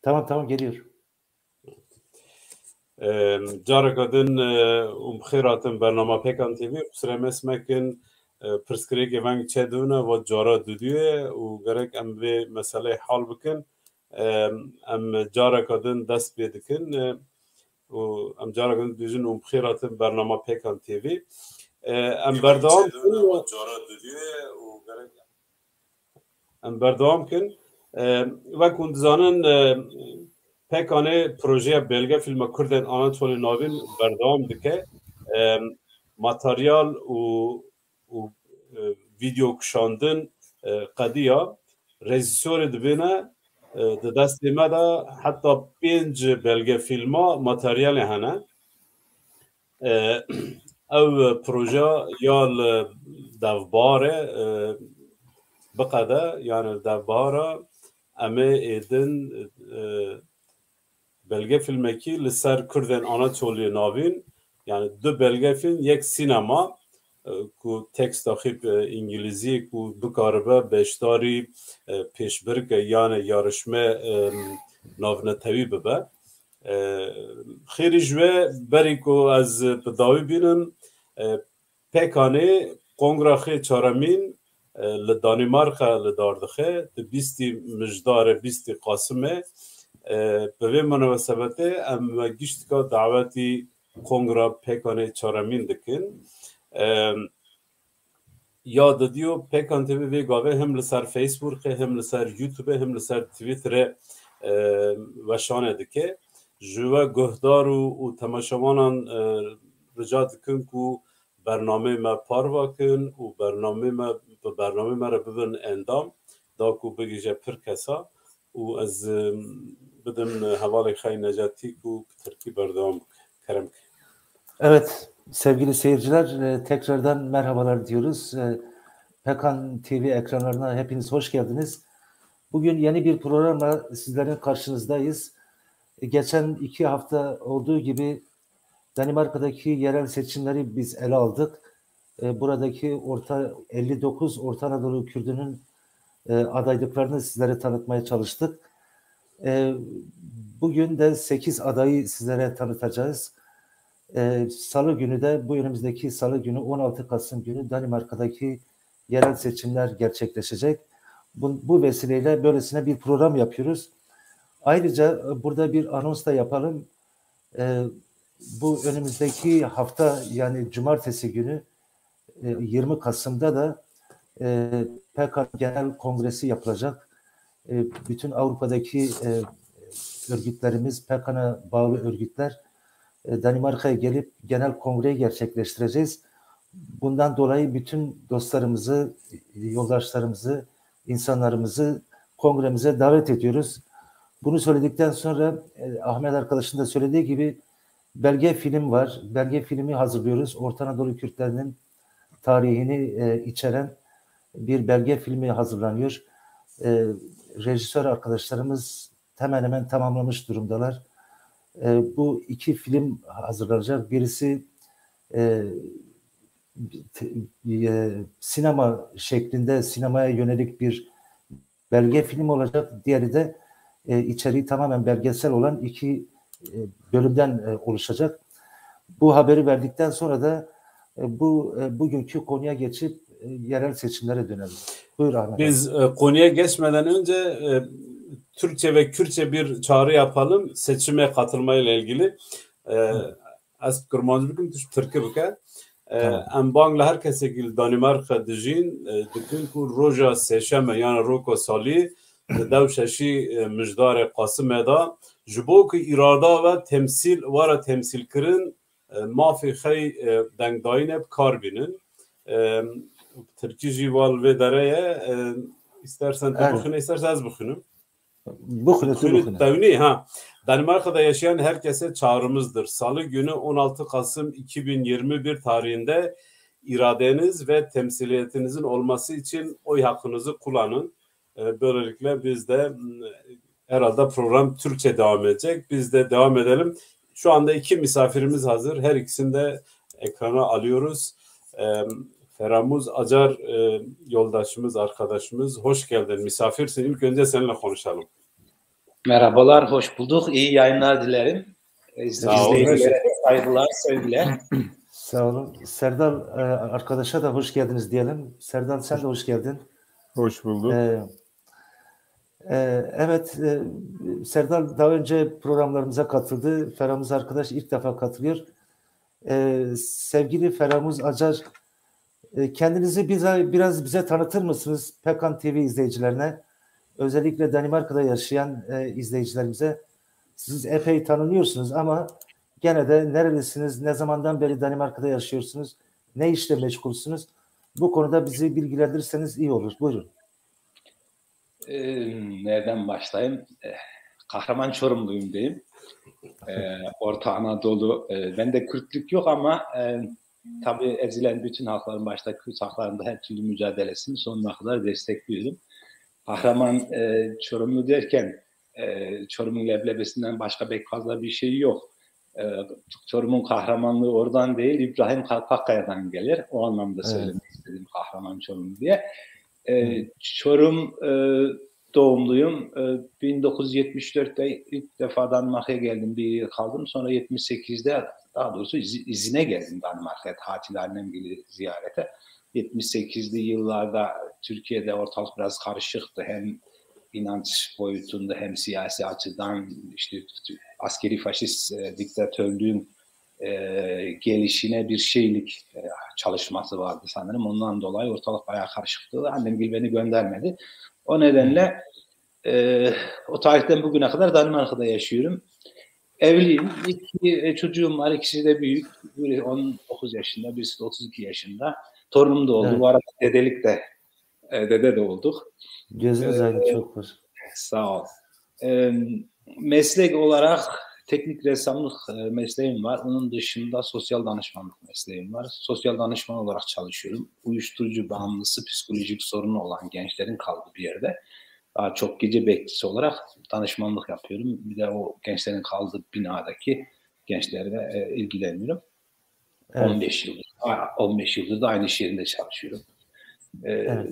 Tamam geliyor. Carek adın umxiratın bernama pekan TV kusremes mekin pırskirek evan çeduna ve cara düdüye u gerek em ve mesele hal bikin em carek adın dest bedikin u em carek adın düzün umxiratın bernama pekan TV em berdam cara düdüye u gerek em berdam kin ve kunduzanın Pekane proje belge filma Kürden Anatoli Navin berdam dike materyal u video kuşandın qadiya rejisör dibine de destime de hatta 5 belge filma materyal hene ev proje yal devbare baqada yani devbara ame edin belge filmeki Liser Kürden Anatoliye Navin yani dü belge film yek sinema ku tekst daxip İngilizi ku bikaribe beşdari peşbirke yani yarışma navnetevi bibe xêrî ve berî ku ez bi dawî bînim pekane kongraxê çaramîn li Danimarka li dar dixe di 20 mijdarê 20 Qasîmê به وی مناسبته ام گشت که دعوتی کنگره پیکانه چارمین دکن یاد دیو پیکان تبی وی گاوه هم لسر فیسبوک هم لسر یوتیوب هم لسر تویتر وشانه دکه جوا گهدار و تماشاوانان رجا دکن کو برنامه ما پاروا کن و برنامه ما رو ببین اندام دا کو بگیجه پر کسا و از بدم havale Xay Necati ku Türkiye berdam kerem. Evet sevgili seyirciler tekrardan merhabalar diyoruz. Pekan TV ekranlarına hepiniz hoş geldiniz. Bugün yeni bir programla sizlerin karşınızdayız. Geçen 2 hafta olduğu gibi Danimarka'daki yerel seçimleri biz ele aldık. Buradaki 59 Orta Anadolu Kürdünün adaylıklarını sizlere tanıtmaya çalıştık. Bugün de 8 adayı sizlere tanıtacağız. Salı günü de bu önümüzdeki Salı günü 16 Kasım günü Danimarka'daki yerel seçimler gerçekleşecek. Bu vesileyle böylesine bir program yapıyoruz. Ayrıca burada bir anons da yapalım. Bu önümüzdeki hafta yani Cumartesi günü 20 Kasım'da da PKK Genel Kongresi yapılacak. Bütün Avrupa'daki örgütlerimiz, PKK'ya bağlı örgütler Danimarka'ya gelip genel kongreyi gerçekleştireceğiz. Bundan dolayı bütün dostlarımızı, yoldaşlarımızı, insanlarımızı kongremize davet ediyoruz. Bunu söyledikten sonra Ahmet arkadaşın da söylediği gibi belge film var. Belge filmi hazırlıyoruz. Orta Anadolu Kürtlerinin tarihini içeren bir belge filmi hazırlanıyor. Rejisör arkadaşlarımız hemen hemen tamamlamış durumdalar. Bu 2 film hazırlanacak. Birisi sinema şeklinde sinemaya yönelik bir belge film olacak. Diğeri de içeriği tamamen belgesel olan 2 bölümden oluşacak. Bu haberi verdikten sonra da bugünkü konuya geçip yerel seçimlere dönelim. Buyur Ahmet. Biz konuya geçmeden önce Türkçe ve Kürtçe bir çağrı yapalım seçime katılmayla ilgili. Az kurmancı bugün Türkiye bugün. Em bangla herkese gil Danimarka dijin dikün ku roja seçeme yani roko sali devşeşi müjdar Qasım'e da jibok irada ve temsil vara temsil kirin mafi xey dengdayine karbinin Türkiye jival ve dereye istersen bugün istersen az bugünüm. Bugün ha. Danimarka'da yaşayan herkese çağrımızdır. Salı günü 16 Kasım 2021 tarihinde iradeniz ve temsiliyetinizin olması için oy hakkınızı kullanın. Böylelikle biz de herhalde program Türkçe devam edecek. Biz de devam edelim. Şu anda 2 misafirimiz hazır. Her ikisini de ekrana alıyoruz. Feramuz Acar yoldaşımız, arkadaşımız. Hoş geldin. Misafirsin. İlk önce seninle konuşalım. Merhabalar, hoş bulduk. İyi yayınlar dilerim. İzleyicilere saygılar, sevgiler. Sağ olun. Serdal arkadaşa da hoş geldiniz diyelim. Serdal sen de hoş geldin. Hoş bulduk. Evet, Serdal daha önce programlarımıza katıldı. Feramuz arkadaş ilk defa katılıyor. Sevgili Feramuz Acar, kendinizi biraz bize tanıtır mısınız Pekan TV izleyicilerine? Özellikle Danimarka'da yaşayan izleyicilerimize. Siz epey tanınıyorsunuz ama gene de nerelisiniz, ne zamandan beri Danimarka'da yaşıyorsunuz, ne işle meşgulsünüz? Bu konuda bizi bilgilendirirseniz iyi olur. Buyurun. Nereden başlayayım? Kahraman Çorumluyum diyeyim. Orta Anadolu. Bende Kürtlük yok ama tabii ezilen bütün halkların, başta Kürt halklarında her türlü mücadelesini sonuna kadar destekliyorum. Kahraman Çorumlu derken Çorum'un leblebisinden başka pek fazla bir şey yok. Çorum'un kahramanlığı oradan değil, İbrahim Kalpakkaya'dan gelir. O anlamda söylemek istedim Kahraman Çorumlu diye. Çorum doğumluyum. 1974'te ilk defa Danimarka'ya geldim. Bir yıl kaldım. Sonra 78'de daha doğrusu izine geldim Danimarka'ya. Tatil annemgili ziyarete. 78'li yıllarda Türkiye'de ortalık biraz karışıktı. Hem inanç boyutunda hem siyasi açıdan işte askeri faşist diktatörlüğün gelişine bir şeylik çalışması vardı sanırım. Ondan dolayı ortalık bayağı karışıktı. Annem beni göndermedi. O nedenle o tarihten bugüne kadar Danimarka'da yaşıyorum. Evliyim. İki çocuğum var. İkisi de büyük. Biri 19 yaşında, birisi de 32 yaşında. Torunum da oldu. Evet. Bu arada dedelik de dede de olduk. Gözünüz aydın, çok hoş. Sağ ol. Meslek olarak teknik ressamlık mesleğim var. Onun dışında sosyal danışmanlık mesleğim var. Sosyal danışman olarak çalışıyorum. Uyuşturucu bağımlısı, psikolojik sorunu olan gençlerin kaldığı bir yerde. Daha çok gece bekçisi olarak danışmanlık yapıyorum. Bir de o gençlerin kaldığı binadaki gençlerle ilgileniyorum. Evet. 15 yıldır da aynı iş yerinde çalışıyorum. Evet.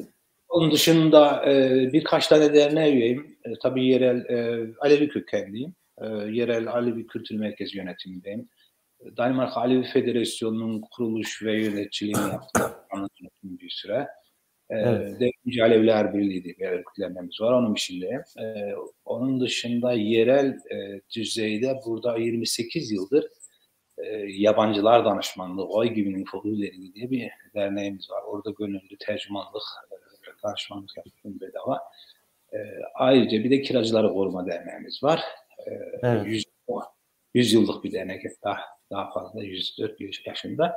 Onun dışında birkaç tane derneğe üyeyim. Tabii yerel Alevi kökenliyim. Yerel Alevi Kültür Merkezi yönetimindeyim. Danimarka Alevi Federasyonu'nun kuruluş ve yöneticiliğini yaptım bir süre. Evet. Devrimci Aleviler Birliği diye bir örgütlenmemiz var. Onun içindeyim. Onun dışında yerel düzeyde burada 28 yıldır yabancılar danışmanlığı, oy gibi nüfuzları diye bir derneğimiz var. Orada gönüllü tercümanlık, danışmanlık yapıyorum bedava. Ayrıca bir de Kiracıları Koruma Derneğimiz var. Evet. 100 yıllık bir dernek, daha fazla, 104 yaşında.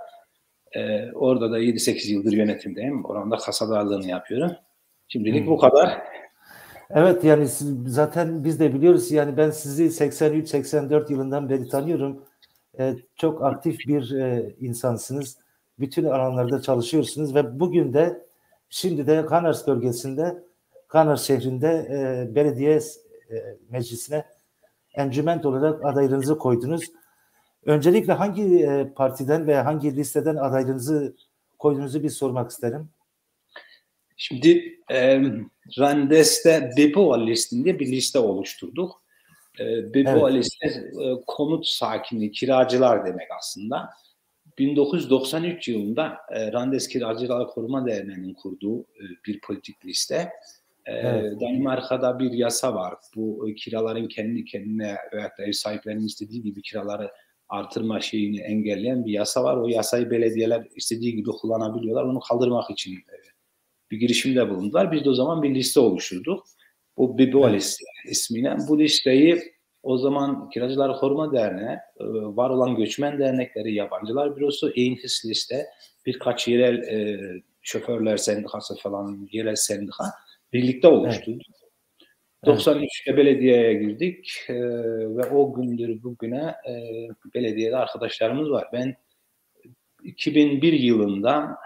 Orada da 7-8 yıldır yönetimdeyim. Oranda kasadarlığını yapıyorum. Şimdilik bu kadar. Evet, yani zaten biz de biliyoruz, yani ben sizi 83-84 yılından beri tanıyorum. Çok aktif bir insansınız. Bütün alanlarda çalışıyorsunuz ve bugün de şimdi de Kanars bölgesinde, Kanars şehrinde belediye meclisine encümen olarak adaylığınızı koydunuz. Öncelikle hangi partiden veya hangi listeden adaylığınızı koyduğunuzu bir sormak isterim. Şimdi Randes'te BPO listinde bir liste oluşturduk. BPO liste konut sakini, kiracılar demek aslında. 1993 yılında Randes Kiracılar Koruma Derneği'nin kurduğu bir politik liste. Danimarka'da bir yasa var. Bu kiraların kendi kendine veyahut da ev sahiplerinin istediği gibi kiraları artırma şeyini engelleyen bir yasa var. O yasayı belediyeler istediği gibi kullanabiliyorlar. Onu kaldırmak için bir girişimde bulundular. Biz de o zaman bir liste oluşturduk. Bu BPO liste ismiyle. Bu listeyi o zaman Kiracılar Koruma Derneği, var olan göçmen dernekleri, yabancılar bürosu, EİNHİS liste, birkaç yerel şoförler sendikası falan, yerel sendika birlikte oluşturduk. Evet. 93'te belediyeye girdik ve o gündür bugüne belediyede arkadaşlarımız var. Ben 2001 yılından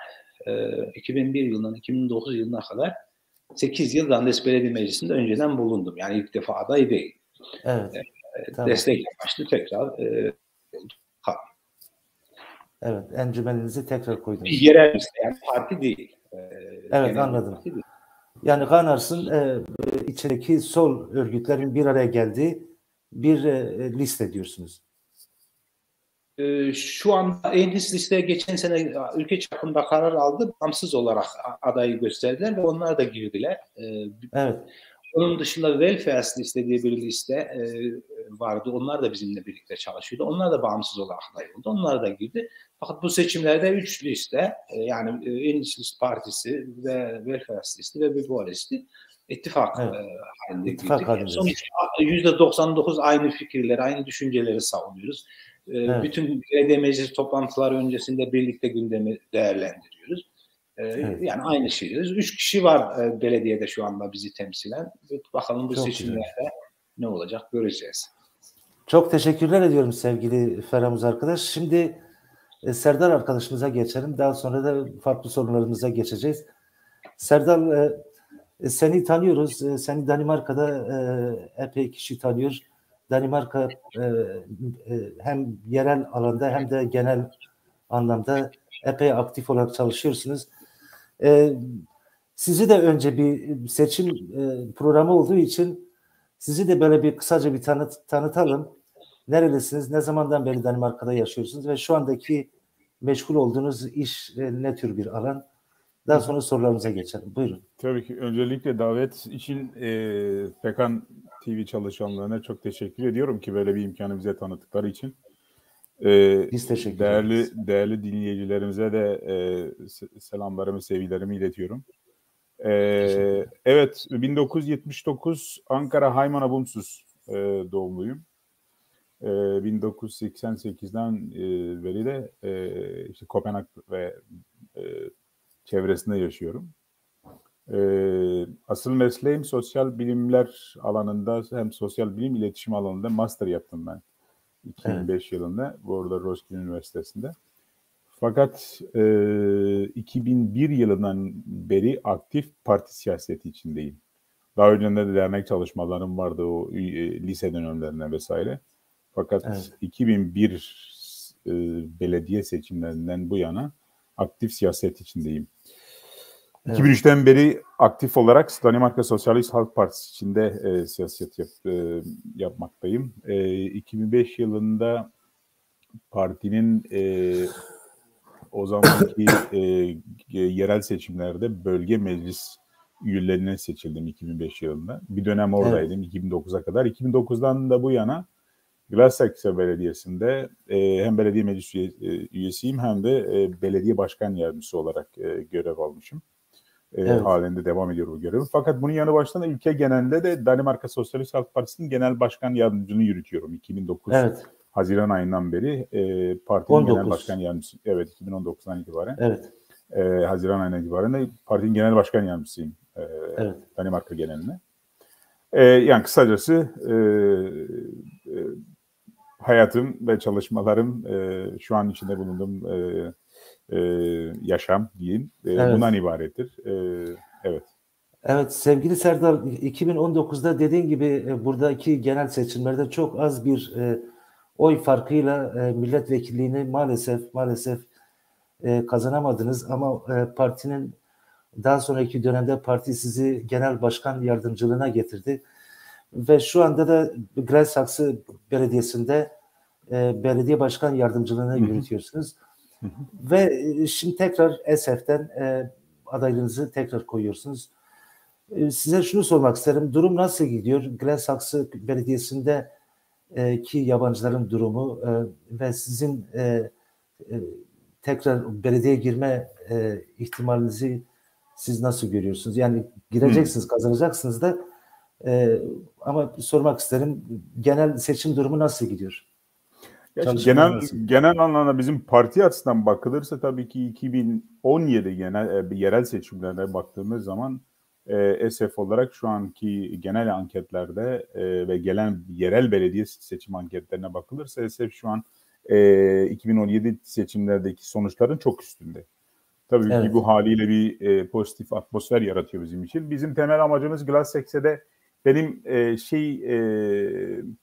2009 yılına kadar 8 yıl Randes Belediye Meclisi'nde önceden bulundum. Yani ilk defa aday değil. Evet. Tamam. Destek amaçlı tekrar evet, encümeninizi tekrar koydunuz. Yerel liste, yani parti değil. Evet, anladım. Parti değil. Yani Ganars'ın içindeki sol örgütlerin bir araya geldiği bir liste diyorsunuz. Şu anda Enhis listeye geçen sene ülke çapında karar aldı. Bağımsız olarak adayı gösterdiler ve onlar da girdiler. Evet. Onun dışında Welfare liste diye bir liste vardı. Onlar da bizimle birlikte çalışıyordu. Onlar da bağımsız olarak aday oldu. Onlar da girdi. Fakat bu seçimlerde 3 liste yani Enhis Partisi ve Welfare listi ve bir listi ittifak halinde İttifak girdik. halinde. Sonuçta %99 aynı fikirleri, aynı düşünceleri savunuyoruz. Evet. Bütün belediye meclis toplantıları öncesinde birlikte gündemi değerlendiriyoruz. Evet. Yani aynı şeyiz. 3 kişi var belediyede şu anda bizi temsilen. Bakalım bu Çok seçimlerde güzel. ne olacak göreceğiz. Çok teşekkürler ediyorum sevgili Ferhamuz arkadaş. Şimdi Serdar arkadaşımıza geçelim. Daha sonra da farklı sorularımıza geçeceğiz. Serdar, seni tanıyoruz. Seni Danimarka'da epey kişi tanıyor. Danimarka hem yerel alanda hem de genel anlamda epey aktif olarak çalışıyorsunuz. Sizi de önce bir seçim programı olduğu için sizi de böyle bir kısaca bir tanıtalım. Nerelisiniz? Ne zamandan beri Danimarka'da yaşıyorsunuz? Ve şu andaki meşgul olduğunuz iş ne tür bir alan? Daha sonra sorularımıza geçelim. Buyurun. Tabii ki öncelikle davet için Pekan TV çalışanlarına çok teşekkür ediyorum ki böyle bir imkanı bize tanıttıkları için. Biz teşekkür ederiz. Değerli dinleyicilerimize de selamlarımı, sevgilerimi iletiyorum. Evet, 1979 Ankara Hayman-Abumsuz doğumluyum. 1988'den beri de işte Kopenhag ve çevresinde yaşıyorum. Asıl mesleğim sosyal bilimler alanında, hem sosyal bilim iletişim alanında master yaptım ben 2005 yılında burada Roskilde Üniversitesi'nde. Fakat 2001 yılından beri aktif parti siyaseti içindeyim. Daha önce de dernek çalışmalarım vardı o lise dönemlerinde vesaire. Fakat 2001 belediye seçimlerinden bu yana aktif siyaset içindeyim. 2003'ten beri aktif olarak Danimarka Sosyalist Halk Partisi içinde siyaset yapmaktayım. 2005 yılında partinin o zamanki yerel seçimlerde bölge meclis üyelerine seçildim 2005 yılında. Bir dönem oradaydım 2009'a kadar. 2009'dan da bu yana Glasgow Belediyesi'nde hem belediye meclis üyesiyim hem de belediye başkan yardımcısı olarak görev almışım. Halinde devam ediyor bu görevi. Fakat bunun yanı başında ülke genelinde de Danimarka Sosyalist Halk Partisi'nin genel başkan yardımcılığını yürütüyorum. 2009 Haziran ayından beri partinin 19. genel başkan yardımcısı. Evet, 2019'dan itibaren. Evet. Haziran ayından itibaren de partinin genel başkan yardımcısıyım Danimarka geneline. Yani kısacası hayatım ve çalışmalarım şu an içinde bulunduğum yaşam diyeyim. Bundan ibarettir. Evet. Evet sevgili Serdar, 2019'da dediğin gibi buradaki genel seçimlerde çok az bir oy farkıyla milletvekilliğini maalesef kazanamadınız ama partinin daha sonraki dönemde parti sizi genel başkan yardımcılığına getirdi ve şu anda da Glasgow Belediyesi'nde belediye başkan yardımcılığını yürütüyorsunuz. Ve şimdi tekrar ESEF'ten adaylığınızı tekrar koyuyorsunuz. Size şunu sormak isterim. Durum nasıl gidiyor? Glasgow Belediyesi'nde ki yabancıların durumu ve sizin tekrar belediyeye girme ihtimalinizi siz nasıl görüyorsunuz? Yani gireceksiniz, kazanacaksınız da ama sormak isterim. Genel seçim durumu nasıl gidiyor? Genel anlamda bizim parti açısından bakılırsa tabii ki 2017 yerel seçimlerine baktığımız zaman ESEF olarak şu anki genel anketlerde ve gelen yerel belediye seçim anketlerine bakılırsa ESEF şu an 2017 seçimlerdeki sonuçların çok üstünde. Tabii ki bu haliyle bir pozitif atmosfer yaratıyor bizim için. Bizim temel amacımız Glasgow'de benim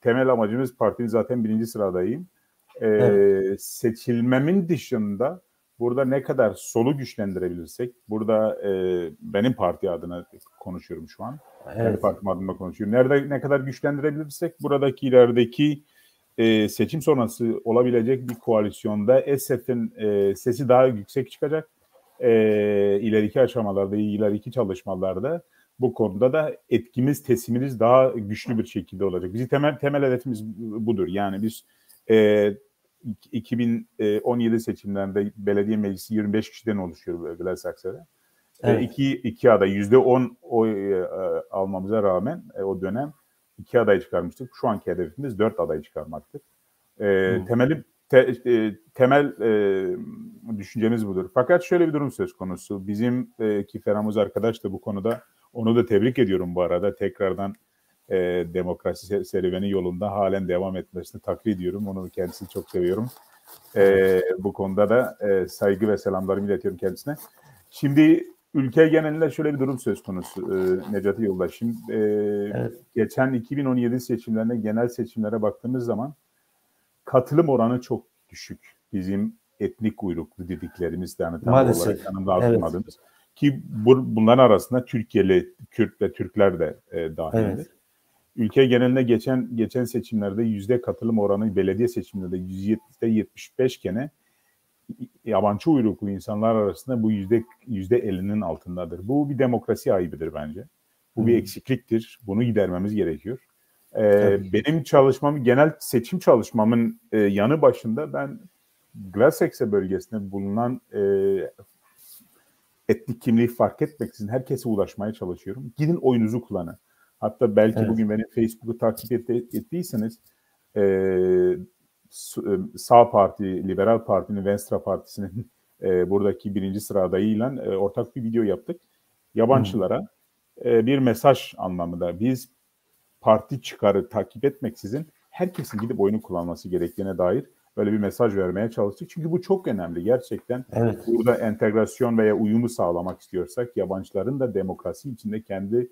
temel amacımız partinin zaten birinci sıradayım. Seçilmemin dışında burada ne kadar solu güçlendirebilirsek, burada benim parti adına konuşuyorum şu an. Evet. Kendi partim adına konuşuyorum. Nerede ne kadar güçlendirebilirsek buradaki ilerideki seçim sonrası olabilecek bir koalisyonda ESEF'in sesi daha yüksek çıkacak. İleriki aşamalarda, ileriki çalışmalarda bu konuda da etkimiz, teslimimiz daha güçlü bir şekilde olacak. Bizim temel hedefimiz budur. Yani biz 2017 seçimlerinde belediye meclisi 25 kişiden oluşuyor Gladsaksa'da. Evet. İki aday %10 oy almamıza rağmen o dönem 2 aday çıkarmıştık. Şu anki hedefimiz 4 aday çıkarmaktır. Temel düşüncemiz budur. Fakat şöyle bir durum söz konusu. Bizim ki Feramuz arkadaş da bu konuda, onu da tebrik ediyorum bu arada. Tekrardan demokrasi serüveni yolunda halen devam etmesini takdir ediyorum. Onu kendisini çok seviyorum. Bu konuda da saygı ve selamlarımı iletiyorum kendisine. Şimdi ülke genelinde şöyle bir durum söz konusu Necati Yoldaş'ım. Evet. Geçen 2017 seçimlerine, genel seçimlere baktığımız zaman katılım oranı çok düşük. Bizim etnik uyruklu dediklerimiz yani tam olarak tanımladığımız. Evet. Ki bunların arasında Türkiye'li Kürt ve Türkler de dahildir. Evet. Ülke geneline geçen seçimlerde katılım oranı belediye seçimlerinde %75 iken yabancı uyruklu insanlar arasında bu %50'nin altındadır. Bu bir demokrasi ayıbıdır bence. Bu bir eksikliktir. Bunu gidermemiz gerekiyor. Benim çalışmam, genel seçim çalışmamın yanı başında ben Gladsaxe bölgesinde bulunan etnik kimliği fark etmeksizin herkese ulaşmaya çalışıyorum. Gidin oyunuzu kullanın. Hatta belki bugün benim Facebook'u takip ettiyseniz Sağ Parti, Liberal Parti'nin, Venstre Partisi'nin buradaki birinci sıra adayıyla ortak bir video yaptık. Yabancılara bir mesaj anlamında biz parti çıkarı takip etmeksizin herkesin gidip oyunu kullanması gerektiğine dair böyle bir mesaj vermeye çalıştık. Çünkü bu çok önemli gerçekten. Evet. Burada entegrasyon veya uyumu sağlamak istiyorsak yabancıların da demokrasi içinde kendi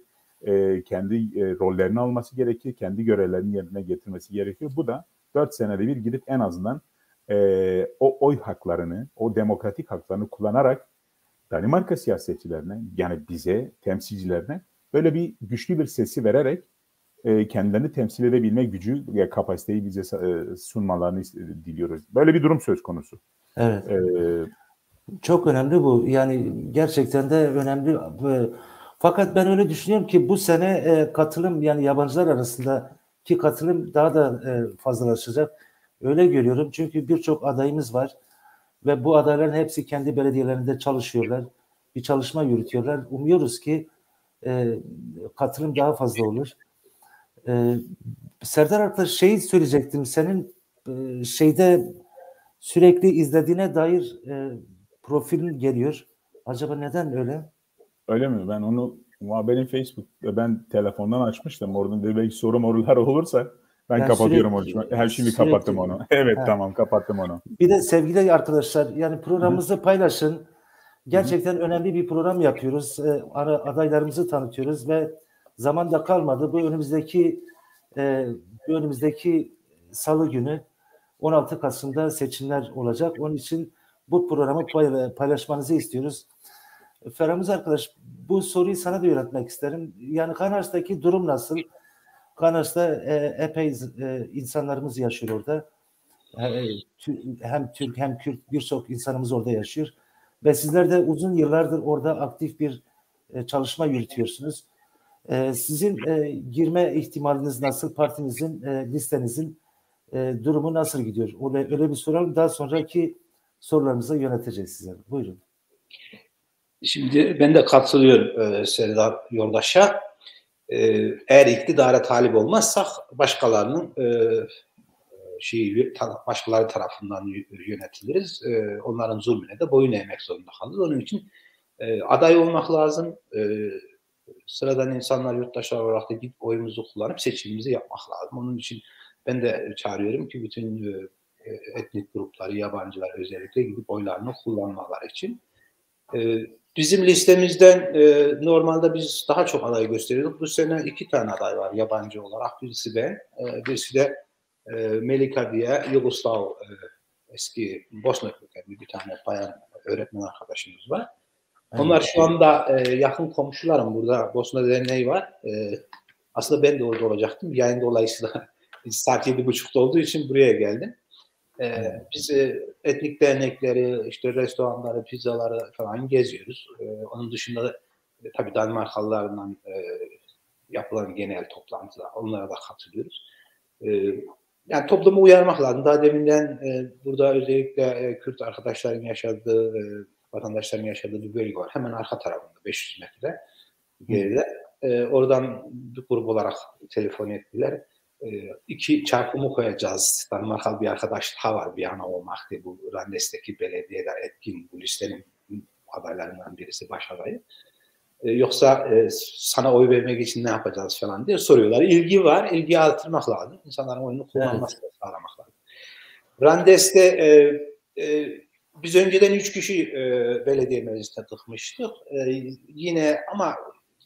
rollerini alması gerekir, kendi görevlerini yerine getirmesi gerekiyor. Bu da 4 senede bir gidip en azından o oy haklarını, o demokratik haklarını kullanarak Danimarka siyasetçilerine, yani bize, temsilcilerine böyle bir güçlü bir sesi vererek kendilerini temsil edebilme gücü ve kapasiteyi bize sunmalarını diliyoruz. Böyle bir durum söz konusu. Evet. Çok önemli bu. Yani gerçekten de önemli. Fakat ben öyle düşünüyorum ki bu sene katılım, yani yabancılar arasındaki katılım daha da fazlalaşacak. Öyle görüyorum. Çünkü birçok adayımız var ve bu adayların hepsi kendi belediyelerinde çalışıyorlar. Bir çalışma yürütüyorlar. Umuyoruz ki katılım daha fazla olur. Serdar arkadaş söyleyecektim. Senin şeyde sürekli izlediğine dair profilin geliyor. Acaba neden öyle? Öyle mi? Ben onu benim Facebook'ta ben telefondan açmıştım. Oradan belki soru morular olursa ben yani kapatıyorum onu. Şimdi kapattım onu. Evet, tamam, kapattım onu. Bir de sevgili arkadaşlar, yani programımızı paylaşın. Gerçekten önemli bir program yapıyoruz. Adaylarımızı tanıtıyoruz ve zaman da kalmadı. Bu önümüzdeki Salı günü 16 Kasım'da seçimler olacak. Onun için bu programı paylaşmanızı istiyoruz. Feramuz arkadaş, bu soruyu sana da yöneltmek isterim. Yani Kanars'taki durum nasıl? Kanars'ta epey insanlarımız yaşıyor orada. Hem Türk hem Kürt birçok insanımız orada yaşıyor. Ve sizler de uzun yıllardır orada aktif bir çalışma yürütüyorsunuz. Sizin girme ihtimaliniz nasıl? Partinizin, listenizin durumu nasıl gidiyor? Öyle bir soralım. Daha sonraki sorularımızı yöneteceğiz size. Buyurun. Şimdi ben de katılıyorum Serdar Yoldaş'a. Eğer iktidara talip olmazsak başkalarının başkaları tarafından yönetiliriz. Onların zulmüne de boyun eğmek zorunda kalırız. Onun için aday olmak lazım. Sıradan insanlar, yurttaşlar olarak da gidip oyumuzu kullanıp seçimimizi yapmak lazım. Onun için ben de çağırıyorum ki bütün etnik grupları, yabancılar özellikle gidip oylarını kullanmaları için. Bizim listemizden normalde biz daha çok aday gösteriyorduk. Bu sene 2 tane aday var yabancı olarak. Birisi ben, birisi de Melika diye Yugoslav eski Bosna kökenli bir tane bayan öğretmen arkadaşımız var. Evet. Onlar şu anda yakın komşularım. Burada Bosna Derneği var. Aslında ben de orada olacaktım. Yayın dolayısıyla saat 7.30'da olduğu için buraya geldim. Biz etnik dernekleri, işte restoranları, pizzaları falan geziyoruz. Onun dışında tabii Danimarkalılarla yapılan genel toplantılar, onlara da katılıyoruz. Yani toplumu uyarmak lazım. Daha deminden burada özellikle Kürt arkadaşların yaşadığı, vatandaşların yaşadığı bir bölge var. Hemen arka tarafında 500 metre geride. Oradan bir grup olarak telefon ettiler. 2 çarpımı koyacağız. Danimarkalı bir arkadaş daha var. Viyana olmaktı. Bu Randes'teki belediyede etkin, bu listenin adaylarından birisi, baş adayı. Yoksa sana oy vermek için ne yapacağız falan diye soruyorlar. İlgi var. İlgiyi artırmak lazım. İnsanların oyunu kullanmasını sağlamak lazım. Randes'te biz önceden 3 kişi belediye meclisine tıkmıştık. Yine ama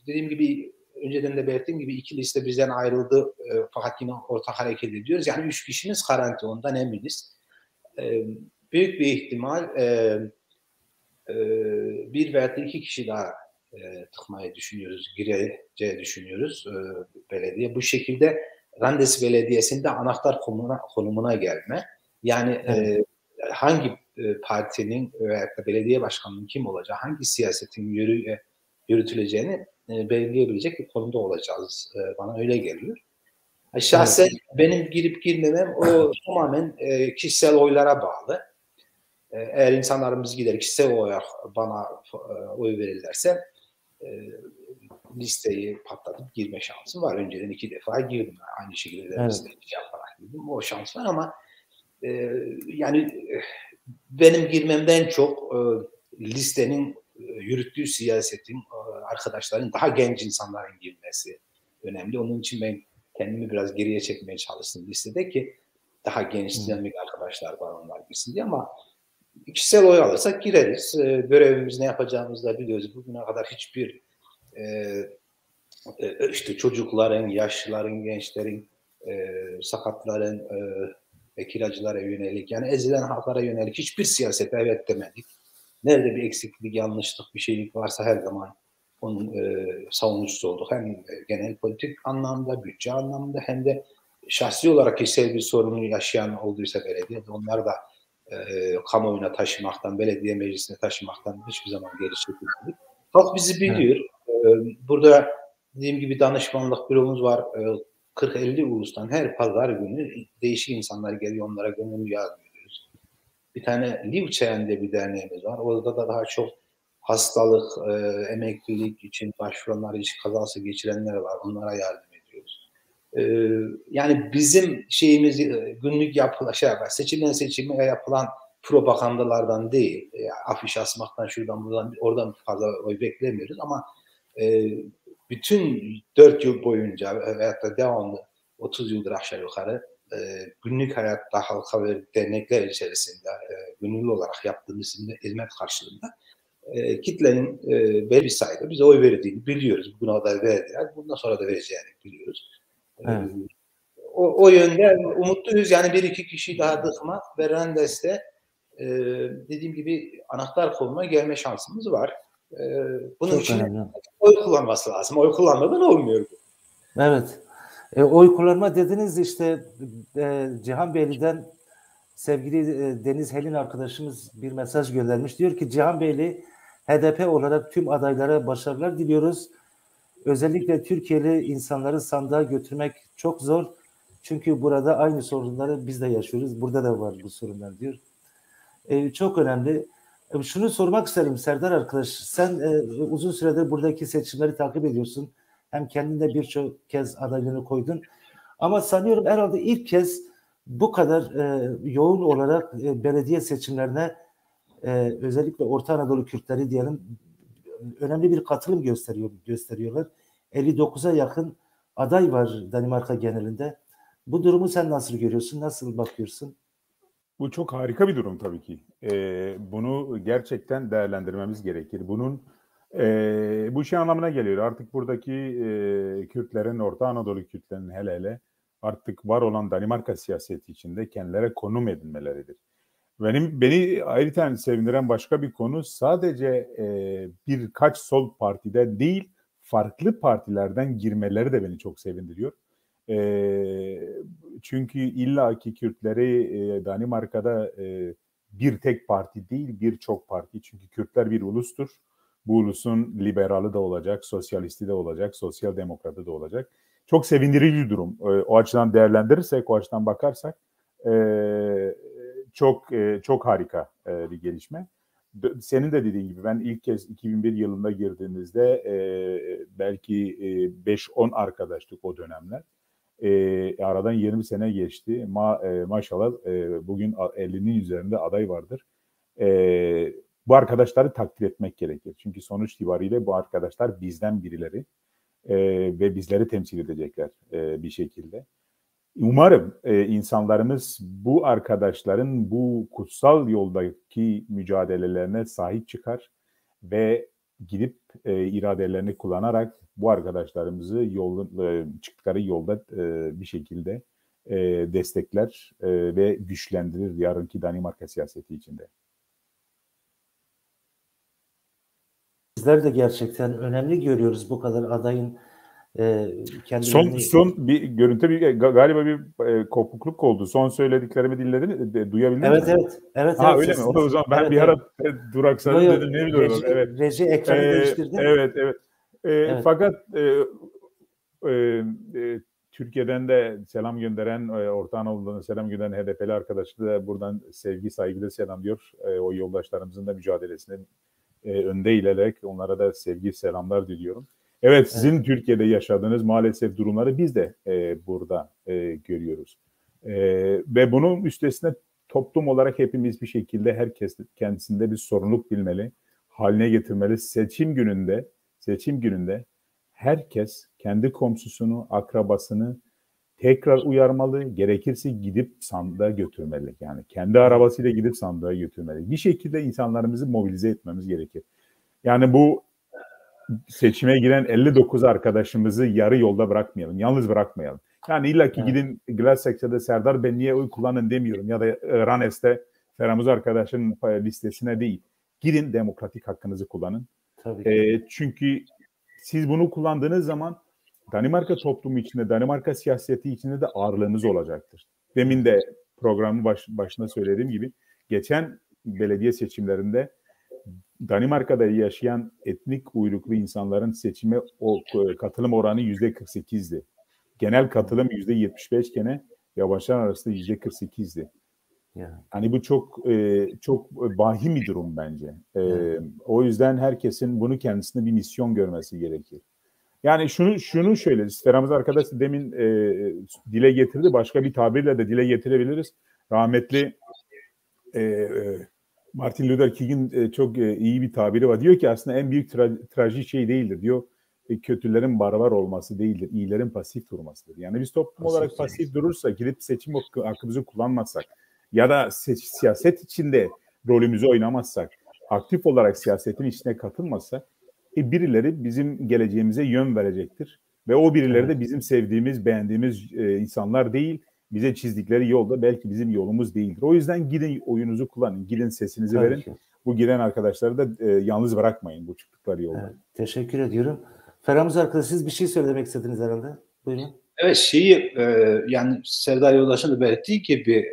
dediğim gibi önceden de belirttiğim gibi 2 liste bizden ayrıldı. Fakat yine ortak hareket ediyoruz. Yani 3 kişimiz garanti, ondan eminiz. Büyük bir ihtimal 1 veya 2 kişi daha tıkmayı düşünüyoruz, gireceği düşünüyoruz belediye. Bu şekilde Randes Belediyesi'nde anahtar konumuna gelme. Yani hangi partinin veya belediye başkanının kim olacağı, hangi siyasetin yürütüleceğini belirleyebilecek bir konumda olacağız. Bana öyle geliyor. Şahsen benim girip girmemem o tamamen kişisel oylara bağlı. Eğer insanlarımız gider kişisel olarak bana oy verirlerse listeyi patlatıp girme şansım var. Önceden 2 defa girdim. Aynı şekilde listeyi yaparak girdim. O şans var ama yani benim girmemden çok listenin yürüttüğü siyasetin, arkadaşların, daha genç insanların girmesi önemli. Onun için ben kendimi biraz geriye çekmeye çalıştım listede ki daha genç, dinamik arkadaşlar var, onlar girsin diye, ama kişisel oy alırsak gireriz. Görevimiz ne yapacağımızı da biliyoruz. Bugüne kadar hiçbir işte çocukların, yaşlıların, gençlerin, sakatların, kiracılara yönelik, yani ezilen halklara yönelik hiçbir siyasete evet demedik. Nerede bir eksiklik, yanlışlık, bir şeylik varsa her zaman onun savunucusu olduk. Hem genel politik anlamda, bütçe anlamda, hem de şahsi olarak kişisel bir sorunu yaşayan olduysa belediye, onlar da kamuoyuna taşımaktan, belediye meclisine taşımaktan hiçbir zaman geri çekilmedik. Halk bizi biliyor. Burada dediğim gibi danışmanlık büromuz var. 40-50 ulustan her pazar günü değişik insanlar geliyor, onlara gönüllü yardım ediyoruz. Bir tane Livçeyen'de bir derneğimiz var. Orada da daha çok hastalık, emeklilik için başvuranlar, iş kazası geçirenler var. Onlara yardım ediyoruz. Yani bizim şeyimiz günlük seçimden seçime yapılan propagandalardan değil, afiş asmaktan, şuradan buradan, oradan fazla oy beklemiyoruz ama bütün 4 yıl boyunca veyahut da devamlı 30 yıldır aşağı yukarı günlük hayatta halka ve dernekler içerisinde gönüllü olarak yaptığımız hizmet karşılığında kitlenin belli bir sayıda bize oy verdiğini biliyoruz. Bugüne kadar verdiler. Bundan sonra da vereceğini biliyoruz. O yönde umutluyuz. Yani 1-2 kişi daha dıkma ve Randes'te dediğim gibi anahtar konuma gelme şansımız var. Bunun çok için önemli. oy kullanması lazım. Oy kullanmadan olmuyor bu. Evet. Oy kullanma dediniz, işte Cihanbeyli'den sevgili Deniz Helin arkadaşımız bir mesaj göndermiş. Diyor ki Cihanbeyli HDP olarak tüm adaylara başarılar diliyoruz. Özellikle Türkiye'li insanları sandığa götürmek çok zor. Çünkü burada aynı sorunları biz de yaşıyoruz. Burada da var bu sorunlar diyor. Çok önemli. Şunu sormak isterim Serdar arkadaş. Sen uzun süredir buradaki seçimleri takip ediyorsun. Hem kendin de birçok kez adaylığını koydun. Ama sanıyorum herhalde ilk kez bu kadar yoğun olarak belediye seçimlerine özellikle Orta Anadolu Kürtleri diyelim önemli bir katılım gösteriyorlar. 59'a yakın aday var Danimarka genelinde. Bu durumu sen nasıl görüyorsun? Nasıl bakıyorsun? Bu çok harika bir durum tabii ki. Bunu gerçekten değerlendirmemiz gerekir. Bunun bu şey anlamına geliyor. Artık buradaki Kürtlerin, Orta Anadolu Kürtlerinin hele artık var olan Danimarka siyaseti içinde kendilerine konum edinmeleridir. Beni ayrıca sevindiren başka bir konu sadece birkaç sol partiden değil, farklı partilerden girmeleri de beni çok sevindiriyor. Çünkü illaki Kürtleri Danimarka'da bir tek parti değil, birçok parti. Çünkü Kürtler bir ulustur. Bu ulusun liberalı da olacak, sosyalisti de olacak, sosyal demokratı da olacak. Çok sevindirici bir durum. O açıdan değerlendirirsek, o açıdan bakarsak çok harika bir gelişme. Senin de dediğin gibi ben ilk kez 2001 yılında girdiğimizde belki 5-10 arkadaştık o dönemler. Aradan 20 sene geçti. Maşallah bugün 50'nin üzerinde aday vardır. Bu arkadaşları takdir etmek gerekir. Çünkü sonuç itibariyle bu arkadaşlar bizden birileri ve bizleri temsil edecekler bir şekilde. Umarım insanlarımız bu arkadaşların bu kutsal yoldaki mücadelelerine sahip çıkar ve gidip iradelerini kullanarak bu arkadaşlarımızı çıktıkları yolda bir şekilde destekler ve güçlendirir yarınki Danimarka siyaseti içinde. Bizler de gerçekten önemli görüyoruz bu kadar adayın kendilerini... Son bir görüntü galiba bir kopukluk oldu. Son söylediklerimi duyabildin mi? Evet. Öyle mi? O zaman ben bir ara duraksadım dedim. Ne biliyorum? Evet. Reji ekranı değiştirdi. Evet. Fakat Türkiye'den de selam gönderen, Orta Anadolu'dan selam gönderen HDP'li arkadaşları da buradan sevgi saygıyla selamlıyor. O yoldaşlarımızın da mücadelesine önde ilerleyerek onlara da sevgi selamlar diliyorum. Evet, sizin Türkiye'de yaşadığınız maalesef durumları biz de burada görüyoruz. Ve bunun üstesine toplum olarak hepimiz bir şekilde herkes kendisinde bir sorumluluk bilmeli, haline getirmeli. Seçim gününde herkes kendi komşusunu, akrabasını tekrar uyarmalı, gerekirse gidip sandığa götürmeli. Yani kendi arabasıyla gidip sandığa götürmeli. Bir şekilde insanlarımızı mobilize etmemiz gerekir. Yani bu seçime giren 59 arkadaşımızı yarı yolda bırakmayalım, yalnız bırakmayalım. Yani illaki gidin Glasex'te Serdar Benli'ye oy kullanın demiyorum ya da Ranes'te Feramuz arkadaşın listesine değil. Gidin demokratik hakkınızı kullanın. Çünkü siz bunu kullandığınız zaman Danimarka toplumu içinde, Danimarka siyaseti içinde de ağırlığınız olacaktır. Demin de programın başında söylediğim gibi geçen belediye seçimlerinde Danimarka'da yaşayan etnik uyruklu insanların seçime katılım oranı %48'di. Genel katılım %75 iken yabancılar arasında %48'di. Hani bu çok vahim bir durum bence. O yüzden herkesin bunu kendisine bir misyon görmesi gerekir. Yani şunu şöyle, Feramuz arkadaş demin dile getirdi, başka bir tabirle de dile getirebiliriz. Rahmetli Martin Luther King'in çok iyi bir tabiri var. Diyor ki aslında en büyük trajik şey değildir diyor. Kötülerin barbar olması değildir, iyilerin pasif durmasıdır. Yani biz toplum olarak pasif durursak, gidip seçim hakkımızı kullanmazsak ya da siyaset içinde rolümüzü oynamazsak, aktif olarak siyasetin içine katılmazsak birileri bizim geleceğimize yön verecektir. Ve o birileri de bizim sevdiğimiz, beğendiğimiz insanlar değil, bize çizdikleri yolda belki bizim yolumuz değildir. O yüzden gidin oyunuzu kullanın, gidin sesinizi verin. Bu giden arkadaşları da yalnız bırakmayın bu çıktıkları yolda. Evet, teşekkür ediyorum. Feramuz arkadaş, siz bir şey söylemek istediniz herhalde. Buyurun. Evet, yani Serdar Yoldaş'ın da belirttiği gibi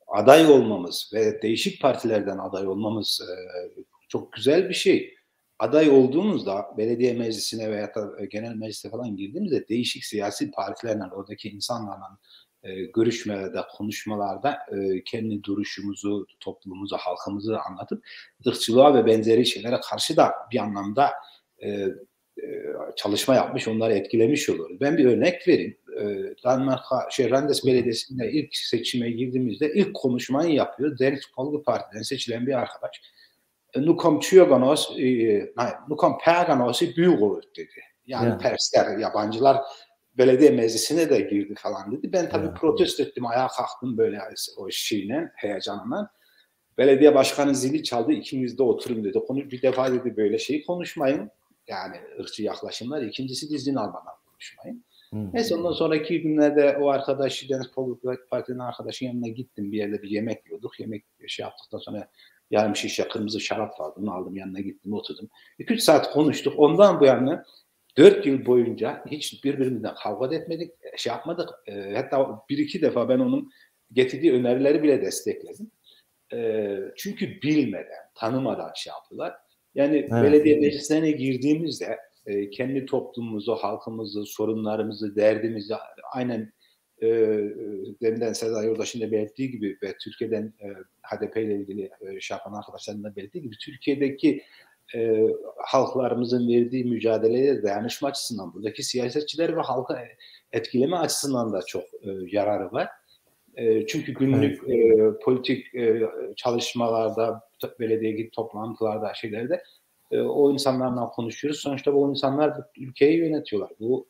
aday olmamız ve değişik partilerden aday olmamız çok güzel bir şey. Aday olduğumuzda belediye meclisine veya da genel meclise falan girdiğimizde değişik siyasi partilerle, oradaki insanlarla görüşmelerde, konuşmalarda kendi duruşumuzu, toplumumuzu, halkımızı anlatıp ırkçılığa ve benzeri şeylere karşı da bir anlamda çalışma yapmış, onları etkilemiş oluruz. Ben bir örnek vereyim. Randers Belediyesi'nde ilk seçime girdiğimizde ilk konuşmayı yapıyor. Deniz Folkeparti'den seçilen bir arkadaş. Nu kom Perganos i byrådet dedi. Yani Persler, yabancılar belediye meclisine de girdi falan dedi. Ben tabii protesto ettim, ayağa kalktım böyle o şeyle, heyecanla. Belediye başkanı zili çaldı, ikimiz de oturun dedi. Bir defa dedi böyle şeyi konuşmayın. Yani ırkçı yaklaşımlar. İkincisi izin almadan konuşmayın. Neyse ondan sonraki günlerde o arkadaş, Demokratik Parti'nin arkadaşın yanına gittim. Bir yerde bir yemek yiyorduk. Yemek yaptıktan sonra yarım şişe kırmızı şarap vardı. Onu aldım, yanına gittim, oturdum. 2-3 saat konuştuk. Ondan bu yana 4 yıl boyunca hiç birbirimizden kavga da etmedik, yapmadık. Hatta 1-2 defa ben onun getirdiği önerileri bile destekledim. Çünkü bilmeden, tanımadan yaptılar. Yani belediye meclislerine girdiğimizde kendi toplumumuzu, halkımızı, sorunlarımızı, derdimizi aynen deminden Serdar Yurdaş'ın da belirttiği gibi ve Türkiye'den HDP ile ilgili yapan arkadaşların da belirttiği gibi Türkiye'deki halklarımızın verdiği mücadeleye dayanışma açısından, buradaki siyasetçiler ve halka etkileme açısından da çok yararı var. Çünkü günlük politik çalışmalarda, belediye toplantılarda, şeylerde o insanlarla konuşuyoruz. Sonuçta bu insanlar bu ülkeyi yönetiyorlar. Bu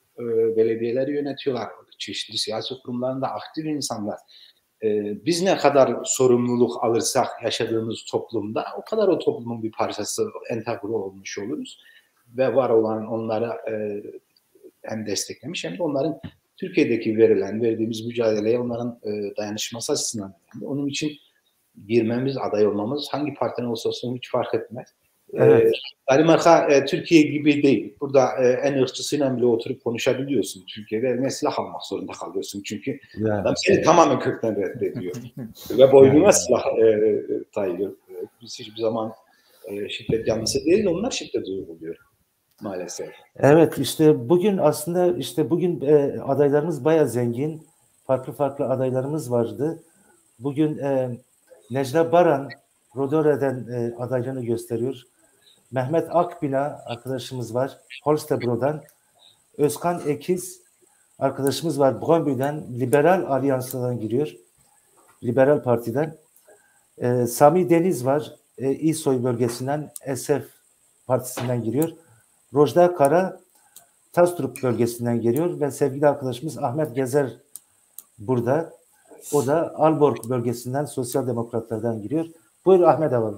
belediyeleri yönetiyorlar. Çeşitli siyasi kurumlarında aktif insanlar. Biz ne kadar sorumluluk alırsak yaşadığımız toplumda o kadar o toplumun bir parçası, entegre olmuş oluruz. Ve var olan onlara hem desteklemiş hem de onların Türkiye'deki verdiğimiz mücadeleye onların dayanışması açısından önemli. Onun için girmemiz, aday olmamız hangi partiden olsa olsun hiç fark etmez. Evet. Danimarka Türkiye gibi değil. Burada en ırkçısıyla bile oturup konuşabiliyorsun. Türkiye'de eline silah almak zorunda kalıyorsun. Çünkü adam seni tamamen kökten reddediyor. Ve boynuna silah dayıyor. Biz hiçbir zaman şiddet yanlısı değil, onlar şiddet uyguluyor. Maalesef. Evet, işte bugün aslında adaylarımız bayağı zengin. Farklı adaylarımız vardı. Bugün Necla Baran Rodore'den adaylığını gösteriyor. Mehmet Akbina arkadaşımız var. Holstebro'dan. Özkan Ekiz arkadaşımız var. Brøndby'den Liberal Alyansı'dan giriyor. Liberal Parti'den. Sami Deniz var. İsoy bölgesinden SF Partisi'nden giriyor. Rojda Kara Tastrup bölgesinden geliyor ve sevgili arkadaşımız Ahmet Gezer burada. O da Aalborg bölgesinden Sosyal Demokratlardan giriyor. Buyur Ahmet abi.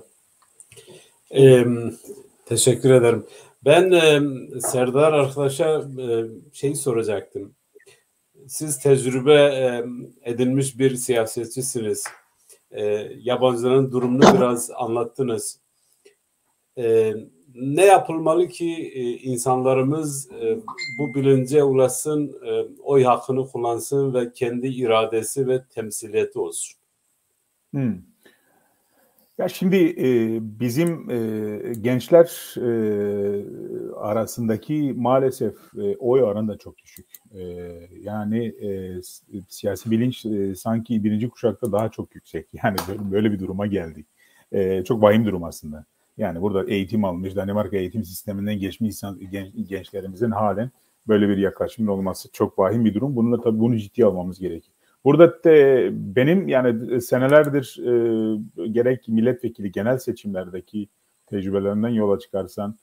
Teşekkür ederim. Ben Serdar arkadaşa soracaktım. Siz tecrübe edinmiş bir siyasetçisiniz. Yabancıların durumunu biraz anlattınız. Ne yapılmalı ki insanlarımız bu bilince ulaşsın, oy hakkını kullansın ve kendi iradesi ve temsiliyeti olsun? Ya şimdi bizim gençler arasındaki maalesef oy oranı da çok düşük. Yani siyasi bilinç sanki birinci kuşakta daha çok yüksek. Yani böyle bir duruma geldik. Çok vahim durum aslında. Yani burada eğitim almış, Danimarka eğitim sisteminden geçmiş gençlerimizin halen böyle bir yaklaşımın olması çok vahim bir durum. Bununla tabii bunu ciddiye almamız gerekir. Burada benim yani senelerdir gerek milletvekili genel seçimlerdeki tecrübelerinden yola çıkarsan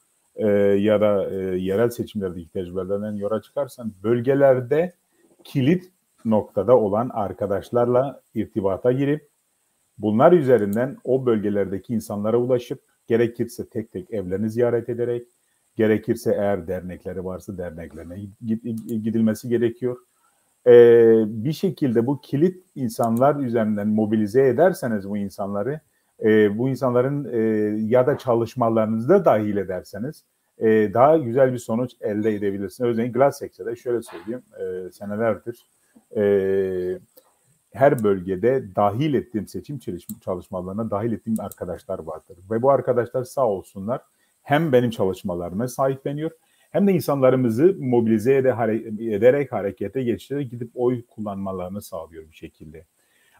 ya da yerel seçimlerdeki tecrübelerinden yola çıkarsan bölgelerde kilit noktada olan arkadaşlarla irtibata girip bunlar üzerinden o bölgelerdeki insanlara ulaşıp gerekirse tek tek evlerini ziyaret ederek, gerekirse eğer dernekleri varsa derneklerine gidilmesi gerekiyor. Bir şekilde bu kilit insanlar üzerinden mobilize ederseniz bu insanları, bu insanların ya da çalışmalarınızda dahil ederseniz daha güzel bir sonuç elde edebilirsiniz. Örneğin Glasex'de şöyle söyleyeyim, senelerdir her bölgede dahil ettiğim seçim çalışmalarına dahil ettiğim arkadaşlar vardır. Ve bu arkadaşlar sağ olsunlar hem benim çalışmalarıma sahipleniyor hem de insanlarımızı mobilize ederek harekete geçirerek gidip oy kullanmalarını sağlıyor bir şekilde.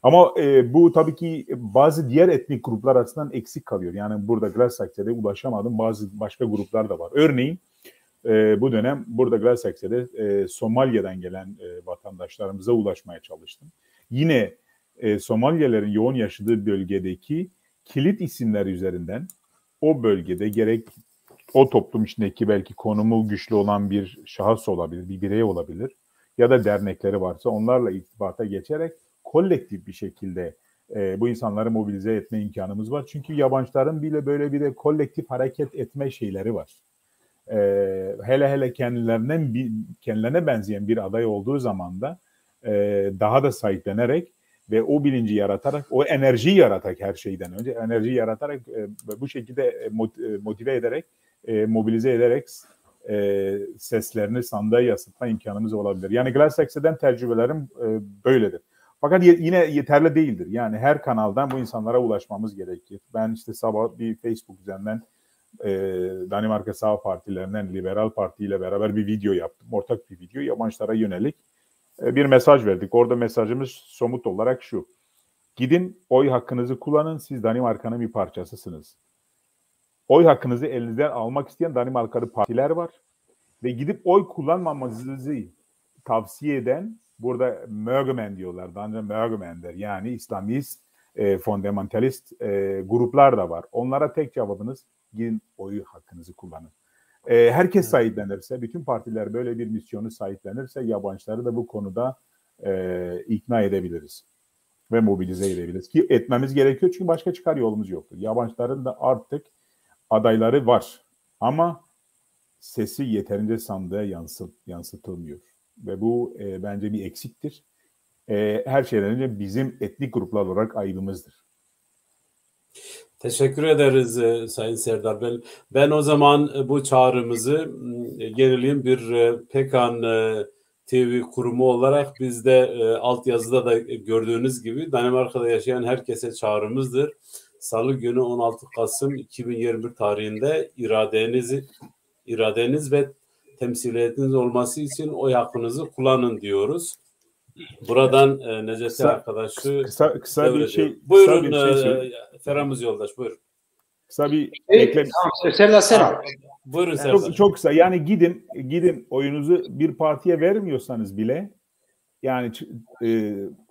Ama bu tabii ki bazı diğer etnik gruplar açısından eksik kalıyor. Yani burada Glasex'de ulaşamadığım bazı başka gruplar da var. Örneğin bu dönem burada Glasex'de Somali'den gelen vatandaşlarımıza ulaşmaya çalıştım. Yine Somalilerin yoğun yaşadığı bölgedeki kilit isimler üzerinden o bölgede gerek o toplum içindeki belki konumu güçlü olan bir şahıs olabilir, bir birey olabilir ya da dernekleri varsa onlarla irtibata geçerek kolektif bir şekilde bu insanları mobilize etme imkanımız var. Çünkü yabancıların bile böyle bir de kolektif hareket etme şeyleri var. hele kendilerine benzeyen bir aday olduğu zaman da daha da sahiplenerek ve o bilinci yaratarak, o enerjiyi yaratarak, her şeyden önce enerjiyi yaratarak bu şekilde motive ederek, mobilize ederek seslerini sandığa yansıtma imkanımız olabilir. Yani Glass-Steagall'den tecrübelerim böyledir. Fakat yine yeterli değildir. Yani her kanaldan bu insanlara ulaşmamız gerekir. Ben işte sabah bir Facebook üzerinden Danimarka Sağ Partilerinden Liberal Parti ile beraber bir video yaptım. Ortak bir video, yabancılara yönelik bir mesaj verdik. Orada mesajımız somut olarak şu: gidin, oy hakkınızı kullanın, siz Danimarka'nın bir parçasısınız. Oy hakkınızı elinizden almak isteyen Danimarkalı partiler var ve gidip oy kullanmamanızı tavsiye eden, burada Mörgmen diyorlar, Danca Mörgmen'der, yani İslamist, fundamentalist gruplar da var. Onlara tek cevabınız, gidin oy hakkınızı kullanın. Herkes sahiplenirse, bütün partiler böyle bir misyonu sahiplenirse yabancıları da bu konuda ikna edebiliriz ve mobilize edebiliriz. Ki etmemiz gerekiyor, çünkü başka çıkar yolumuz yoktur. Yabancıların da artık adayları var ama sesi yeterince sandığa yansıtılmıyor. Ve bu bence bir eksiktir. Her şeyden önce bizim etnik gruplar olarak ayrımızdır. Teşekkür ederiz Sayın Serdar. Ben o zaman bu çağrımızı gerilim bir Pekan TV kurumu olarak biz de altyazıda da gördüğünüz gibi Danimarka'da yaşayan herkese çağrımızdır. Salı günü 16 Kasım 2021 tarihinde iradeniz ve temsiliyetiniz olması için oy hakkınızı kullanın diyoruz. Buradan Necati arkadaşı kısa bir şey. Buyurun Feramuz Yoldaş, buyurun. Kısa bir eklem. Serdar Seral. Buyurun Serdar. Çok kısa. Yani gidin oyunuzu bir partiye vermiyorsanız bile, yani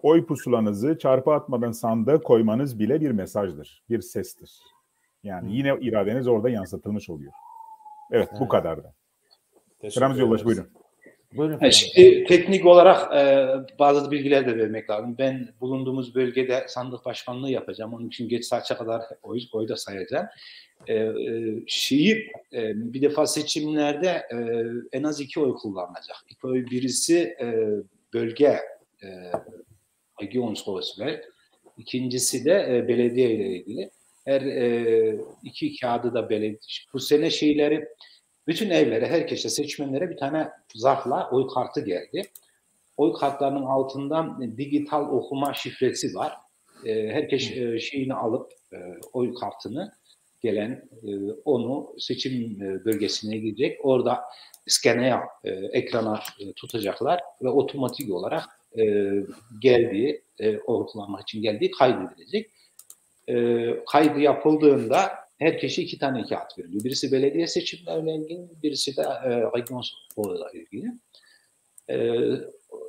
oy pusulanızı çarpı atmadan sandığa koymanız bile bir mesajdır, bir sestir. Yani yine iradeniz orada yansıtılmış oluyor. Evet, bu kadar da. Feramuz Yoldaş, buyurun. Şimdi teknik olarak bazı bilgiler de vermek lazım. Ben bulunduğumuz bölgede sandık başkanlığı yapacağım. Onun için geç saate kadar oy da sayacağım. Bir defa seçimlerde en az 2 oy kullanılacak. 2 oy, birisi bölge Regionsrådsvalg, ikincisi de belediye ile ilgili. Her 2 kağıdı da belediye. Bu sene bütün evlere, herkese, seçmenlere bir tane zarfla oy kartı geldi. Oy kartlarının altından dijital okuma şifresi var. Herkes şeyini alıp oy kartını gelen onu seçim bölgesine gidecek. Orada scanner ekrana tutacaklar ve otomatik olarak oy kullanmak için geldiği kaydedilecek. Kaydı yapıldığında herkese 2 tane kağıt veriliyor. Birisi belediye seçimlerle ilgili, birisi de Regionsråd'la ilgili.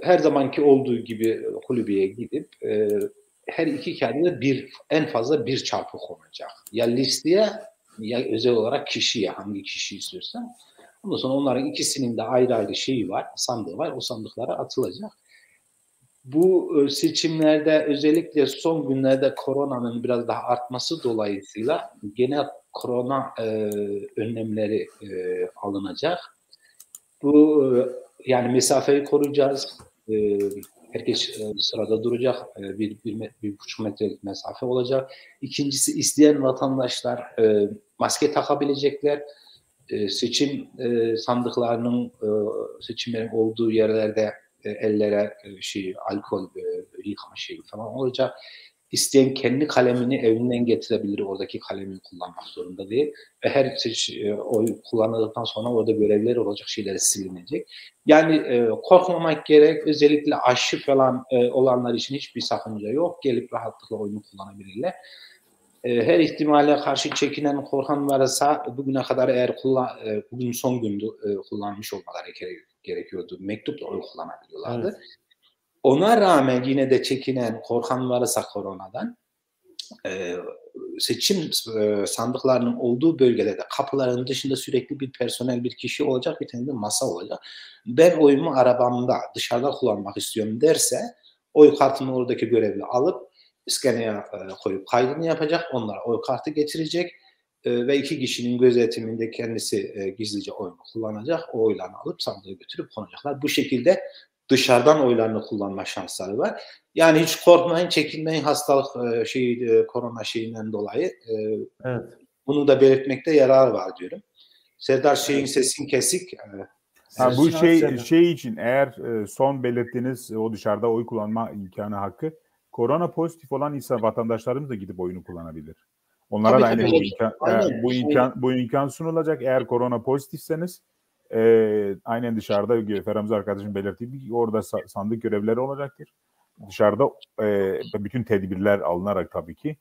Her zamanki olduğu gibi kulübeye gidip her 2 kağıda en fazla 1 çarpı konacak. Ya listeye ya özel olarak kişiye, hangi kişi istiyorsan. Ondan sonra onların ikisinin de ayrı ayrı şeyi var, sandığı var. O sandıklara atılacak. Bu seçimlerde özellikle son günlerde koronanın biraz daha artması dolayısıyla genel korona önlemleri alınacak. Bu yani mesafeyi koruyacağız. Herkes sırada duracak. 1,5 metrelik mesafe olacak. İkincisi, isteyen vatandaşlar maske takabilecekler. Seçim sandıklarının seçimlerin olduğu yerlerde ellere alkol yıkama şeyi falan olacak. İsteyen kendi kalemini evinden getirebilir. Oradaki kalemi kullanmak zorunda değil. Ve her oy kullanıldıktan sonra orada görevler olacak, şeyleri silinecek. Yani korkmamak gerek. Özellikle aşı falan olanlar için hiçbir sakınca yok. Gelip rahatlıkla oyunu kullanabilirler. Her ihtimale karşı çekinen, korkan varsa bugüne kadar eğer bugün son gündü kullanmış olmaları gerekiyordu. Mektupla oy kullanabiliyorlardı. Evet. Ona rağmen yine de çekinen, korkan varsa koronadan seçim sandıklarının olduğu bölgelerde kapıların dışında sürekli bir personel, bir kişi olacak, bir tane de masa olacak. Ben oyumu arabamda dışarıda kullanmak istiyorum derse oy kartını oradaki görevli alıp skaneye koyup kaydını yapacak. Onlara oy kartı getirecek. ve 2 kişinin gözetiminde kendisi gizlice oyunu kullanacak. O oylarını alıp sandığı götürüp konacaklar. Bu şekilde dışarıdan oylarını kullanma şansları var. Yani hiç korkmayın, çekinmeyin hastalık korona şeyinden dolayı. Evet. Bunu da belirtmekte yarar var diyorum. Serdar Şeyh'in sesin kesik. Bu şey için eğer son belirttiğiniz o dışarıda oy kullanma imkanı hakkı, korona pozitif olan insan vatandaşlarımız da gidip oyunu kullanabilir. Onlara da aynı bu imkan sunulacak. Eğer korona pozitifseniz aynen dışarıda Ferhamız arkadaşım belirttiği gibi orada sandık görevlileri olacaktır. Dışarıda bütün tedbirler alınarak tabii ki.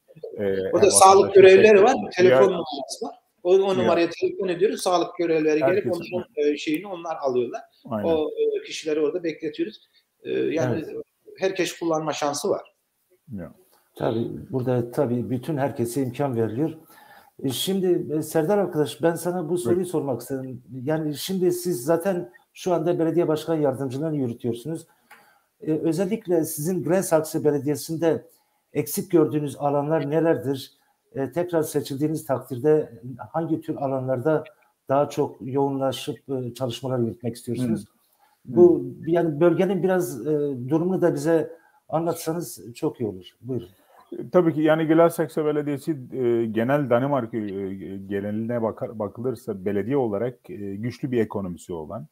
Orada sağlık görevlileri var. Telefon numarası var. O numaraya telefon ediyoruz. Sağlık görevlileri gelip onların şeyini onlar alıyorlar. Aynen. O kişileri orada bekletiyoruz. Yani herkes kullanma şansı var. Ya. Tabii burada bütün herkese imkan veriliyor. Şimdi Serdar arkadaş, ben sana bu soruyu sormak istedim. Yani şimdi siz zaten şu anda belediye başkan yardımcılığını yürütüyorsunuz. Özellikle sizin Grensaksı Belediyesi'nde eksik gördüğünüz alanlar nelerdir? Tekrar seçildiğiniz takdirde hangi tür alanlarda daha çok yoğunlaşıp çalışmalar yürütmek istiyorsunuz? Bu yani bölgenin biraz durumunu da bize anlatsanız çok iyi olur. Buyurun. Tabii ki yani Glasaksı Belediyesi genel Danimarka geneline bakılırsa belediye olarak güçlü bir ekonomisi olan,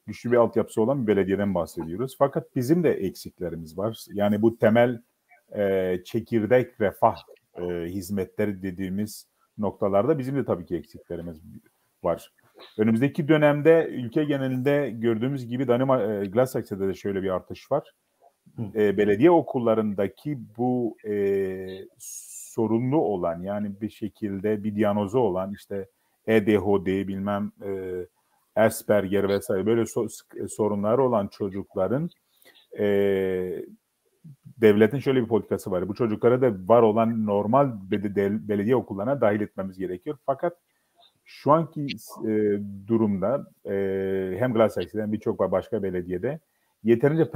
güçlü bir altyapısı olan bir belediyeden bahsediyoruz. Fakat bizim de eksiklerimiz var. Yani bu temel çekirdek refah hizmetleri dediğimiz noktalarda bizim de tabii ki eksiklerimiz var. Önümüzdeki dönemde ülke genelinde gördüğümüz gibi Glasaksy'de de şöyle bir artış var. Belediye okullarındaki bu sorunlu olan, yani bir şekilde bir diagnozu olan işte ADHD bilmem Asperger vesaire böyle sorunları olan çocukların devletin şöyle bir politikası var. Bu çocuklara da var olan normal belediye okullarına dahil etmemiz gerekiyor. Fakat şu anki durumda hem Glasaksy'de hem birçok başka belediyede yeterince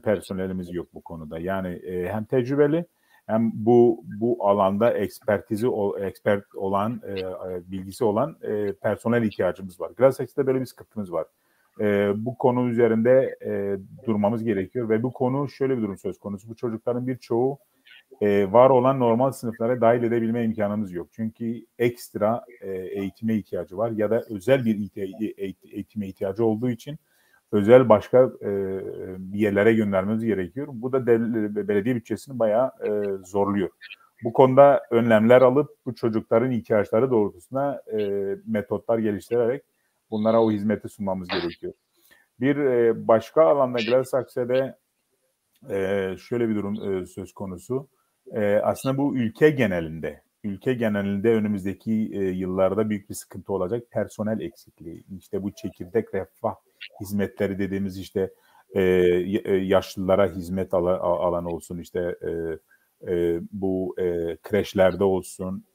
personelimiz yok bu konuda. Yani hem tecrübeli hem bu alanda expert olan bilgisi olan personel ihtiyacımız var. Glasaksy'de böyle bir sıkıntımız var. Bu konu üzerinde durmamız gerekiyor ve bu konu şöyle bir durum söz konusu. Bu çocukların birçoğu var olan normal sınıflara dahil edebilme imkanımız yok. Çünkü ekstra eğitime ihtiyacı var ya da özel bir eğitime ihtiyacı olduğu için özel başka bir yerlere göndermemiz gerekiyor. Bu da belediye bütçesini bayağı zorluyor. Bu konuda önlemler alıp bu çocukların ihtiyaçları doğrultusunda metotlar geliştirerek bunlara o hizmeti sunmamız gerekiyor. Bir başka alanda Glasaksy'de şöyle bir durum söz konusu. Aslında bu ülke genelinde önümüzdeki yıllarda büyük bir sıkıntı olacak personel eksikliği. İşte bu çekirdek refah hizmetleri dediğimiz işte yaşlılara hizmet alanı olsun, işte bu kreşlerde olsun,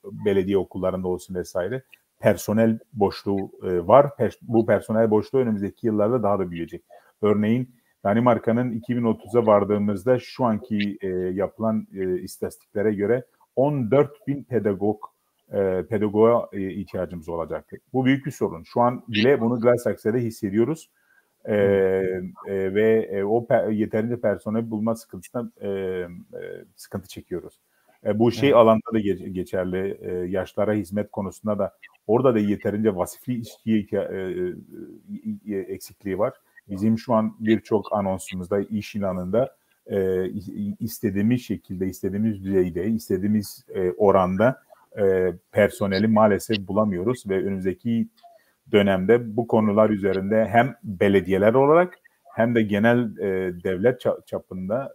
belediye okullarında olsun vesaire. Personel boşluğu var. Bu personel boşluğu önümüzdeki yıllarda daha da büyüyecek. Örneğin Danimarka'nın 2030'a vardığımızda şu anki yapılan istatistiklere göre 14.000 pedagoğa ihtiyacımız olacaktır. Bu büyük bir sorun. Şu an bile bunu Glasaksy'de hissediyoruz. Ve o yeterince personel bulma sıkıntısına sıkıntı çekiyoruz. Bu alanda da geçerli. Yaşlara hizmet konusunda da orada da yeterince vasıflı işçi eksikliği var. Bizim şu an birçok anonsumuzda, iş ilanında istediğimiz şekilde, istediğimiz düzeyde, istediğimiz oranda personeli maalesef bulamıyoruz ve önümüzdeki dönemde bu konular üzerinde hem belediyeler olarak hem de genel devlet çapında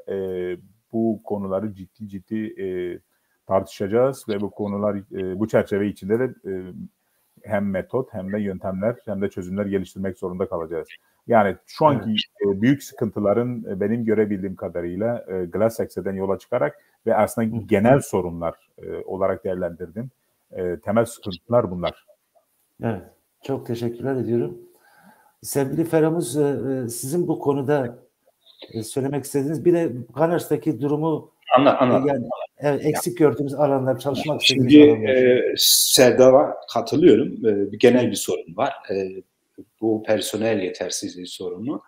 bu konuları ciddi tartışacağız ve bu konular bu çerçeve içinde de hem metot hem de yöntemler hem de çözümler geliştirmek zorunda kalacağız. Yani şu anki büyük sıkıntıların benim görebildiğim kadarıyla Glasaksy'den yola çıkarak ve aslında genel sorunlar olarak değerlendirdim. Temel sıkıntılar bunlar. Evet. Çok teşekkürler ediyorum. Sevgili Ferhamuz, sizin bu konuda söylemek istediğiniz bir de Kanars'taki durumu anladım. Yani Evet, eksik gördüğünüz alanlar, çalışmak istediğiniz Şimdi alanlar. Serdar'a katılıyorum. Genel bir sorun var. Bu personel yetersizliği sorunu.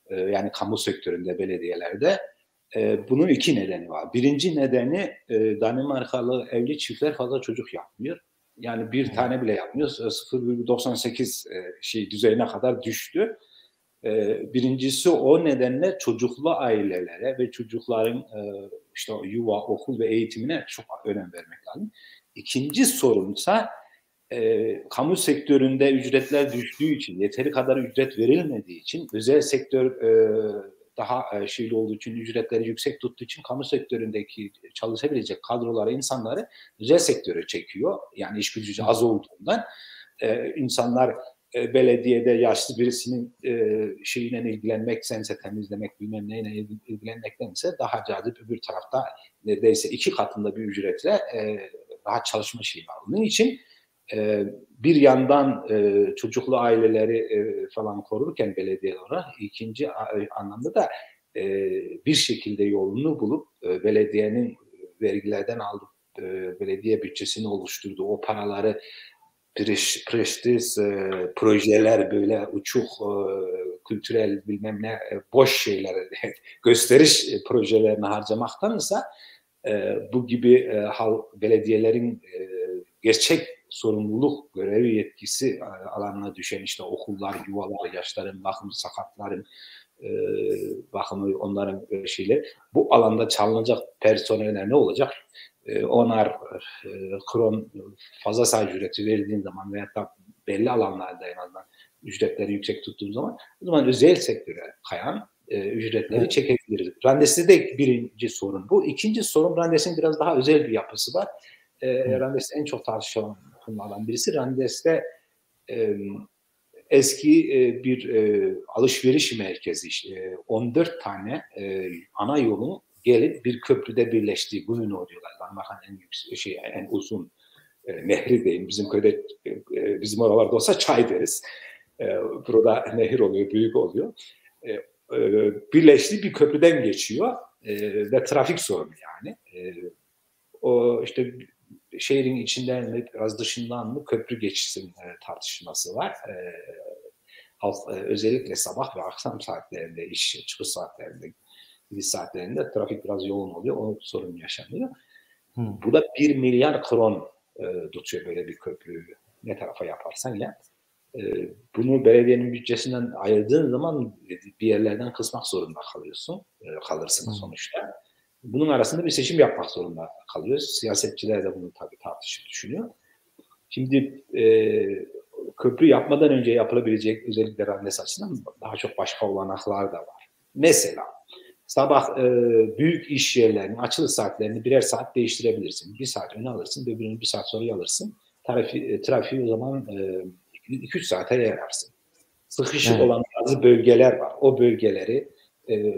Yani kamu sektöründe, belediyelerde. Bunun iki nedeni var. Birinci nedeni Danimarkalı evli çiftler fazla çocuk yapmıyor. Yani bir tane bile yapmıyor. 0,98 düzeyine kadar düştü. Birincisi o nedenle çocuklu ailelere ve çocukların işte yuva, okul ve eğitimine çok önem vermek lazım. İkinci sorunsa kamu sektöründe ücretler düştüğü için, yeteri kadar ücret verilmediği için, özel sektör daha şeyli olduğu için, ücretleri yüksek tuttuğu için kamu sektöründeki çalışabilecek kadroları, insanları özel sektöre çekiyor. Yani iş gücü az olduğundan insanlar belediyede yaşlı birisinin şeyine ilgilenmektense, temizlemek bilmem neyle ilgilenmektense daha cazip öbür tarafta neredeyse 2 katında bir ücretle rahat çalışma şeyi var. Onun için bir yandan çocuklu aileleri falan korurken belediye olarak, ikinci anlamda da bir şekilde yolunu bulup belediyenin vergilerden aldığı belediye bütçesini oluşturduğu o paraları prestij projeler, böyle uçuk kültürel bilmem ne boş şeyler gösteriş projelerine harcamaktansa bu gibi belediyelerin gerçek sorumluluk, görevi, yetkisi alanına düşen işte okullar, yuvalar, yaşların bakımı, sakatların bakımı, onların şeyleri, bu alanda çalınacak personeller ne olacak? Onar kron fazla sayı ücreti verildiğin zaman veya da belli alanlarda en azından ücretleri yüksek tuttuğu zaman, o zaman özel sektöre kayan ücretleri çekebiliriz. Randes'te de birinci sorun bu. İkinci sorun, Randes'in biraz daha özel bir yapısı var. Randes'te en çok tartışılan konulardan birisi. Randes'te eski bir alışveriş merkezi, 14 tane ana yolun gelip bir köprüde birleştiği, Gunno diyorlar. Danimarka'nın en uzun nehri değil. Bizim köyde, bizim oralarda olsa çay deriz. Burada nehir oluyor, büyük oluyor. Birleştiği bir köprüden geçiyor ve trafik sorunu yani. O işte şehrin içinden mi, biraz dışından mı köprü geçsin tartışması var. Özellikle sabah ve akşam saatlerinde, iş çıkış saatlerinde, gidiş saatlerinde trafik biraz yoğun oluyor. O sorun yaşanıyor. Bu da 1 milyar kron tutuyor böyle bir köprüyü. Ne tarafa yaparsan ya. Bunu belediyenin bütçesinden ayırdığın zaman bir yerlerden kısmak zorunda kalırsın sonuçta. Bunun arasında bir seçim yapmak zorunda kalıyoruz. Siyasetçiler de bunu tabii tartışıp düşünüyor. Şimdi köprü yapmadan önce yapılabilecek, özellikle Randes açısından daha çok başka olanaklar da var. Mesela sabah büyük iş yerlerinin açılış saatlerini birer saat değiştirebilirsin. 1 saat öne alırsın, öbürünü 1 saat sonra alırsın. Trafiği o zaman 2-3 saate yararsın. Sıkışık olan bazı bölgeler var. O bölgeleri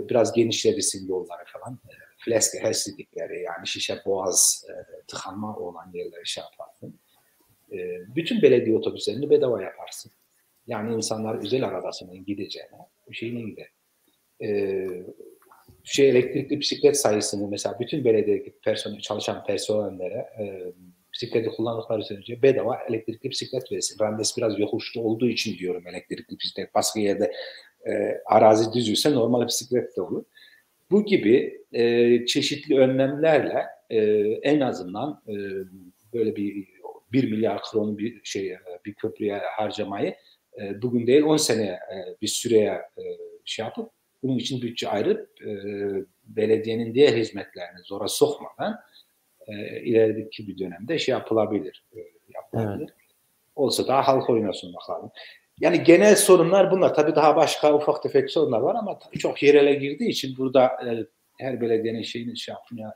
biraz genişletirsin, yolları falan. Flaskehälslikleri, yani şişe boğaz, tıkanma olan yerleri şey yaparsın. Bütün belediye otobüslerini bedava yaparsın. Yani insanlar özel arabasının gideceğine, şeyine gider. Elektrikli bisiklet sayısını mesela bütün belediye çalışan personellere bisikleti kullandıkları sürece bedava elektrikli bisiklet verirsin. Randes biraz yokuşlu olduğu için diyorum elektrikli bisiklet. Başka yerde arazi düzülse normal bisiklet de olur. Bu gibi çeşitli önlemlerle en azından böyle bir 1 milyar kron bir köprüye harcamayı bugün değil 10 sene bir süreye şey yapıp bunun için bütçe ayırıp belediyenin diğer hizmetlerini zora sokmadan ilerideki bir dönemde yapılabilir. Evet. Olsa daha halk oyuna sunmak lazım. Yani genel sorunlar bunlar. Tabii daha başka ufak tefek sorunlar var ama çok yerele girdiği için burada her belediyenin şeyini yapmaya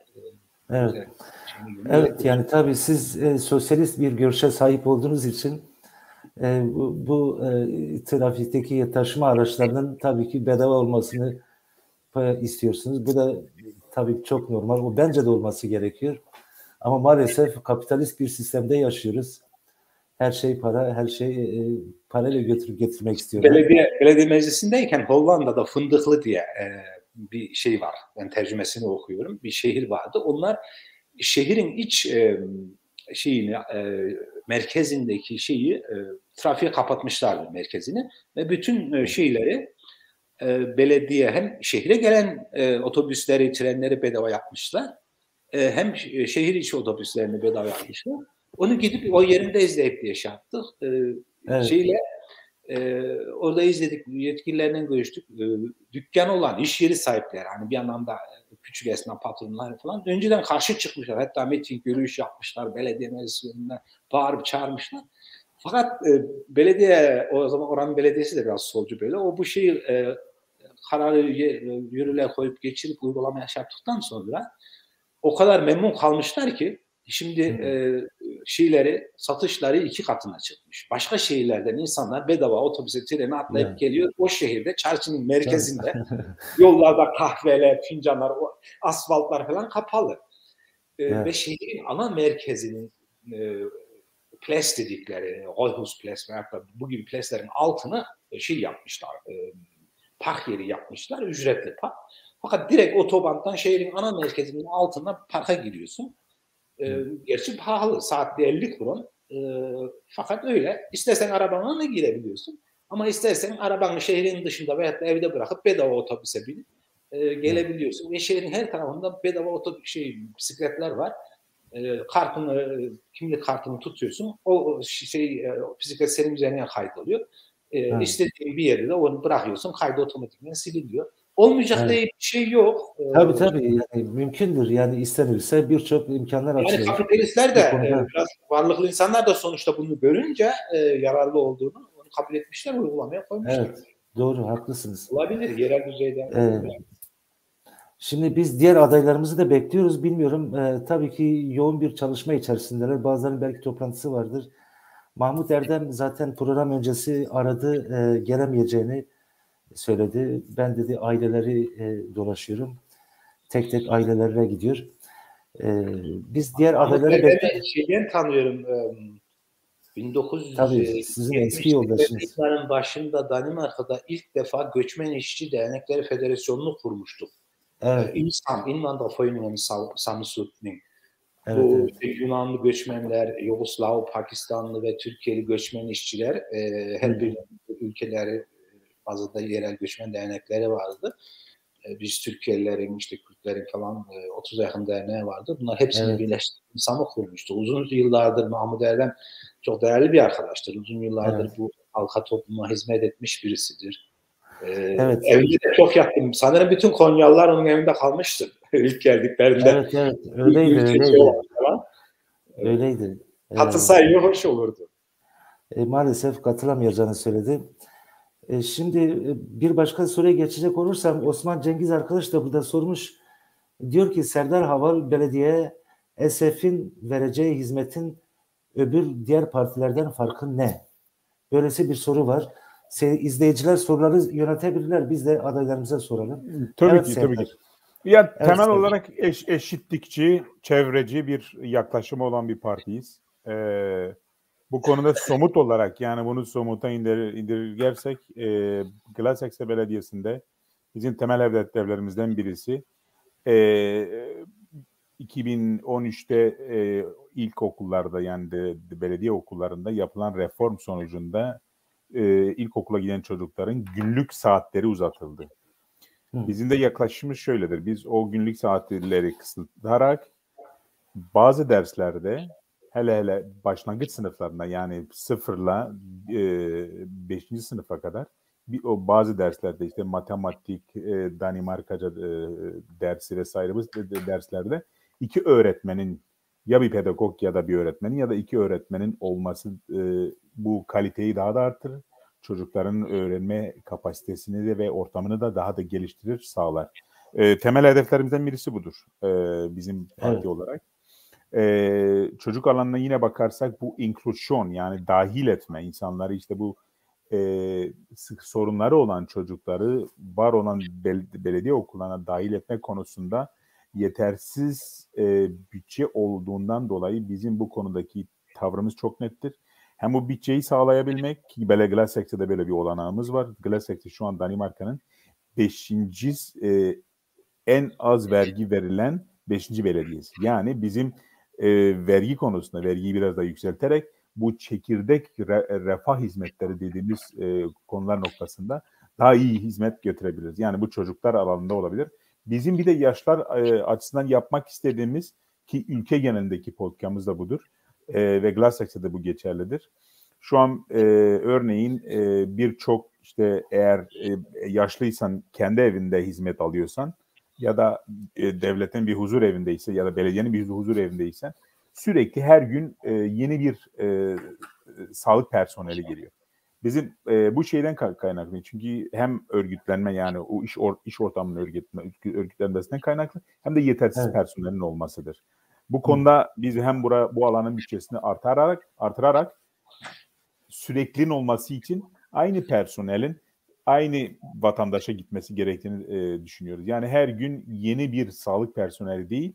evet. Evet, yani tabii siz sosyalist bir görüşe sahip olduğunuz için bu trafikteki taşıma araçlarının tabii ki bedava olmasını istiyorsunuz. Bu da tabii çok normal. O bence de olması gerekiyor. Ama maalesef kapitalist bir sistemde yaşıyoruz. Her şey para, her şey parayla götürüp getirmek istiyorlar. Belediye meclisindeyken Hollanda'da Fındıklı diye bir şey var. Ben tercümesini okuyorum. Bir şehir vardı. Onlar şehrin iç şeyini merkezindeki trafiğe kapatmışlardı merkezini ve bütün şeyleri belediye hem şehre gelen otobüsleri, trenleri bedava yapmışlar. Hem şehir içi otobüslerini bedava yapmışlar. Onu gidip o yerinde izleyip diye şey yaptık. Orada izledik, yetkililerle görüştük. Dükkan olan iş yeri sahipleri, hani bir anlamda küçük esnaf patronları falan önceden karşı çıkmışlar. Hatta miting, yürüyüş yapmışlar, belediye meclisinde bağırıp çağırmışlar. Fakat belediye, o zaman oranın belediyesi de biraz solcu böyle. O bu şeyi kararı yürürlüğe koyup geçirip uygulamaya yaptıktan sonra o kadar memnun kalmışlar ki şimdi satışları 2 katına çıkmış. Başka şehirlerden insanlar bedava otobüse, trene atlayıp geliyor. O şehirde, çarşının merkezinde yollarda kahveler, fincanlar, asfaltlar falan kapalı. Ve şehrin ana merkezinin ples dedikleri, Royhus Ples veya bu gibi pleslerin altına yapmışlar. Park yeri yapmışlar, ücretli park. Fakat direkt otobandan şehrin ana merkezinin altına parka giriyorsun. Gerçi pahalı, saatte 50 kron. Fakat öyle. İstersen arabanla da girebiliyorsun. Ama istersen arabanı şehrin dışında veyahut da evde bırakıp bedava otobüse binip gelebiliyorsun. Ve şehrin her tarafında bedava bisikletler var. Kimlik kartını tutuyorsun. O bisiklet senin üzerine kaydoluyor. İstediğin bir yerde de onu bırakıyorsun. Kaydı otomatikman siliniyor. Olmayacak diye bir şey yok. Tabii yani mümkündür. Yani istenirse birçok imkanlar açılıyor. Yani kapitalistler de biraz varlıklı insanlar da sonuçta bunu görünce yararlı olduğunu onu kabul etmişler, uygulamaya koymuşlar. Evet, doğru, haklısınız. Olabilir, yerel düzeyde. Şimdi biz diğer adaylarımızı da bekliyoruz. Bilmiyorum, tabii ki yoğun bir çalışma içerisindeler. Bazılarının belki toplantısı vardır. Mahmut Erdem zaten program öncesi aradı, gelemeyeceğini söyledi. Ben dedi aileleri dolaşıyorum. Tek tek ailelerine gidiyor. Biz diğer adayları bekliyoruz. Şeyden tanıyorum. 1970'lerin başında Danimarka'da ilk defa Göçmen İşçi Dernekleri Federasyonu'nu kurmuştuk. Evet. İnvandrarforeningen Sammenslutning. Bu Yunanlı göçmenler, Yugoslav, Pakistanlı ve Türkiye'li göçmen işçiler, her bir ülkeleri bazında yerel göçmen dernekleri vardı. Biz Türkiye'lilerin, Kürtlerin falan 30'a yakın derneği vardı. Bunlar hepsini birleştirip insanı kurmuştu. Uzun yıllardır Mahmut Erdem çok değerli bir arkadaştır. Uzun yıllardır bu halka topluma hizmet etmiş birisidir. Evinde de çok yattım. Sanırım bütün Konyalılar onun evinde kalmıştır ilk geldiklerinde. Evet. Öyleydi. Öyleydi. Katı sayıyor, hoş olurdu. Maalesef katılamayacağını söyledi. Şimdi bir başka soruya geçecek olursam, Osman Cengiz arkadaş da burada sormuş. Diyor ki Serdar Haval Belediye ESEF'in vereceği hizmetin öbür diğer partilerden farkı ne? Böylesi bir soru var. İzleyiciler soruları yönetebilirler. Biz de adaylarımıza soralım. Tabii ki. Ya temel olarak eşitlikçi, çevreci bir yaklaşımı olan bir partiyiz. Bu konuda somut olarak, yani bunu somuta indirgersek Glasex'e Belediyesi'nde bizim temel hedeflerimizden birisi 2013'te ilkokullarda, yani belediye okullarında yapılan reform sonucunda ilkokula giden çocukların günlük saatleri uzatıldı. Bizim de yaklaşımımız şöyledir. Biz o günlük saatleri kısıtlayarak bazı derslerde, hele başlangıç sınıflarında, yani 0'la 5. sınıfa kadar o bazı derslerde matematik, Danimarkaca dersi vesaire bu derslerde 2 öğretmenin, ya bir pedagog ya da bir öğretmenin ya da 2 öğretmenin olması bu kaliteyi daha da artırır. Çocukların öğrenme kapasitesini de ve ortamını da daha da geliştirir, sağlar. Temel hedeflerimizden birisi budur bizim parti olarak. Çocuk alanına yine bakarsak bu inklusyon, yani dahil etme, insanları bu sorunları olan çocukları var olan belediye okullarına dahil etme konusunda yetersiz bütçe olduğundan dolayı bizim bu konudaki tavrımız çok nettir. Hem bu bütçeyi sağlayabilmek, ki Glasex'te de böyle bir olanağımız var. Glasex'te şu an Danimarka'nın 5. en az vergi verilen 5. belediyesi. Yani bizim vergi konusunda vergiyi biraz da yükselterek bu çekirdek refah hizmetleri dediğimiz konular noktasında daha iyi hizmet götürebiliriz. Yani bu çocuklar alanında olabilir. Bizim bir de yaşlar açısından yapmak istediğimiz, ki ülke genelindeki politikamız da budur ve Glassex'e de bu geçerlidir. Şu an örneğin birçok işte eğer yaşlıysan kendi evinde hizmet alıyorsan ya da devletin bir huzur evindeyse ya da belediyenin bir huzur evindeysen sürekli her gün yeni bir sağlık personeli geliyor. Bizim bu şeyden kaynaklı. Çünkü hem örgütlenme, yani o iş ortamının örgütlenmesinden kaynaklı, hem de yetersiz personelin olmasıdır. Bu konuda biz hem bu alanın bütçesini artırarak sürekliliğin olması için aynı personelin aynı vatandaşa gitmesi gerektiğini düşünüyoruz. Yani her gün yeni bir sağlık personeli değil,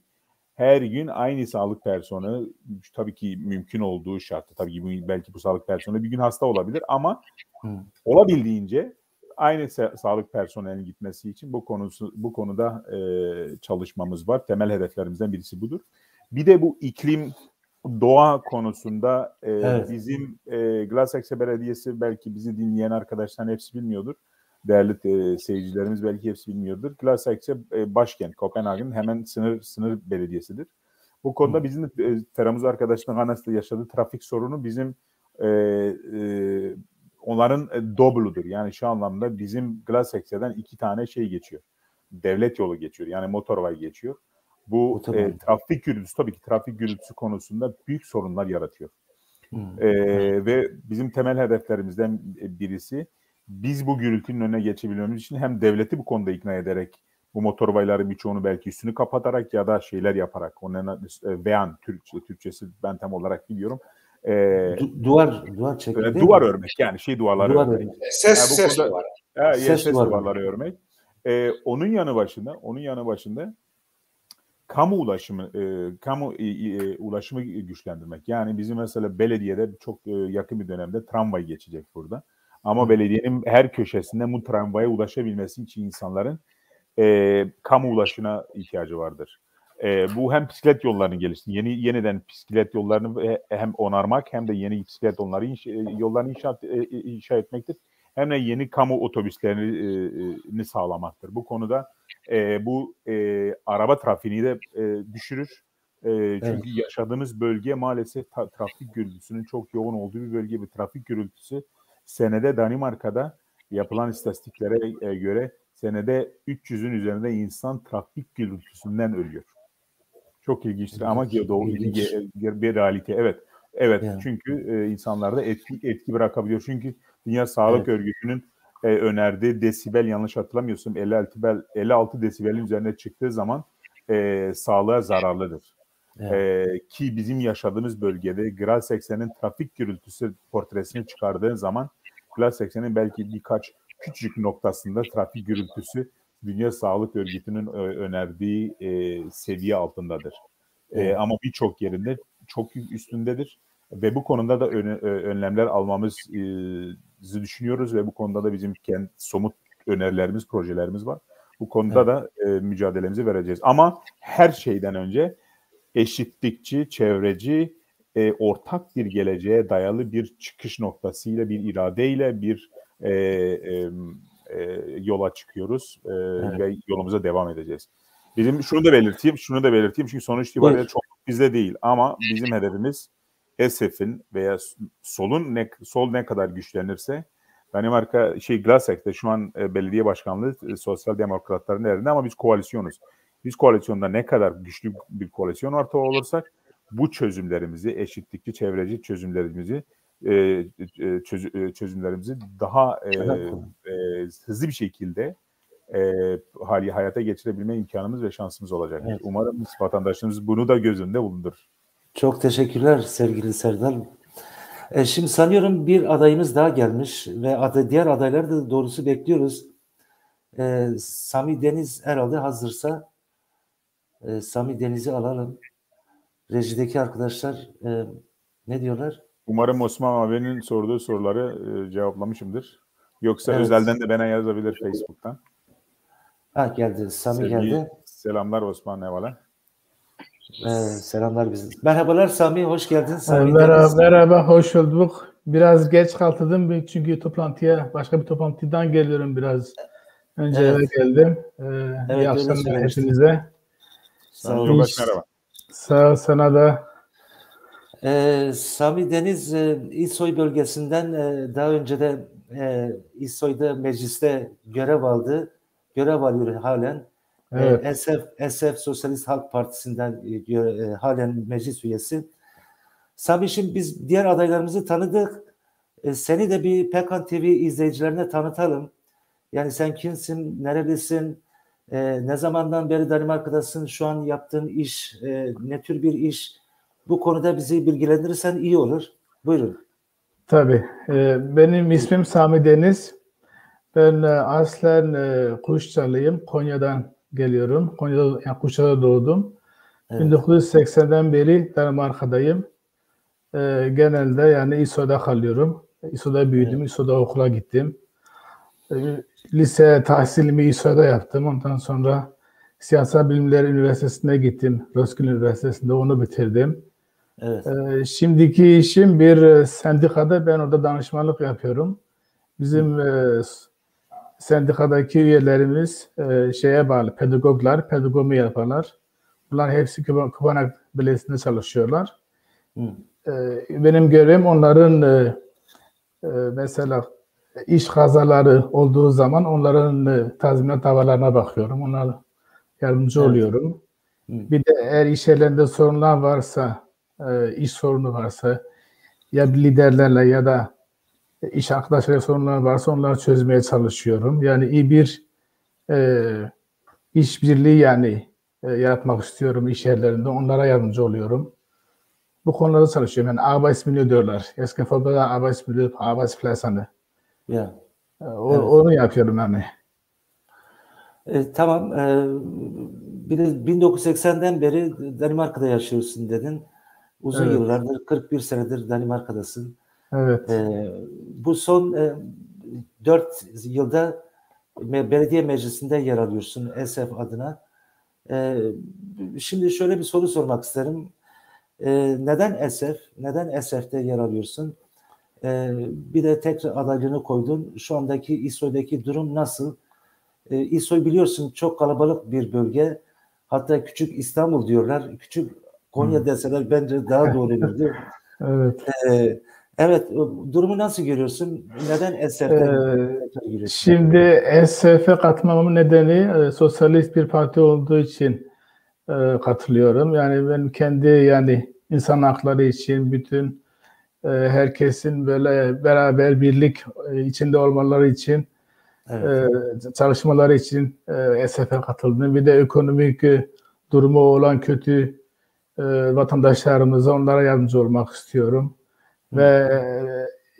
her gün aynı sağlık personeli, tabii ki mümkün olduğu şartta, tabii ki belki bu sağlık personeli bir gün hasta olabilir ama olabildiğince aynı sağlık personelinin gitmesi için bu konuda çalışmamız var. Temel hedeflerimizden birisi budur. Bir de bu iklim, doğa konusunda bizim Glassex'e Belediyesi, belki bizi dinleyen arkadaşların hepsi bilmiyordur. Değerli seyircilerimiz belki hepsi bilmiyordur. Glassex'e başkent Kopenhag'ın hemen sınır belediyesidir. Bu konuda bizim Feramuz arkadaşların Hannes'te yaşadığı trafik sorunu bizim onların dobludur. Yani şu anlamda bizim Glassex'den 2 tane şey geçiyor. Devlet yolu geçiyor. Yani motorway geçiyor. Bu trafik gürültüsü, tabii ki trafik gürültüsü konusunda büyük sorunlar yaratıyor. Ve bizim temel hedeflerimizden birisi, biz bu gürültünün önüne geçebilmemiz için hem devleti bu konuda ikna ederek, bu motorwayların birçoğunu belki üstünü kapatarak ya da şeyler yaparak, beyan, Türkçesi ben tam olarak biliyorum. Duvar çekmek, duvar örmek, yani duvarları örmek. Ses duvarı. Ses duvarları örmek. Onun yanı başında kamu ulaşımı güçlendirmek. Yani bizim mesela belediyede çok yakın bir dönemde tramvay geçecek burada. Ama belediyenin her köşesinde bu tramvaya ulaşabilmesi için insanların kamu ulaşına ihtiyacı vardır. Bu hem bisiklet yollarını geliştirmek, yeniden bisiklet yollarını hem onarmak, hem de yeni bisiklet yollarını inşa etmektir. Hem de yeni kamu otobüslerini sağlamaktır. Bu konuda bu araba trafiğini de düşürür. Çünkü yaşadığımız bölge maalesef trafik gürültüsünün çok yoğun olduğu bir bölge. Bir trafik gürültüsü senede Danimarka'da yapılan istatistiklere göre senede 300'ün üzerinde insan trafik gürültüsünden ölüyor. Çok ilginçtir ama bir realite. Evet. Çünkü insanlarda etki bırakabiliyor. Çünkü Dünya Sağlık Örgütü'nün önerdiği desibel, yanlış hatırlamıyorsam 56 desibelin üzerine çıktığı zaman sağlığa zararlıdır. Ki bizim yaşadığımız bölgede Glassex'in trafik gürültüsü portresini çıkardığı zaman Glassex'in belki birkaç küçük noktasında trafik gürültüsü Dünya Sağlık Örgütü'nün önerdiği seviye altındadır. Ama birçok yerinde çok üstündedir. Ve bu konuda da önlemler almamızı düşünüyoruz ve bu konuda da bizim kendi somut önerilerimiz, projelerimiz var. Bu konuda da mücadelemizi vereceğiz. Ama her şeyden önce eşitlikçi, çevreci, ortak bir geleceğe dayalı bir çıkış noktasıyla, bir iradeyle bir yola çıkıyoruz ve yolumuza devam edeceğiz. Bizim şunu da belirteyim çünkü sonuç itibariyle çok bizde değil ama bizim hedefimiz ESEF'in veya sol ne kadar güçlenirse, Danimarka Glassex'te şu an belediye başkanlığı sosyal demokratların elinde ama biz koalisyonuz. Biz koalisyonda ne kadar güçlü bir koalisyon ortağı olursak bu çözümlerimizi, eşitlikçi, çevreci çözümlerimizi daha hızlı bir şekilde hayata geçirebilme imkanımız ve şansımız olacaktır. Evet. Umarım vatandaşlarımız bunu da göz önünde bulundurur. Çok teşekkürler sevgili Serdar. Şimdi sanıyorum bir adayımız daha gelmiş ve diğer adayları da doğrusu bekliyoruz. Sami Deniz herhalde hazırsa Sami Deniz'i alalım. Rejideki arkadaşlar ne diyorlar? Umarım Osman abinin sorduğu soruları cevaplamışımdır. Yoksa özelden de bana yazabilir Facebook'tan. Geldi. Sami geldi. Selamlar Osman Nevala. Selamlar bizim. Merhabalar Sami, hoş geldin. Sami Deniz. Merhaba, hoş bulduk. Biraz geç kalktım çünkü başka bir toplantıdan geliyorum biraz. Önce eve geldim. Evet, İyi akşamlar öyle hepinize. Sağ ol. Yoldaş merhaba. Sağ ol, sana da. Sami Deniz, İSOY bölgesinden daha önce de İSOY'da mecliste görev aldı. Görev alıyor halen. Evet. SF Sosyalist Halk Partisi'nden halen meclis üyesi. Sami, şimdi biz diğer adaylarımızı tanıdık. Seni de bir Pekan TV izleyicilerine tanıtalım. Yani sen kimsin, nerelisin, ne zamandan beri Danimarka'dasın, şu an yaptığın iş, ne tür bir iş? Bu konuda bizi bilgilendirirsen iyi olur. Buyurun. Tabii. Benim ismim Sami Deniz. Ben aslen Kuşçalıyım. Konya'dan geliyorum. Kuşça'da doğdum. Evet. 1980'den beri Danimarka'dayım. Genelde yani İSO'da kalıyorum. İSO'da büyüdüm. Evet. İSO'da okula gittim. Lise tahsilimi İSO'da yaptım. Ondan sonra Siyasal Bilimler Üniversitesi'ne gittim. Roskilde Üniversitesi'nde onu bitirdim. Evet. Şimdiki işim bir sendikada. Ben orada danışmanlık yapıyorum. Bizim sendikadaki üyelerimiz şeye bağlı, pedagoglar, pedagogi yaparlar. Bunlar hepsi Kubanak Belediyesi'nde çalışıyorlar. Benim görevim onların mesela iş kazaları olduğu zaman onların tazminat davalarına bakıyorum. Onlara yardımcı oluyorum. Bir de eğer iş yerlerinde sorunlar varsa, iş sorunu varsa ya liderlerle ya da iş arkadaşlarıyla sorunlar varsa onları çözmeye çalışıyorum. Yani iyi bir işbirliği yani yaratmak istiyorum iş yerlerinde. Onlara yardımcı oluyorum. Bu konularda çalışıyorum. Yani Arbeitsmillieu diyorlar. Eski fabrikada Arbeitsmillieu, Arbeitsplätze. Yeah. Onu yapıyorum yani. Tamam. Bir de 1980'den beri Danimarka'da yaşıyorsun dedin. Uzun yıllardır, 41 senedir Danimarka'dasın. Evet. Bu son 4 yılda belediye meclisinde yer alıyorsun SF adına. Şimdi şöyle bir soru sormak isterim. Neden SF? Neden SF'de yer alıyorsun? Bir de tekrar adaylığını koydun. Şu andaki İSOY'daki durum nasıl? İSOY biliyorsun çok kalabalık bir bölge. Hatta küçük İstanbul diyorlar. Küçük Konya deseler bence daha doğru olurdu. Evet. Evet. Durumu nasıl görüyorsun? Neden SF'de giriyorsun? Şimdi SF'e katmamın nedeni sosyalist bir parti olduğu için katılıyorum. Yani ben kendi yani insan hakları için bütün herkesin böyle beraber birlik içinde olmaları için çalışmaları için SF'e katıldım. Bir de ekonomik durumu olan kötü vatandaşlarımıza onlara yardımcı olmak istiyorum. Ve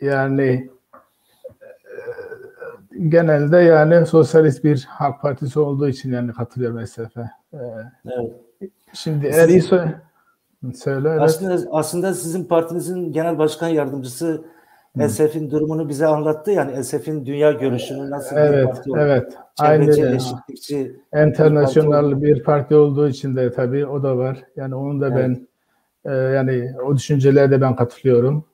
yani genelde yani sosyalist bir halk partisi olduğu için yani katılıyorum SF'e. Evet. Şimdi eğer iyi söyle. Evet. Aslında sizin partinizin genel başkan yardımcısı SF'in durumunu bize anlattı. Yani SF'in dünya görüşünü nasıl bir parti olduğunu. Evet. Çevreci, Aynı eşitlikçi internasyonel bir parti olduğu için de tabii o da var. Yani onun da ben yani o düşüncelere de ben katılıyorum.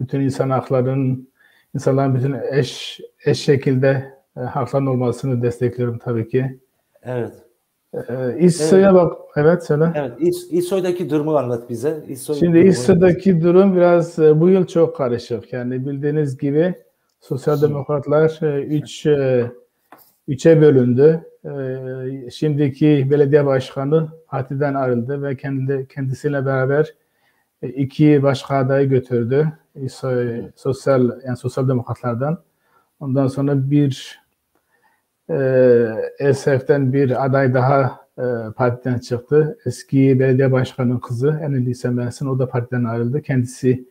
Bütün insanların bütün eş şekilde hakların olmasını destekliyorum tabii ki. Evet. İSO'ya bak. Evet söyle. Evet. İSO'daki durumu anlat bize. Şimdi İSO'daki durum biraz bu yıl çok karışık. Yani bildiğiniz gibi Sosyal Demokratlar 3'e bölündü. Şimdiki belediye başkanı partiden ayrıldı ve kendisiyle beraber 2 başka adayı götürdü. Sosyal Demokratlardan. Ondan sonra bir SF'den bir aday daha partiden çıktı. Eski belediye başkanının kızı Enelise Mersin, o da partiden ayrıldı. Kendisi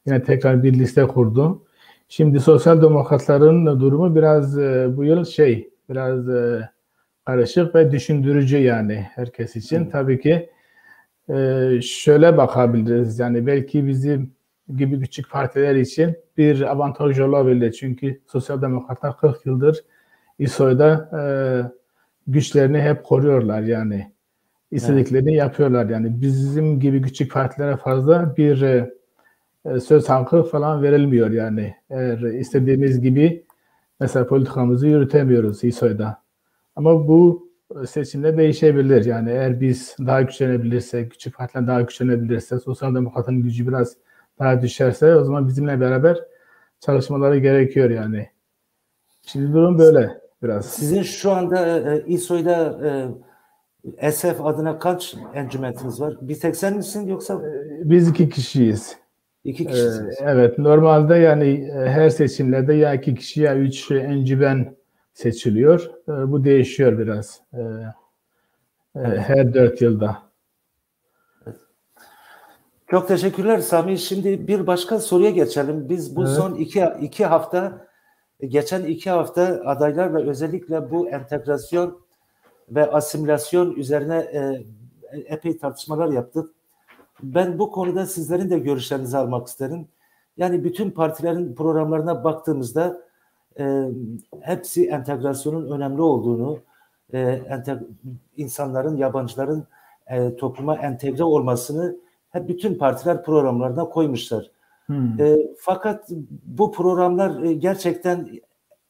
yine tekrar bir liste kurdu. Şimdi Sosyal Demokratların durumu biraz bu yıl biraz karışık ve düşündürücü yani herkes için. Tabii ki şöyle bakabiliriz. Yani belki bizim gibi küçük partiler için bir avantaj olabilir. Çünkü Sosyal Demokratlar 40 yıldır İSO'da güçlerini hep koruyorlar yani. istediklerini yapıyorlar. Yani bizim gibi küçük partilere fazla bir söz hakkı falan verilmiyor yani. Eğer istediğimiz gibi mesela politikamızı yürütemiyoruz İSO'da. Ama bu seçimde değişebilir. Yani eğer biz daha güçlenebilirsek, küçük partiler daha güçlenebilirse, sosyal demokratın gücü biraz daha düşerse o zaman bizimle beraber çalışmaları gerekiyor yani. Şimdi durum böyle biraz. Sizin şu anda İSO'da SF adına kaç encümentiniz var? Bir tek sen misin yoksa? Biz 2 kişiyiz. 2 kişisiniz. Evet, normalde yani her seçimlerde ya 2 kişi ya 3 encümen seçiliyor. Bu değişiyor biraz. Her 4 yılda. Çok teşekkürler Sami. Şimdi bir başka soruya geçelim. Biz bu son iki hafta, geçen 2 hafta adaylarla özellikle bu entegrasyon ve asimilasyon üzerine epey tartışmalar yaptık. Ben bu konuda sizlerin de görüşlerinizi almak isterim. Yani bütün partilerin programlarına baktığımızda hepsi entegrasyonun önemli olduğunu, insanların, yabancıların topluma entegre olmasını hep bütün partiler programlarına koymuşlar. Fakat bu programlar gerçekten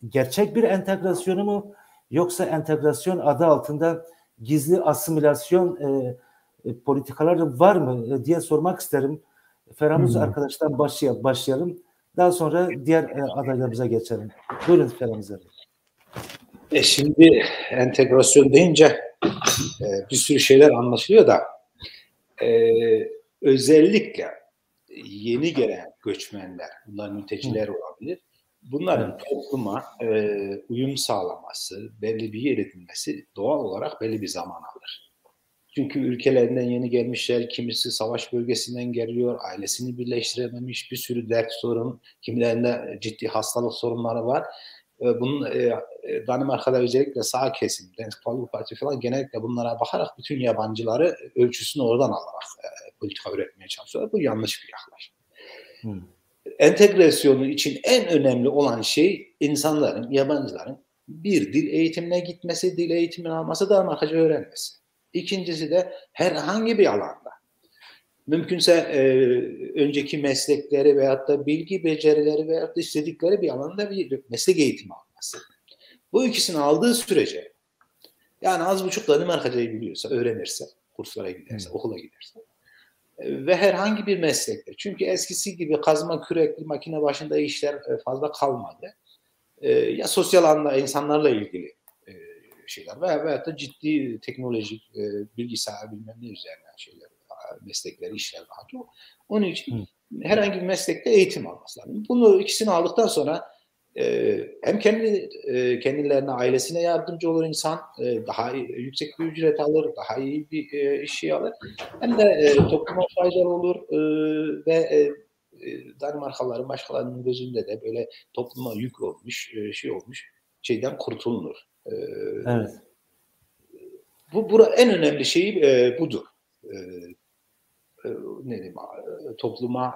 gerçek bir entegrasyonu mu, yoksa entegrasyon adı altında gizli asimilasyon politikaları var mı diye sormak isterim. Feramuz arkadaştan başlayalım. Daha sonra diğer adaylarımıza geçelim. Buyurun Feramuz abi. Şimdi entegrasyon deyince bir sürü şeyler anlaşılıyor da özellikle yeni gelen göçmenler, bunlar mülteciler olabilir. Bunların topluma uyum sağlaması, belli bir yer edinmesi doğal olarak belli bir zaman alır. Çünkü ülkelerinden yeni gelmişler, kimisi savaş bölgesinden geliyor, ailesini birleştirememiş, bir sürü dert sorun, kimilerinde ciddi hastalık sorunları var. Bunun Danimarka'da özellikle sağ kesim, Dansk Parti falan genellikle bunlara bakarak bütün yabancıları ölçüsünü oradan alarak politika üretmeye çalışıyorlar. Bu yanlış bir yaklaşım. Entegrasyonu için en önemli olan şey insanların, yabancıların bir dil eğitimine gitmesi, dil eğitimini alması, Danimarkaca öğrenmesi. İkincisi de herhangi bir alanda, mümkünse önceki meslekleri veyahut da bilgi becerileri veyahut da istedikleri bir alanda bir meslek eğitimi alması. Bu ikisini aldığı sürece, yani az buçuk Danimarkacayı biliyorsa, öğrenirse, kurslara giderse, okula giderse ve herhangi bir meslekte. Çünkü eskisi gibi kazma kürekli makine başında işler fazla kalmadı. Ya sosyal alanda insanlarla ilgili şeyler veyahut da ciddi teknolojik bilgisayar bilmem ne üzerinden şeyler, meslekleri, işler daha çok. Onun için herhangi bir meslekte eğitim alması lazım. Bunu ikisini aldıktan sonra hem kendilerine, ailesine yardımcı olur insan, daha yüksek bir ücret alır, daha iyi bir iş alır. Hem de topluma faydalı olur ve Danimarkalıların başkalarının gözünde de böyle topluma yük olmuş, şeyden kurtulunur. Evet. Bu en önemli şey budur. Ne diyeyim, topluma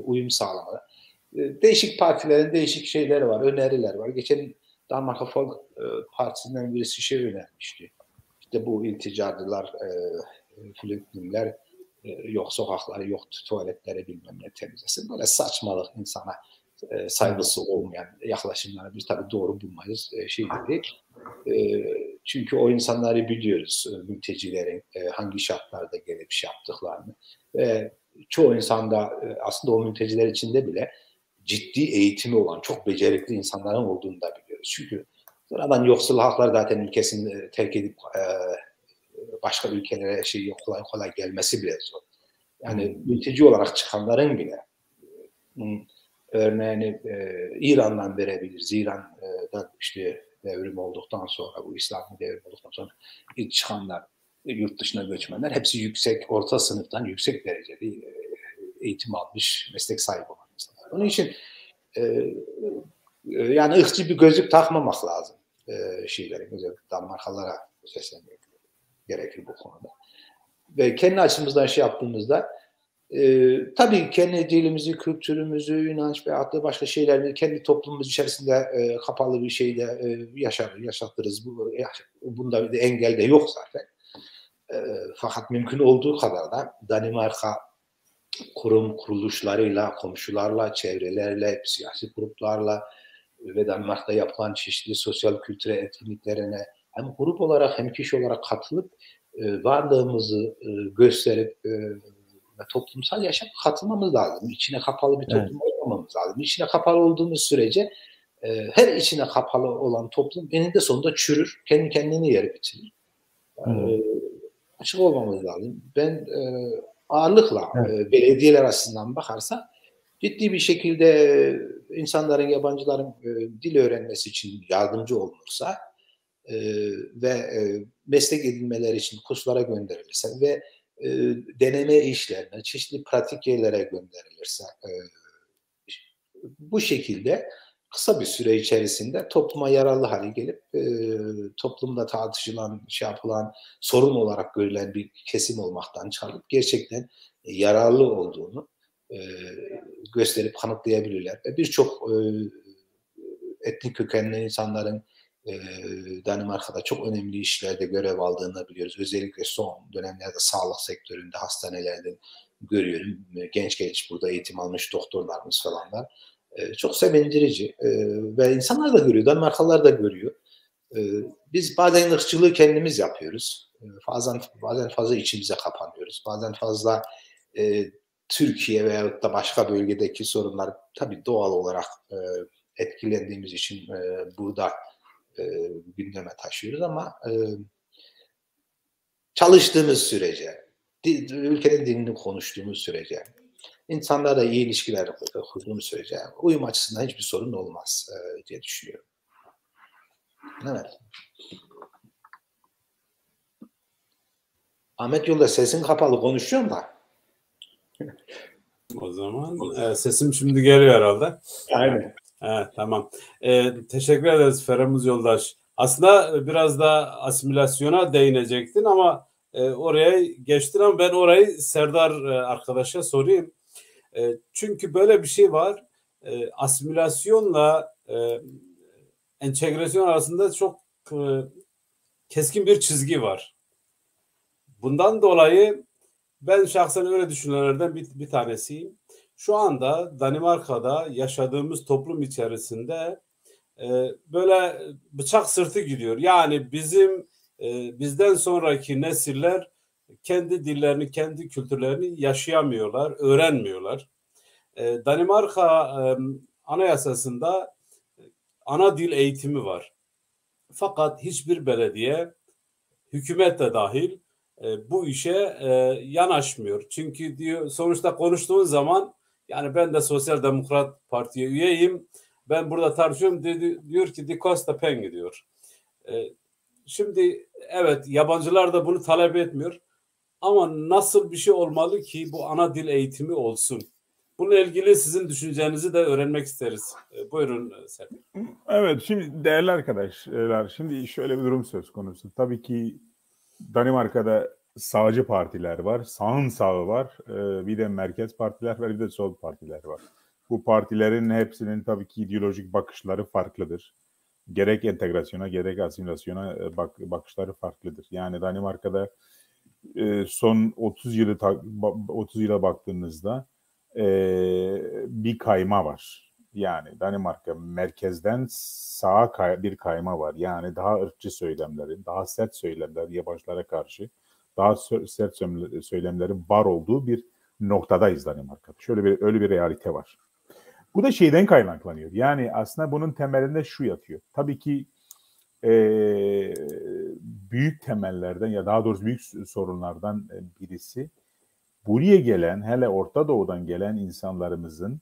uyum sağlama. Değişik partilerin değişik şeyleri var, öneriler var. Geçen Danimarka Folk Partisi'nden birisi şey önermişti. İşte bu ilticacılar, flüktümler yok sokakları, yok tuvaletleri bilmem ne temizlesin. Böyle saçmalık, insana saygısı olmayan yaklaşımları biz tabii doğru bulmayız. Çünkü o insanları biliyoruz, mültecilerin hangi şartlarda gelip şey yaptıklarını. Çoğu insanda aslında o mülteciler içinde bile ciddi eğitimi olan, çok becerikli insanların olduğunu da biliyoruz. Çünkü sonradan yoksul halklar zaten ülkesini terk edip başka ülkelere kolay kolay gelmesi bile zor. Yani mülteci olarak çıkanların bile örneğini İran'dan verebiliriz. İran'da işte devrim olduktan sonra, bu İslami devrim olduktan sonra ilk çıkanlar, yurt dışına göçmenler hepsi yüksek, orta sınıftan yüksek dereceli eğitim almış, meslek sahibi olan insanlar. Onun için yani ırkçı bir gözlük takmamak lazım özellikle Danimarkalılara seslenmek gerekir bu konuda. Ve kendi açımızdan şey yaptığımızda tabii kendi dilimizi, kültürümüzü, inanç ve hatta başka şeyleri kendi toplumumuz içerisinde kapalı bir şeyde yaşatırız. Bunda bir engel de yok zaten. Fakat mümkün olduğu kadar da Danimarka kurum kuruluşlarıyla, komşularla, çevrelerle, siyasi gruplarla ve Danimarka'da yapılan çeşitli sosyal kültürel etkinliklerine hem grup olarak hem kişi olarak katılıp varlığımızı gösterip ve toplumsal yaşama katılmamız lazım. İçine kapalı bir toplum olmamamız lazım. İçine kapalı olduğumuz sürece her içine kapalı olan toplum eninde sonunda çürür. Kendi kendini yer bitirir. Açık olmamız lazım. Ben ağırlıkla belediyeler açısından bakarsa ciddi bir şekilde insanların, yabancıların dil öğrenmesi için yardımcı olunursa ve meslek edinmeleri için kurslara gönderilirse ve deneme işlerine, çeşitli pratik yerlere gönderilirse bu şekilde kısa bir süre içerisinde topluma yararlı hale gelip toplumda tartışılan, yapılan, sorun olarak görülen bir kesim olmaktan çıkarıp gerçekten yararlı olduğunu gösterip kanıtlayabilirler. Birçok etnik kökenli insanların Danimarka'da çok önemli işlerde görev aldığını biliyoruz. Özellikle son dönemlerde sağlık sektöründe, hastanelerde görüyorum. Genç burada eğitim almış doktorlarımız falan var. Çok sevindirici ve insanlar da görüyor, Danimarkalılar da görüyor. Biz bazen ırkçılığı kendimiz yapıyoruz. Bazen fazla içimize kapanıyoruz. Bazen fazla Türkiye veyahut da başka bölgedeki sorunlar tabii doğal olarak etkilendiğimiz için burada gündeme taşıyoruz ama çalıştığımız sürece, ülkenin dilini konuştuğumuz sürece, insanlarla iyi ilişkiler kurduğumuz sürece uyum açısından hiçbir sorun olmaz diye düşünüyorum. Evet. Ahmet Yoldaş, sesin kapalı, konuşuyorum da. O zaman sesim şimdi geliyor herhalde. Aynen. Evet, tamam. Teşekkür ederiz Feremuz Yoldaş. Aslında biraz da asimilasyona değinecektin ama oraya geçtin ama ben orayı Serdar arkadaşa sorayım. Çünkü böyle bir şey var. Asimilasyonla entegrasyon arasında çok keskin bir çizgi var. Bundan dolayı ben şahsen öyle düşünenlerden bir tanesiyim. Şu anda Danimarka'da yaşadığımız toplum içerisinde böyle bıçak sırtı gidiyor. Yani bizden sonraki nesiller kendi dillerini, kendi kültürlerini yaşayamıyorlar, öğrenmiyorlar. Danimarka anayasasında ana dil eğitimi var. Fakat hiçbir belediye, hükümet de dahil bu işe yanaşmıyor. Çünkü diyor, sonuçta konuştuğun zaman yani ben de Sosyal Demokrat Parti'ye üyeyim. Ben burada tartışıyorum. Diyor ki "Die Costa Penge" diyor. Şimdi evet, yabancılar da bunu talep etmiyor. Ama nasıl bir şey olmalı ki bu ana dil eğitimi olsun? Bununla ilgili sizin düşüncenizi de öğrenmek isteriz. Buyurun Serkan. Evet, şimdi değerli arkadaşlar, şimdi şöyle bir durum söz konusu. Tabii ki Danimarka'da sağcı partiler var, sağın sağı var, bir de merkez partiler var, bir de sol partiler var. Bu partilerin hepsinin tabii ki ideolojik bakışları farklıdır. Gerek entegrasyona gerek asimilasyona bakışları farklıdır. Yani Danimarka'da son 30 yıla baktığınızda bir kayma var. Yani Danimarka merkezden sağa bir kayma var. Yani daha ırkçı söylemlerin, daha sert söylemler yabancılara karşı daha sert söylemlerin var olduğu bir noktadayız Danimarka'da. Öyle bir realite var. Bu da şeyden kaynaklanıyor. Yani aslında bunun temelinde şu yatıyor. Tabii ki büyük temellerden ya daha doğrusu büyük sorunlardan birisi buraya gelen, hele Orta Doğu'dan gelen insanlarımızın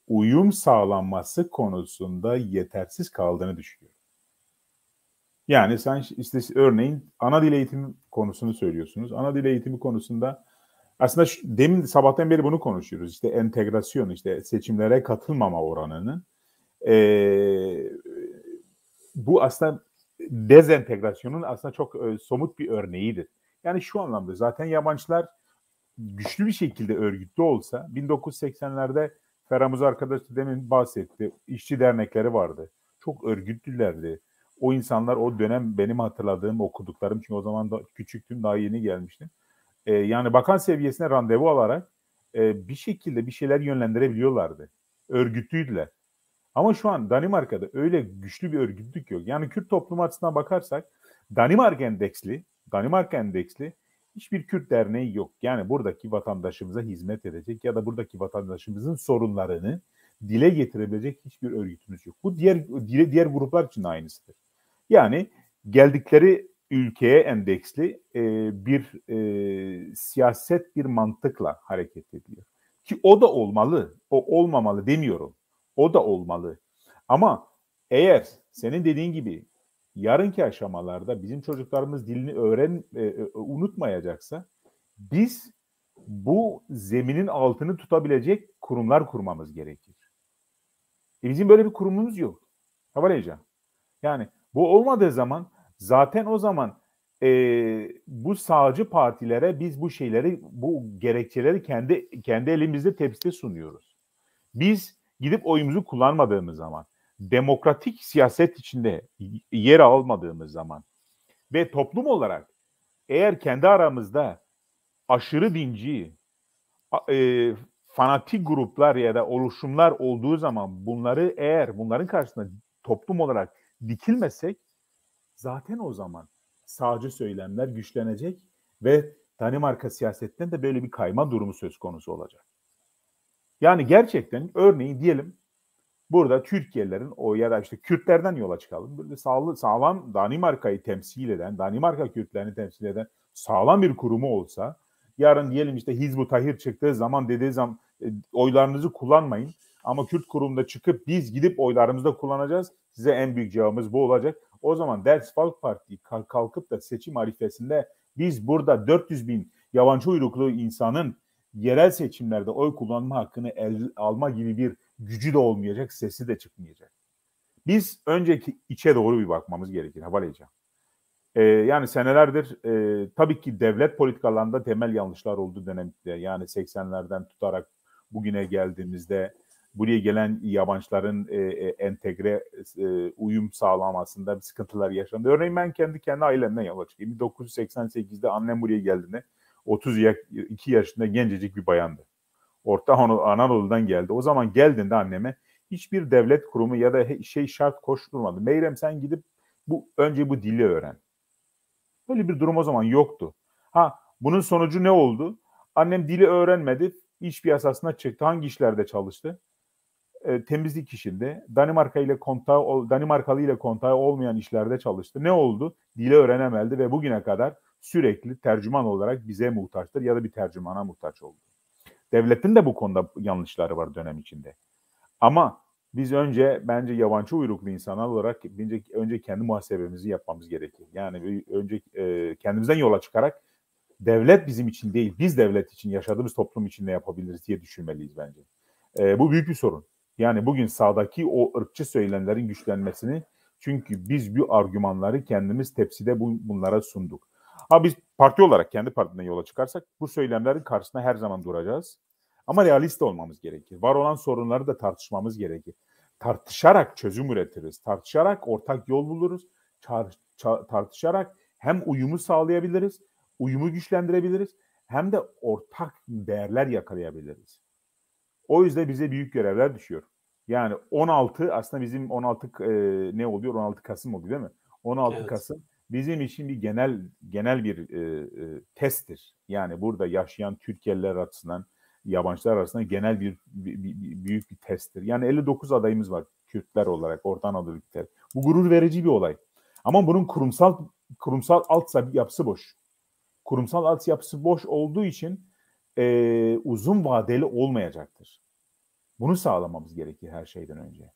uyum sağlanması konusunda yetersiz kaldığını düşünüyorum. Yani sen işte örneğin ana dil eğitimi konusunu söylüyorsunuz. Ana dil eğitimi konusunda aslında demin sabahtan beri bunu konuşuyoruz. İşte entegrasyon, işte seçimlere katılmama oranının bu aslında dezentegrasyonun aslında çok somut bir örneğidir. Yani şu anlamda zaten yabancılar güçlü bir şekilde örgütlü olsa 1980'lerde Feramuz arkadaş demin bahsetti. İşçi dernekleri vardı. Çok örgütlülerdi. O insanlar o dönem benim hatırladığım, okuduklarım, çünkü o zaman da küçüktüm, daha yeni gelmiştim. Yani bakan seviyesine randevu alarak bir şekilde bir şeyler yönlendirebiliyorlardı. Örgütlüydüler. Ama şu an Danimarka'da öyle güçlü bir örgütlük yok. Yani Kürt toplumu açısından bakarsak Danimarka endeksli hiçbir Kürt derneği yok. Yani buradaki vatandaşımıza hizmet edecek ya da buradaki vatandaşımızın sorunlarını dile getirebilecek hiçbir örgütümüz yok. Bu diğer gruplar için de aynısıdır. Yani geldikleri ülkeye endeksli bir siyaset, bir mantıkla hareket ediyor. Ki o da olmalı, o olmamalı demiyorum. O da olmalı. Ama eğer senin dediğin gibi yarınki aşamalarda bizim çocuklarımız dilini unutmayacaksa biz bu zeminin altını tutabilecek kurumlar kurmamız gerekir. Bizim böyle bir kurumumuz yok. Havalayacağım. Yani bu olmadığı zaman zaten o zaman bu sağcı partilere biz bu şeyleri, bu gerekçeleri kendi elimizde tepside sunuyoruz. Biz gidip oyumuzu kullanmadığımız zaman, demokratik siyaset içinde yer almadığımız zaman ve toplum olarak eğer kendi aramızda aşırı dinci, fanatik gruplar ya da oluşumlar olduğu zaman bunların karşısında toplum olarak dikilmesek zaten o zaman sağcı söylemler güçlenecek ve Danimarka siyasetten de böyle bir kayma durumu söz konusu olacak. Yani gerçekten örneğin diyelim burada Türkiye'lilerin o ya da işte Kürtlerden yola çıkalım. Böyle sağlam Danimarka'yı temsil eden, Danimarka Kürtlerini temsil eden sağlam bir kurumu olsa, yarın diyelim işte Hizb-ut Tahrir çıktığı zaman dediği zaman oylarınızı kullanmayın ama Kürt kurumunda çıkıp biz gidip oylarımızı da kullanacağız. Size en büyük cevabımız bu olacak. O zaman Der Volk Parti kalkıp da seçim arifesinde biz burada 400 bin yabancı uyruklu insanın yerel seçimlerde oy kullanma hakkını alma gibi bir gücü de olmayacak, sesi de çıkmayacak. Biz önceki içe doğru bir bakmamız gerekir. Havalayacağım. Yani senelerdir tabii ki devlet politikalarında temel yanlışlar olduğu dönemde, yani 80'lerden tutarak bugüne geldiğimizde buraya gelen yabancıların entegre uyum sağlamasında bir sıkıntılar yaşandı. Örneğin ben kendi ailemden yola çıkayım. 1988'de annem buraya geldiğinde 32 yaşında gencecik bir bayandı. Orta Anadolu'dan geldi. O zaman geldiğinde anneme hiçbir devlet kurumu ya da şart koşturmadı. Meyrem sen gidip önce bu dili öğren. Böyle bir durum o zaman yoktu. Bunun sonucu ne oldu? Annem dili öğrenmedi. İş piyasasına çıktı. Hangi işlerde çalıştı? Temizlik işinde. Danimarkalı ile kontağı olmayan işlerde çalıştı. Ne oldu? Dili öğrenemedi ve bugüne kadar sürekli tercüman olarak bize muhtaçtır ya da bir tercümana muhtaç oldu. Devletin de bu konuda yanlışları var dönem içinde. Ama biz bence yabancı uyruklu insanlar olarak önce kendi muhasebemizi yapmamız gerekir. Yani önce kendimizden yola çıkarak devlet bizim için değil, biz devlet için, yaşadığımız toplum için ne yapabiliriz diye düşünmeliyiz bence. Bu büyük bir sorun. Yani bugün sağdaki o ırkçı söylemlerin güçlenmesini, çünkü biz bu argümanları kendimiz tepside bunlara sunduk. Biz parti olarak kendi partiden yola çıkarsak bu söylemlerin karşısında her zaman duracağız. Ama realist olmamız gerekir. Var olan sorunları da tartışmamız gerekir. Tartışarak çözüm üretiriz. Tartışarak ortak yol buluruz. Tartışarak hem uyumu sağlayabiliriz, uyumu güçlendirebiliriz, hem de ortak değerler yakalayabiliriz. O yüzden bize büyük görevler düşüyor. Yani 16 aslında bizim 16 ne oluyor? 16 Kasım oluyor değil mi? 16 evet. Kasım bizim için bir genel bir testtir. Yani burada yaşayan Türkiye'liler açısından, yabancılar arasında genel büyük bir testtir. Yani 59 adayımız var Kürtler olarak, Orta Anadolu Kürtler. Bu gurur verici bir olay. Ama bunun kurumsal altyapısı boş. Kurumsal altyapısı boş olduğu için uzun vadeli olmayacaktır. Bunu sağlamamız gerekir her şeyden önce.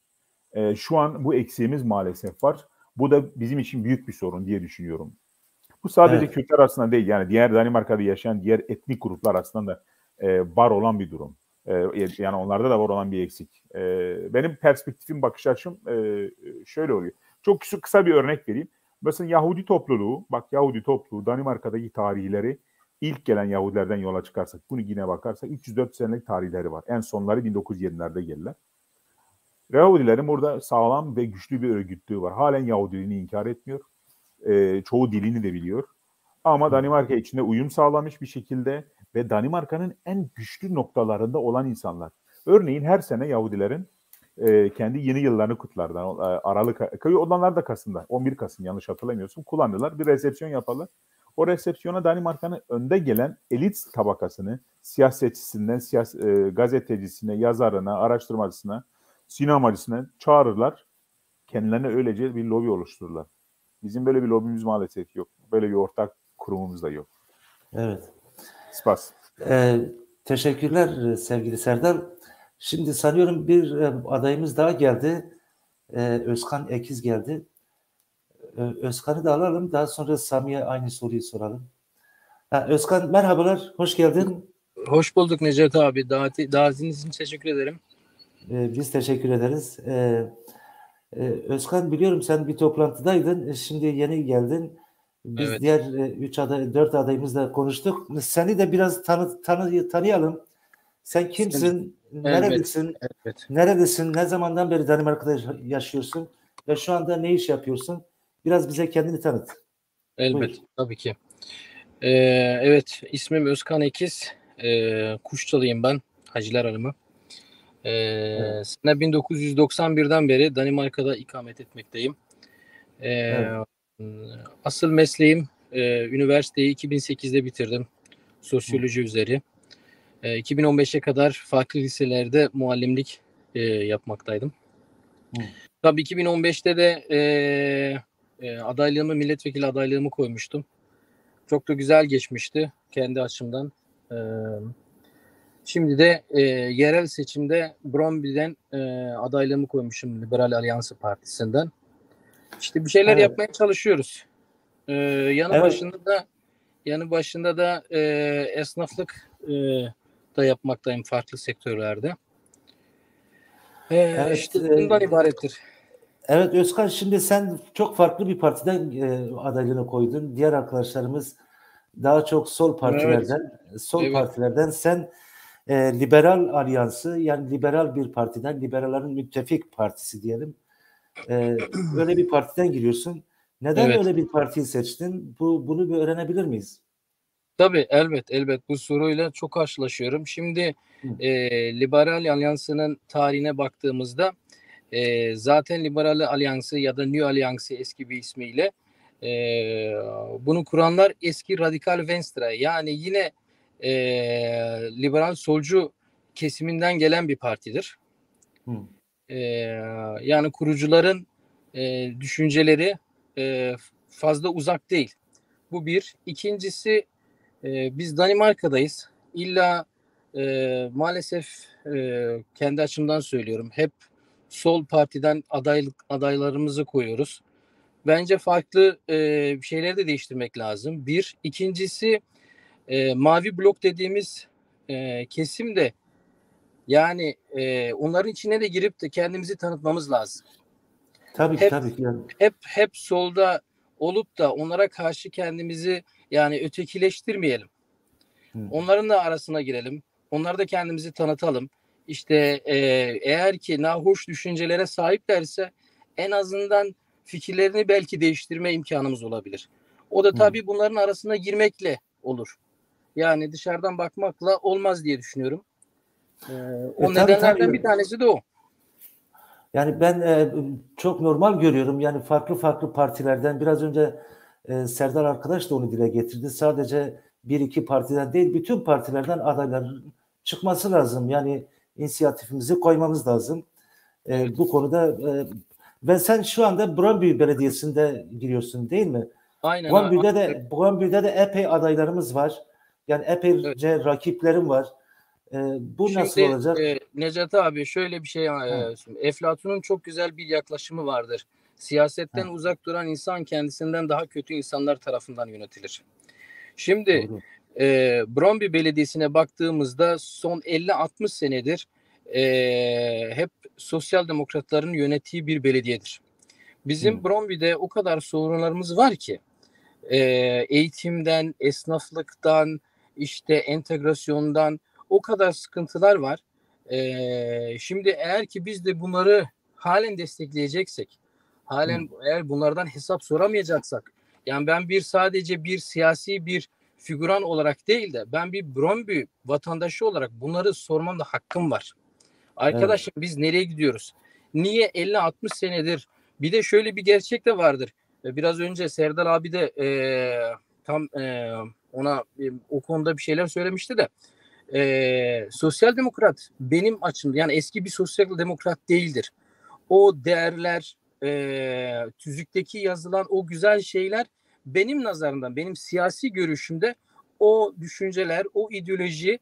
Şu an bu eksiğimiz maalesef var. Bu da bizim için büyük bir sorun diye düşünüyorum. Bu sadece evet. Kürtler arasında değil, yani diğer Danimarka'da yaşayan diğer etnik gruplar arasında da var olan bir durum. Yani onlarda da var olan bir eksik. Benim perspektifim, bakış açım şöyle oluyor. Çok kısa bir örnek vereyim. Mesela Yahudi topluluğu Danimarka'daki tarihleri, ilk gelen Yahudilerden yola çıkarsak, bunu yine bakarsak 304 senelik tarihleri var. En sonları 1920'lerde geldiler. Yahudilerin burada sağlam ve güçlü bir örgütlüğü var. Halen Yahudiliğini inkar etmiyor. Çoğu dilini de biliyor. Ama Danimarka içinde uyum sağlamış bir şekilde ve Danimarka'nın en güçlü noktalarında olan insanlar. Örneğin her sene Yahudilerin kendi yeni yıllarını kutlardan Aralık, onlar da Kasım'da, 11 Kasım yanlış hatırlamıyorsun, kullanırlar. Bir resepsiyon yaparlar. O resepsiyona Danimarka'nın önde gelen elit tabakasını, siyasetçisinden, gazetecisine, yazarına, araştırmacısına, sinemacısına çağırırlar. Kendilerine öylece bir lobi oluştururlar. Bizim böyle bir lobimiz maalesef yok. Böyle bir ortak kurumumuz da yok. Evet. Spas. Teşekkürler sevgili Serdar. Şimdi sanıyorum bir adayımız daha geldi. Özkan Ekiz geldi. Özkan'ı da alalım. Daha sonra Sami'ye aynı soruyu soralım. Özkan merhabalar. Hoş geldin. Hoş bulduk Necati abi. Davetiniz için teşekkür ederim. Biz teşekkür ederiz. Özkan biliyorum sen bir toplantıdaydın. Şimdi yeni geldin. Biz Evet. diğer 4 adayımızla konuştuk. Seni de biraz tanıyalım. Sen kimsin? Neredesin? Evet. Neredesin? Ne zamandan beri Danimarka'da yaşıyorsun? Ve şu anda ne iş yapıyorsun? Biraz bize kendini tanıt. Elbet. Buyur. Tabii ki. Evet. İsmim Özkan Ekiz. Kuşçalıyım ben. Haciler Hanım'ı. Evet. Sene 1991'den beri Danimarka'da ikamet etmekteyim. Evet. Asıl mesleğim üniversiteyi 2008'de bitirdim. Sosyoloji üzeri. 2015'e kadar farklı liselerde muallimlik yapmaktaydım. Tabii 2015'te de milletvekili adaylığımı koymuştum. Çok da güzel geçmişti kendi açımdan. Şimdi de yerel seçimde Brøndby'den adaylığımı koymuşum Liberal Alyansı Partisi'nden. İşte bir şeyler yapmaya çalışıyoruz. Yanı başında da esnaflık da yapmaktayım farklı sektörlerde. İşte bundan ibarettir. Evet Özkan, şimdi sen çok farklı bir partiden adaylığını koydun. Diğer arkadaşlarımız daha çok sol partilerden. Evet. Partilerden sen Liberal Alyansı, yani liberal bir partiden, liberallerin müttefik partisi diyelim. Öyle bir partiden giriyorsun. Neden öyle bir partiyi seçtin? Bunu bir öğrenebilir miyiz? Tabii elbet bu soruyla çok karşılaşıyorum. Şimdi Liberal Alyansı'nın tarihine baktığımızda zaten Liberal Alyansı ya da New Alyansı eski bir ismiyle bunu kuranlar eski Radikal Venstre, yani yine liberal solcu kesiminden gelen bir partidir. Yani kurucuların düşünceleri fazla uzak değil. Bu bir. İkincisi biz Danimarka'dayız. İlla maalesef kendi açımdan söylüyorum. Hep sol partiden adaylarımızı koyuyoruz. Bence farklı şeyleri de değiştirmek lazım. Bir. İkincisi mavi blok dediğimiz kesim de, yani onların içine de girip de kendimizi tanıtmamız lazım. Tabii ki. Yani. Hep solda olup da onlara karşı kendimizi yani ötekileştirmeyelim. Onların da arasına girelim. Onları da kendimizi tanıtalım. İşte eğer ki nahoş düşüncelere sahiplerse en azından fikirlerini belki değiştirme imkanımız olabilir. O da tabii bunların arasına girmekle olur. Yani dışarıdan bakmakla olmaz diye düşünüyorum. O nedenlerden bir tanesi de o. Yani ben çok normal görüyorum. Yani farklı partilerden, biraz önce Serdar arkadaş da onu dile getirdi. Sadece bir iki partiden değil, bütün partilerden adayların çıkması lazım. Yani inisiyatifimizi koymamız lazım. Bu konuda ve sen şu anda Brøndby Belediyesi'nde giriyorsun değil mi? Aynen. Brøndby'de de epey adaylarımız var. Yani epeyce rakiplerim var. Bu şimdi, nasıl olacak? Necati abi şöyle bir şey, Eflatun'un çok güzel bir yaklaşımı vardır. Siyasetten uzak duran insan kendisinden daha kötü insanlar tarafından yönetilir. Şimdi Brøndby Belediyesi'ne baktığımızda son 50-60 senedir hep sosyal demokratların yönettiği bir belediyedir. Bizim Brøndby'de o kadar sorunlarımız var ki eğitimden, esnaflıktan, işte entegrasyondan o kadar sıkıntılar var. Şimdi eğer ki biz de bunları halen destekleyeceksek, halen eğer bunlardan hesap soramayacaksak, yani ben sadece bir siyasi bir figüran olarak değil de ben bir Brøndby vatandaşı olarak bunları sormam da hakkım var. Arkadaşlar biz nereye gidiyoruz? Niye 50-60 senedir? Bir de şöyle bir gerçek de vardır. Biraz önce Serdar abi de ona o konuda bir şeyler söylemişti de sosyal demokrat benim açımda, yani eski bir sosyal demokrat değildir. O değerler, tüzükteki yazılan o güzel şeyler benim nazarımdan, benim siyasi görüşümde o düşünceler, o ideoloji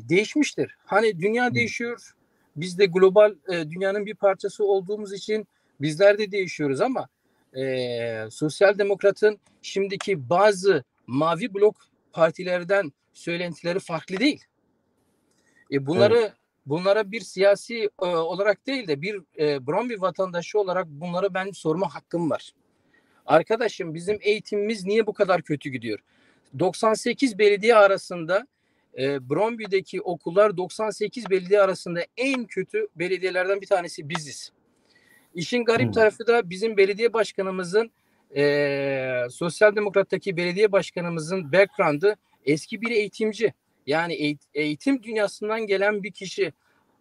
değişmiştir. Hani dünya değişiyor. Biz de global dünyanın bir parçası olduğumuz için bizler de değişiyoruz ama sosyal demokratın şimdiki bazı mavi blok partilerden söylentileri farklı değil. Bunlara bir siyasi olarak değil de bir Brøndby vatandaşı olarak bunlara ben sorma hakkım var. Arkadaşım bizim eğitimimiz niye bu kadar kötü gidiyor? 98 belediye arasında Brøndby'deki okullar 98 belediye arasında en kötü belediyelerden bir tanesi biziz. İşin garip tarafı da bizim belediye başkanımızın sosyal demokrattaki belediye başkanımızın background'ı eski bir eğitimci. Yani eğitim dünyasından gelen bir kişi,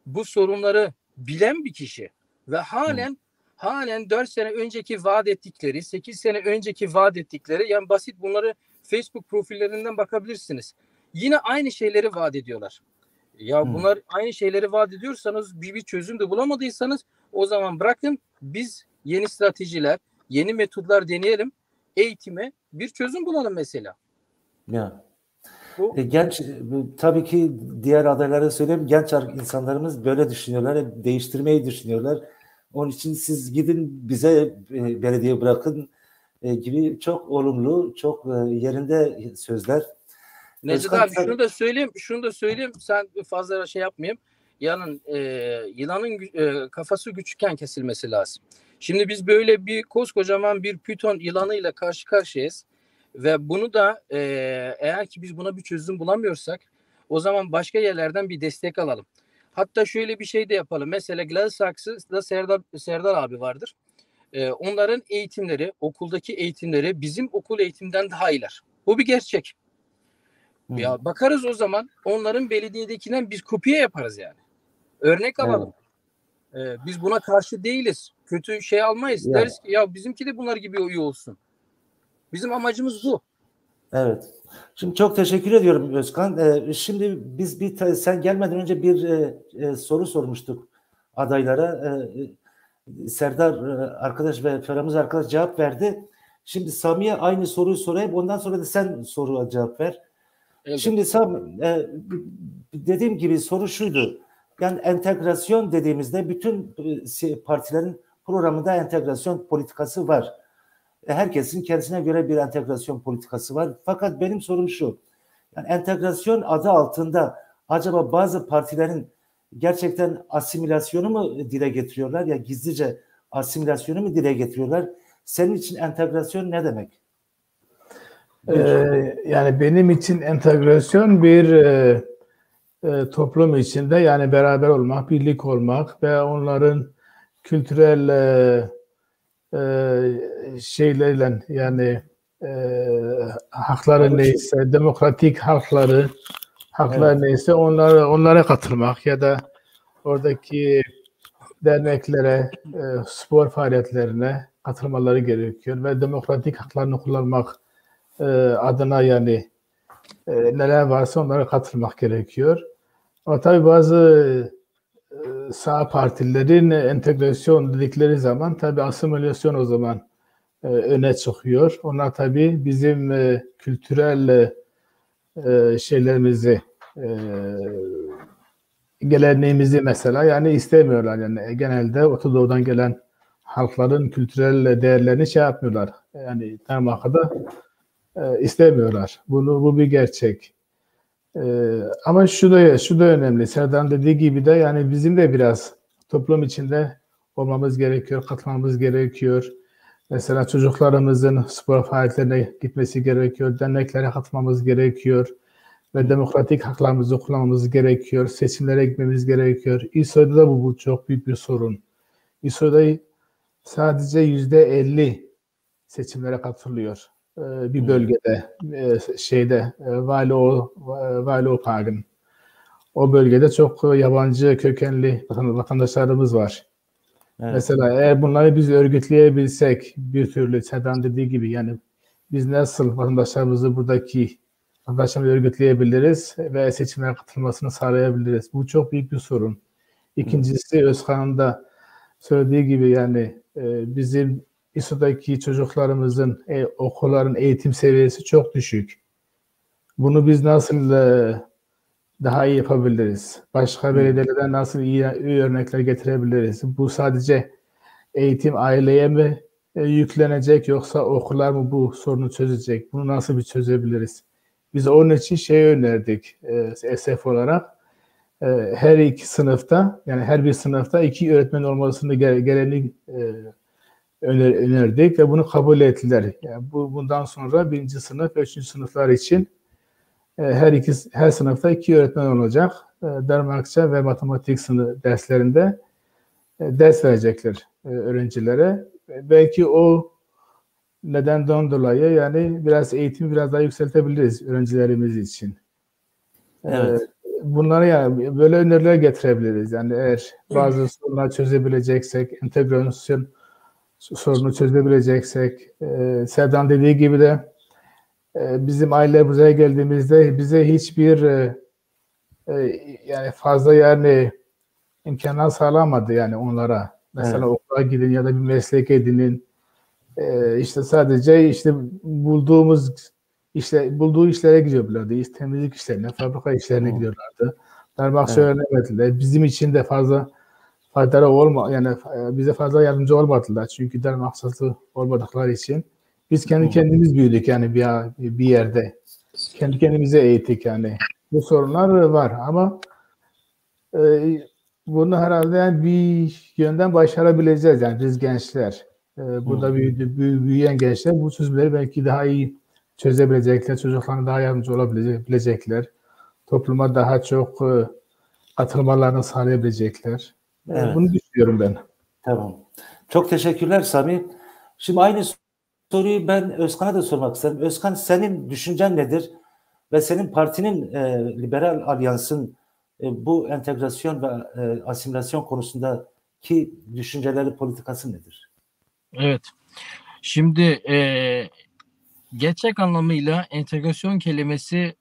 bu sorunları bilen bir kişi ve halen 4 sene önceki vaat ettikleri, 8 sene önceki vaat ettikleri, yani basit bunları Facebook profillerinden bakabilirsiniz. Yine aynı şeyleri vaat ediyorlar. Ya bunlar aynı şeyleri vaat ediyorsanız, bir çözüm de bulamadıysanız o zaman bırakın biz yeni stratejiler, yeni metodlar deneyelim. Eğitime bir çözüm bulalım mesela. Ya. Genç, tabii ki diğer adaylara söyleyeyim, genç insanlarımız böyle düşünüyorlar, hep değiştirmeyi düşünüyorlar. Onun için siz gidin bize belediye bırakın gibi çok olumlu, çok yerinde sözler. Necdet abi şunu da söyleyeyim, sen fazla şey yapmayayım. Yılanın kafası küçükken kesilmesi lazım. Şimdi biz böyle bir koskocaman bir python yılanıyla karşı karşıyayız. Ve bunu da eğer ki biz buna bir çözüm bulamıyorsak o zaman başka yerlerden bir destek alalım. Hatta şöyle bir şey de yapalım. Mesela Gladsax'da Serdar abi vardır. Onların eğitimleri, okuldaki eğitimleri bizim okul eğitimden daha iyiler. Bu bir gerçek. Ya bakarız o zaman onların belediyedekinden biz kopya yaparız yani. Örnek alalım. Biz buna karşı değiliz. Kötü şey almayız. Yani. Deriz ki ya bizimki de bunlar gibi iyi olsun. Bizim amacımız bu. Evet. Şimdi çok teşekkür ediyorum Özkan. Şimdi biz sen gelmeden önce bir soru sormuştuk adaylara. Serdar arkadaş ve Feramuz arkadaş cevap verdi. Şimdi Sami'ye aynı soruyu sorayım. Ondan sonra da sen soruya cevap ver. Evet. Şimdi dediğim gibi soru şuydu. Yani entegrasyon dediğimizde bütün partilerin programında entegrasyon politikası var. Herkesin kendisine göre bir entegrasyon politikası var. Fakat benim sorum şu. Yani entegrasyon adı altında acaba bazı partilerin gerçekten asimilasyonu mu dile getiriyorlar ya gizlice asimilasyonu mu dile getiriyorlar? Senin için entegrasyon ne demek? Yani benim için entegrasyon bir toplum içinde yani beraber olmak, birlik olmak ve onların kültürel şeylerle yani hakları neyse, demokratik hakları evet. Neyse onlara katılmak ya da oradaki derneklere, spor faaliyetlerine katılmaları gerekiyor ve demokratik haklarını kullanmak adına yani neler varsa onlara katılmak gerekiyor. Ama tabii bazı sağ partilerin entegrasyon dedikleri zaman tabii asimilasyon o zaman öne çıkıyor. Onlar tabii bizim kültürel şeylerimizi, geleneğimizi mesela yani istemiyorlar. Yani genelde Orta Doğu'dan gelen halkların kültürel değerlerini şey yapmıyorlar. Yani tanımakta istemiyorlar. Bu bir gerçek. Ama şu da önemli. Serdar'ın dediği gibi de yani bizim de biraz toplum içinde olmamız gerekiyor, katılmamız gerekiyor. Mesela çocuklarımızın spor faaliyetlerine gitmesi gerekiyor, derneklere katılmamız gerekiyor ve demokratik haklarımızı kullanmamız gerekiyor, seçimlere gitmemiz gerekiyor. İsrail'de de bu çok büyük bir sorun. İSO'da sadece %50 seçimlere katılıyor. Bir bölgede Vali Okağı'nın o bölgede çok yabancı kökenli vatandaşlarımız var. Evet. Mesela eğer bunları biz örgütleyebilsek bir türlü Sedan dediği gibi yani biz nasıl vatandaşlarımızı buradaki vatandaşlarımızı örgütleyebiliriz ve seçimlere katılmasını sağlayabiliriz. Bu çok büyük bir sorun. İkincisi Özkan'ın da söylediği gibi yani bizim İSO'daki çocuklarımızın okulların eğitim seviyesi çok düşük. Bunu biz nasıl daha iyi yapabiliriz? Başka belediyelerden nasıl iyi örnekler getirebiliriz? Bu sadece eğitim aileye mi yüklenecek yoksa okullar mı bu sorunu çözecek? Bunu nasıl bir çözebiliriz? Biz onun için önerdik SF olarak. Her iki sınıfta yani her bir sınıfta 2 öğretmen olmasını gereğini önerdik ve bunu kabul ettiler. Yani bundan sonra 1. sınıf ve 3. sınıflar için her sınıfta 2 öğretmen olacak. Danimarkça ve matematik derslerinde ders verecekler öğrencilere. Belki o nedenden dolayı yani eğitimi biraz daha yükseltebiliriz öğrencilerimiz için. Evet. Bunları yani böyle öneriler getirebiliriz. Yani eğer bazı sorunlar çözebileceksek, entegrasyon sorunu çözebileceksek, Serdan dediği gibi de bizim aile buraya geldiğimizde bize hiçbir yani fazla yani imkanlar sağlamadı yani onlara. Mesela okula gidin ya da bir meslek edinin. İşte sadece bulduğu işlere gidiyorlardı. Temizlik işlerine, fabrika işlerine gidiyorlardı. Danimarkça öğrenemediler. Bizim için de fazla faydalı yani bize fazla yardımcı olmadılar. Çünkü Danimarkçası olmadıkları için. Biz kendimiz büyüdük yani bir yerde. Kendi kendimize eğittik yani. Bu sorunlar var ama bunu herhalde yani bir yönden başarabileceğiz yani biz gençler. Burada büyüyen gençler bu çözümleri belki daha iyi çözebilecekler, çocuklarına daha yardımcı olabilecekler. Topluma daha çok katılmalarını sağlayabilecekler. Evet. Bunu düşünüyorum ben. Tamam. Çok teşekkürler Sami. Şimdi aynı soruyu ben Özkan'a da sormak isterim. Özkan, senin düşüncen nedir? Ve senin partinin Liberal Alyans'ın bu entegrasyon ve asimilasyon konusundaki düşünceleri, politikası nedir? Evet. Şimdi gerçek anlamıyla entegrasyon kelimesi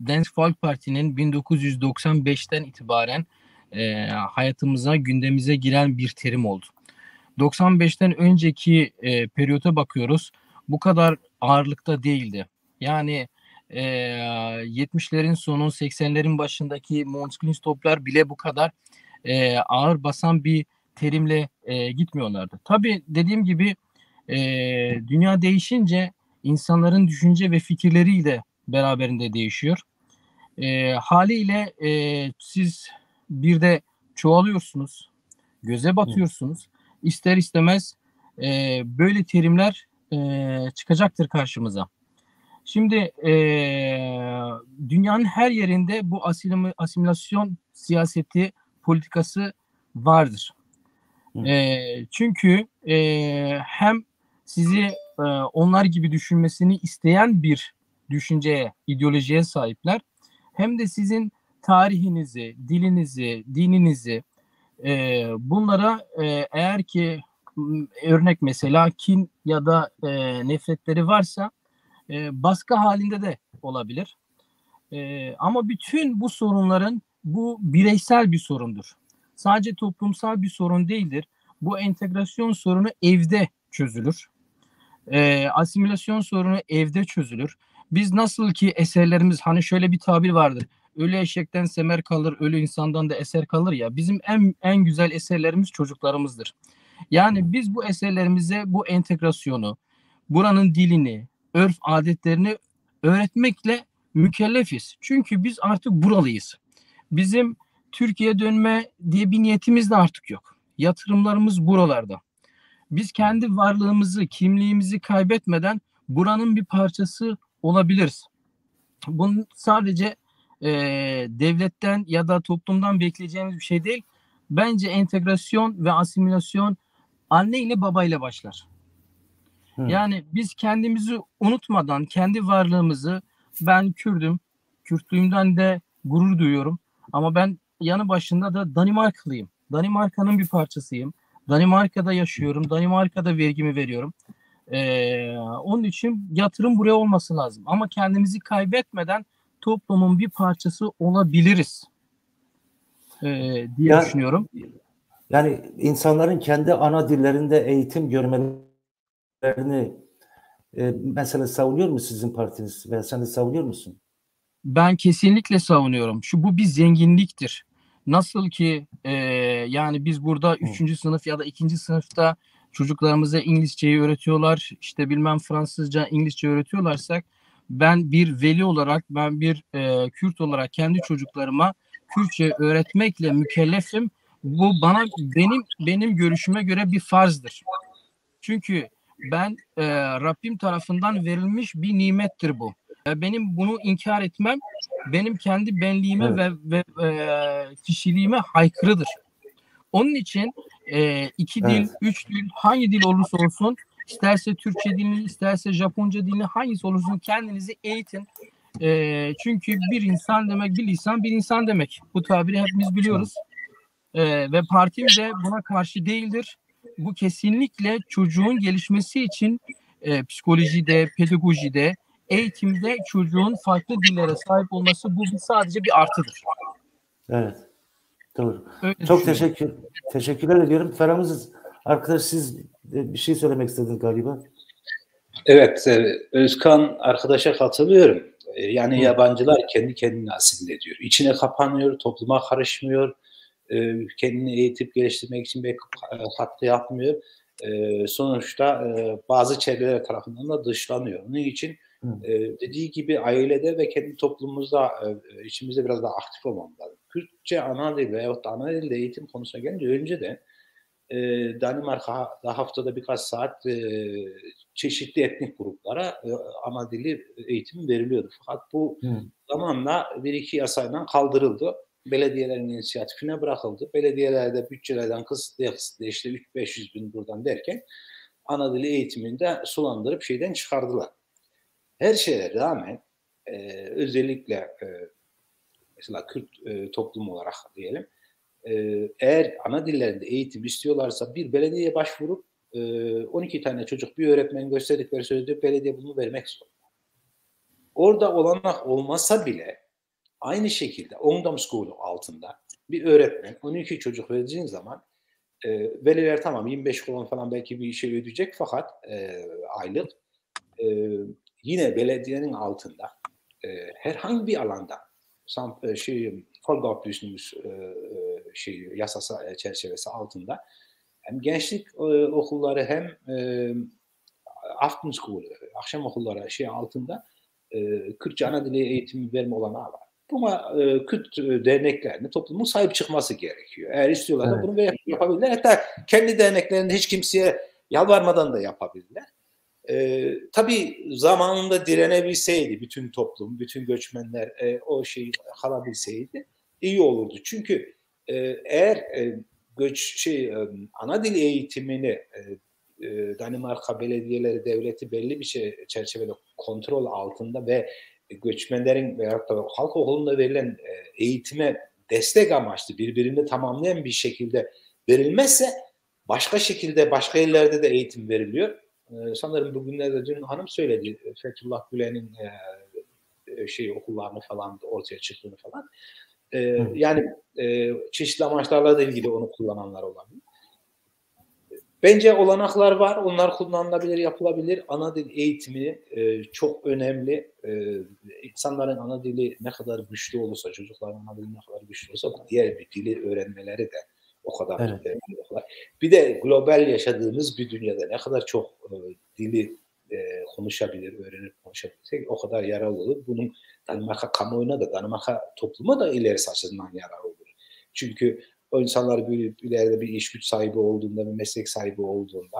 Dansk Folkeparti'nin 1995'ten itibaren hayatımıza, gündemimize giren bir terim oldu. 95'ten önceki periyota bakıyoruz. Bu kadar ağırlıkta değildi. Yani 70'lerin sonu, 80'lerin başındaki Monsklinstoplar bile bu kadar ağır basan bir terimle gitmiyorlardı. Tabii dediğim gibi dünya değişince insanların düşünce ve fikirleri de beraberinde değişiyor. Haliyle siz bir de çoğalıyorsunuz, göze batıyorsunuz. İster istemez böyle terimler çıkacaktır karşımıza. Şimdi dünyanın her yerinde bu asimilasyon siyaseti, politikası vardır. Çünkü hem sizi onlar gibi düşünmesini isteyen bir düşünceye, ideolojiye sahipler, hem de sizin tarihinizi, dilinizi, dininizi bunlara eğer ki örnek mesela kin ya da nefretleri varsa baskı halinde de olabilir. Ama bütün bu sorunların bu bireysel bir sorundur. Sadece toplumsal bir sorun değildir. Bu entegrasyon sorunu evde çözülür. Asimilasyon sorunu evde çözülür. Biz nasıl ki eserlerimiz, hani şöyle bir tabir vardır. Ölü eşekten semer kalır, ölü insandan da eser kalır ya. Bizim en güzel eserlerimiz çocuklarımızdır. Yani biz bu eserlerimize bu entegrasyonu, buranın dilini, örf adetlerini öğretmekle mükellefiz. Çünkü biz artık buralıyız. Bizim Türkiye'ye dönme diye bir niyetimiz de artık yok. Yatırımlarımız buralarda. Biz kendi varlığımızı, kimliğimizi kaybetmeden buranın bir parçası olabiliriz. Bunun sadece devletten ya da toplumdan bekleyeceğimiz bir şey değil. Bence entegrasyon ve asimilasyon anne ile baba ile başlar. Yani biz kendimizi unutmadan kendi varlığımızı, ben Kürdüm, Kürtlüğümden de gurur duyuyorum ama ben yanı başında da Danimarkalıyım. Danimarka'nın bir parçasıyım. Danimarka'da yaşıyorum. Danimarka'da vergimi veriyorum. Onun için yatırım buraya olması lazım. Ama kendimizi kaybetmeden toplumun bir parçası olabiliriz diye düşünüyorum. Yani insanların kendi ana dillerinde eğitim görmelerini mesela savunuyor mu sizin partiniz veya sen de savunuyor musun? Ben kesinlikle savunuyorum. Bu bir zenginliktir. Nasıl ki yani biz burada 3. sınıf ya da 2. sınıfta çocuklarımıza İngilizceyi öğretiyorlar. İşte bilmem Fransızca, İngilizce öğretiyorlarsak ben bir veli olarak, ben bir Kürt olarak kendi çocuklarıma Kürtçe öğretmekle mükellefim. Bu bana benim görüşüme göre bir farzdır. Çünkü ben Rabbim tarafından verilmiş bir nimettir bu. Benim bunu inkar etmem benim kendi benliğime ve kişiliğime aykırıdır. Onun için 2 dil, 3 dil, hangi dil olursa olsun, isterse Türkçe dilini, isterse Japonca dilini, hangisi olursa kendinizi eğitin. Çünkü bir insan demek, bir lisan bir insan demek. Bu tabiri hepimiz biliyoruz. Ve partim de buna karşı değildir. Bu kesinlikle çocuğun gelişmesi için psikolojide, pedagojide, eğitimde çocuğun farklı dillere sahip olması bu sadece bir artıdır. Evet. Doğru. Öyle Çok teşekkürler ediyorum. Feramız arkadaş, siz bir şey söylemek istediniz galiba. Evet, Özkan arkadaşa katılıyorum. Yani yabancılar kendi kendine asimile ediyor. İçine kapanıyor, topluma karışmıyor. Kendini eğitip geliştirmek için bir katkı yapmıyor. Sonuçta bazı çevreler tarafından da dışlanıyor. Onun için dediği gibi ailede ve kendi toplumumuzda içimizde biraz daha aktif olmamız lazım. Kürtçe ana dil veyahut da ana dilde eğitim konusuna gelince önce de Danimarka'da haftada birkaç saat çeşitli etnik gruplara ana dili eğitimi veriliyordu. Fakat bu zamanla bir iki yasayla kaldırıldı. Belediyelerin inisiyatifine bırakıldı. Belediyelerde bütçelerden kısıtlıya işte 300-500 bin buradan derken ana dili eğitimini de sulandırıp şeyden çıkardılar. Her şeye rağmen özellikle mesela Kürt toplumu olarak diyelim, eğer ana dillerinde eğitim istiyorlarsa bir belediyeye başvurup 12 tane çocuk bir öğretmen gösterdikleri sürece belediye bunu vermek zorunda. Orada olanak olmasa bile aynı şekilde Ungdomsskole altında bir öğretmen 12 çocuk vereceğin zaman veliler tamam 25 kron falan belki bir şey ödeyecek fakat aylık yine belediyenin altında herhangi bir alanda Folkeoplysningens yasası çerçevesi altında hem gençlik okulları hem Aftenskole, akşam okulları altında Kürtçe ana dili eğitimi verme olanağı var. Buna Kürt derneklerine toplumun sahip çıkması gerekiyor. Eğer istiyorlarsa bunu yapabilirler. Hatta kendi derneklerinde hiç kimseye yalvarmadan da yapabilirler. Tabii zamanında direnebilseydi bütün toplum, bütün göçmenler o şeyi kalabilseydi iyi olurdu. Çünkü eğer ana dil eğitimini Danimarka belediyeleri, devleti belli bir çerçevede kontrol altında ve göçmenlerin veyahut da halk okulunda verilen eğitime destek amaçlı birbirini tamamlayan bir şekilde verilmezse başka şekilde başka yerlerde de eğitim veriliyor. Sanırım bugünlerde dün hanım söyledi Fethullah Gülen'in okullarını falan ortaya çıktığını falan. Yani çeşitli amaçlarla da ilgili onu kullananlar olabilir. Bence olanaklar var. Onlar kullanılabilir, yapılabilir. Ana dil eğitimi çok önemli. İnsanların ana dili ne kadar güçlü olursa, çocukların ana dili ne kadar güçlü olursa diğer bir dili öğrenmeleri de o kadar önemli. Bir de global yaşadığımız bir dünyada ne kadar çok dili konuşabilir, öğrenip konuşabilirsek o kadar yararlı olur. Bunun Danimarka kamuoyuna da, Danimarka topluma da ilerisi açısından yararlı olur. Çünkü o insanlar büyüyüp ileride bir iş güç sahibi olduğunda, bir meslek sahibi olduğunda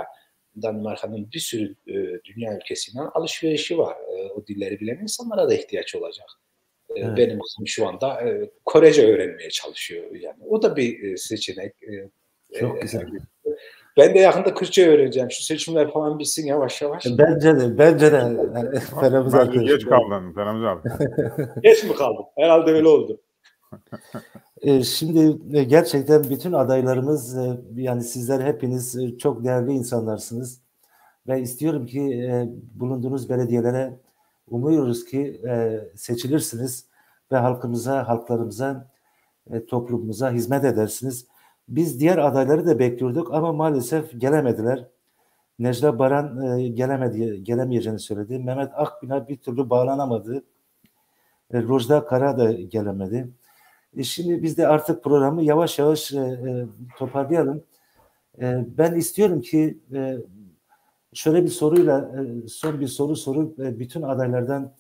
Danimarka'nın bir sürü dünya ülkesinden alışverişi var. O dilleri bilen insanlara da ihtiyaç olacak. Evet. Benim kızım şu anda Korece öğrenmeye çalışıyor. Yani o da bir seçenek. Çok güzel. Ben de yakında Kürtçe öğreneceğim. Şu seçimler falan bitsin yavaş yavaş. Bence de Ferhamız Bence geç arkadaşım. kaldın Ferhamız abi. Geç mi kaldım? Herhalde öyle oldu. Şimdi gerçekten bütün adaylarımız yani sizler hepiniz çok değerli insanlarsınız ve istiyorum ki bulunduğunuz belediyelere umuyoruz ki seçilirsiniz ve halklarımıza, toplumumuza hizmet edersiniz. Biz diğer adayları da bekliyorduk ama maalesef gelemediler. Necla Baran gelemeyeceğini söyledi. Mehmet Akbina bir türlü bağlanamadı. Rojda Kara da gelemedi. Şimdi biz de artık programı yavaş yavaş toparlayalım. Ben istiyorum ki şöyle bir soruyla son bir soru sorup bütün adaylardan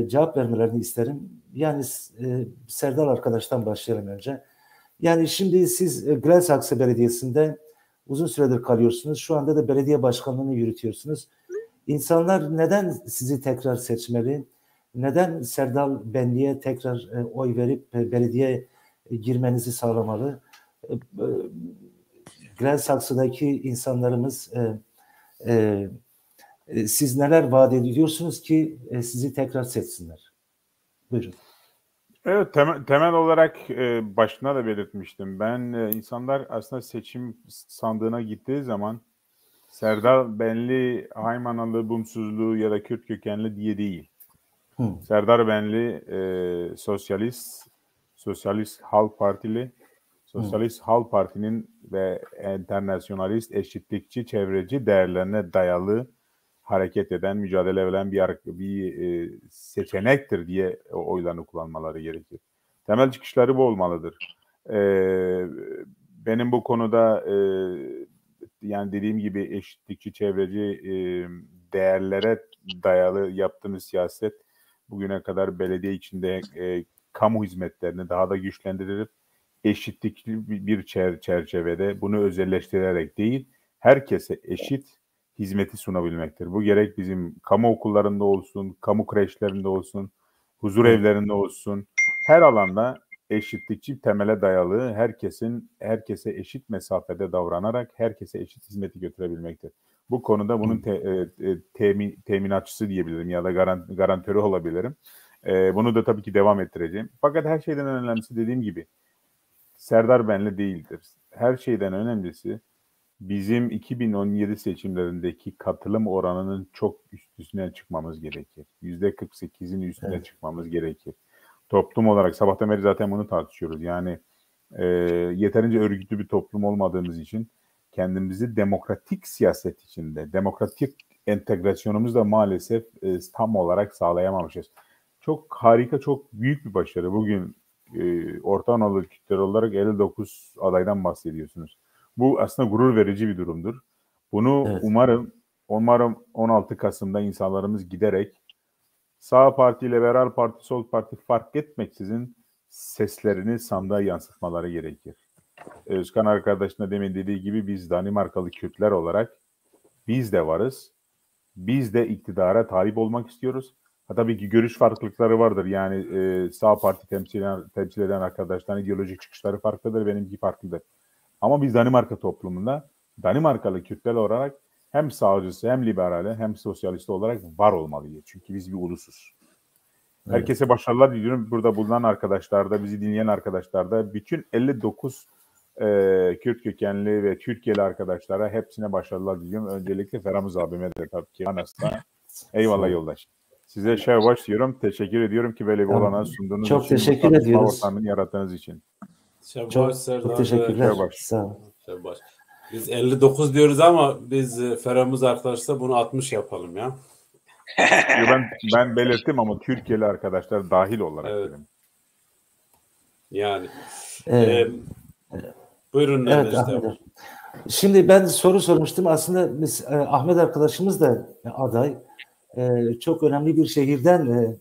cevap vermelerini isterim. Yani Serdar arkadaştan başlayalım önce. Yani şimdi siz Glensaksı Belediyesi'nde uzun süredir kalıyorsunuz. Şu anda da belediye başkanlığını yürütüyorsunuz. İnsanlar neden sizi tekrar seçmeli? Neden Serdar Benli'ye tekrar oy verip belediyeye girmenizi sağlamalı? Glensaksı'daki insanlarımız siz neler vaat ediyorsunuz ki sizi tekrar seçsinler? Buyurun. Evet, temel olarak başına da belirtmiştim. Ben insanlar aslında seçim sandığına gittiği zaman Serdar Benli Haymanalı, Bumsuzlu ya da Kürt kökenli diye değil. Serdar Benli Sosyalist Halk Partili, Sosyalist Halk Parti'nin ve internasyonalist, eşitlikçi, çevreci değerlerine dayalı hareket eden, mücadele eden bir seçenektir diye oylarını kullanmaları gerekir. Temel çıkışları bu olmalıdır. Benim bu konuda yani dediğim gibi eşitlikçi, çevreci değerlere dayalı yaptığımız siyaset bugüne kadar belediye içinde kamu hizmetlerini daha da güçlendirip eşitlikli bir çerçevede bunu özelleştirerek değil, herkese eşit hizmeti sunabilmektir. Bu gerek bizim kamu okullarında olsun, kamu kreşlerinde olsun, huzur evlerinde olsun, her alanda eşitlikçi temele dayalı herkese eşit mesafede davranarak herkese eşit hizmeti götürebilmektir. Bu konuda bunun teminatçısı diyebilirim ya da garantörü olabilirim. Bunu da tabii ki devam ettireceğim. Fakat her şeyden önemlisi dediğim gibi Serdar Benli değildir. Her şeyden önemlisi bizim 2017 seçimlerindeki katılım oranının çok üstüne çıkmamız gerekir. %48'in üstüne çıkmamız gerekir. Toplum olarak sabahtan beri zaten bunu tartışıyoruz. Yani yeterince örgütlü bir toplum olmadığımız için kendimizi demokratik siyaset içinde, demokratik entegrasyonumuzu da maalesef tam olarak sağlayamamışız. Çok harika, çok büyük bir başarı. Bugün Orta Anadolu Kürtleri olarak 59 adaydan bahsediyorsunuz. Bu aslında gurur verici bir durumdur. Bunu umarım 16 Kasım'da insanlarımız giderek sağ parti, liberal parti, sol parti fark etmeksizin seslerini sandığa yansıtmaları gerekir. Özkan arkadaşına demin dediği gibi biz Danimarkalı Kürtler olarak biz de varız. Biz de iktidara talip olmak istiyoruz. Tabii ki görüş farklılıkları vardır. Yani sağ parti temsil eden arkadaşların ideolojik çıkışları farklıdır. Benimki farklıdır. Ama biz Danimarka toplumunda Danimarkalı Kürtler olarak hem sağcısı hem liberali hem sosyalisti olarak var olmalıyız. Çünkü biz bir ulusuz. Evet. Herkese başarılar diliyorum. Burada bulunan arkadaşlar da, bizi dinleyen arkadaşlar da, bütün 59 Kürt kökenli ve Türkiye'li arkadaşlara hepsine başarılar diliyorum. Öncelikle Ferhamız abime de tabii ki Anas'ta. Eyvallah yoldaş. Size şerbaş diyorum. Teşekkür ediyorum ki böyle bir olanağı sunduğunuz çok için. Çok teşekkür ediyoruz. Ortamını yarattığınız için. Çok teşekkürler. Sağ olun. Biz 59 diyoruz ama biz Ferhamız arkadaşlar bunu 60 yapalım ya. ben belirttim ama Türkiye'li arkadaşlar dahil olarak dedim. Yani. Buyurun. Evet, Ahmet. Şimdi ben soru sormuştum. Aslında biz, Ahmet arkadaşımız da aday. Çok önemli bir şehirden,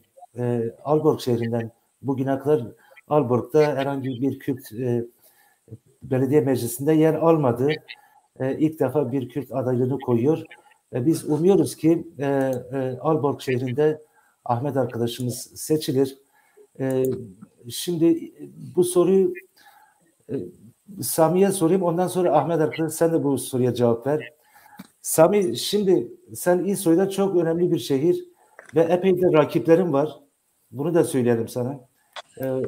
Aalborg şehrinden bugüne kadar Aalborg'da herhangi bir Kürt belediye meclisinde yer almadı. İlk defa bir Kürt adaylığını koyuyor. Biz umuyoruz ki Aalborg şehrinde Ahmet arkadaşımız seçilir Şimdi bu soruyu Sami'ye sorayım. Ondan sonra Ahmet arkadaş sen de bu soruya cevap ver. Sami, şimdi sen İsoy'da çok önemli bir şehir ve epey de rakiplerin var. Bunu da söyleyelim sana.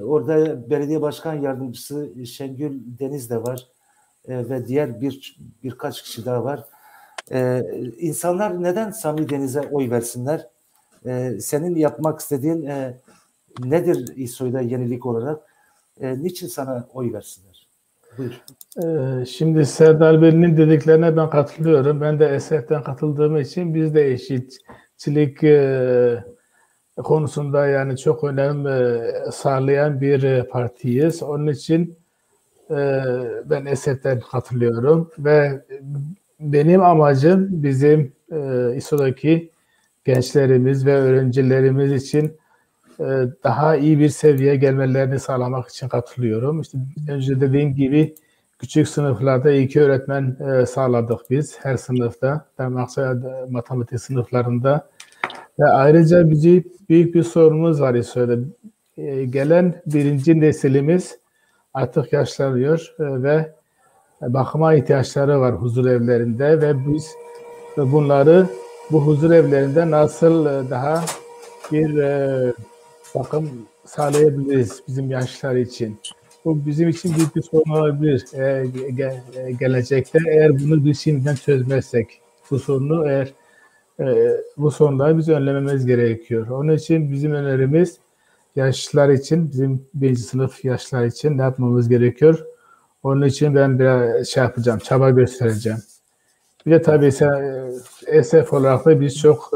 Orada belediye başkan yardımcısı Şengül Deniz de var. Ve diğer birkaç kişi daha var. İnsanlar neden Sami Deniz'e oy versinler? Senin yapmak istediğin nedir İsoy'da yenilik olarak? Niçin sana oy versinler? Buyur. Şimdi Serdar Bey'in dediklerine ben katılıyorum. Ben de ESEF'ten katıldığım için biz de eşitçilik konusunda yani çok önem sağlayan bir partiyiz. Onun için ben ESEF'ten katılıyorum ve benim amacım bizim İSO'daki gençlerimiz ve öğrencilerimiz için daha iyi bir seviyeye gelmelerini sağlamak için katılıyorum. İşte önce dediğim gibi küçük sınıflarda 2 öğretmen sağladık biz her sınıfta. Matematik sınıflarında. Ve ayrıca bizim büyük bir sorunumuz var İSO'da. Gelen birinci nesilimiz artık yaşlanıyor ve bakıma ihtiyaçları var huzur evlerinde ve biz bunları bu huzur evlerinde nasıl daha bir bakım sağlayabiliriz bizim yaşlılar için. Bu bizim için büyük bir sorun olabilir gelecekte eğer bunu biz şimdiden çözmezsek. Bu sorunu bu sorunları biz önlememiz gerekiyor. Onun için bizim önerimiz yaşlılar için, bizim 1. sınıf yaşlılar için ne yapmamız gerekiyor? Onun için ben biraz yapacağım, çaba göstereceğim. Bir de tabii ESEF olarak da biz çok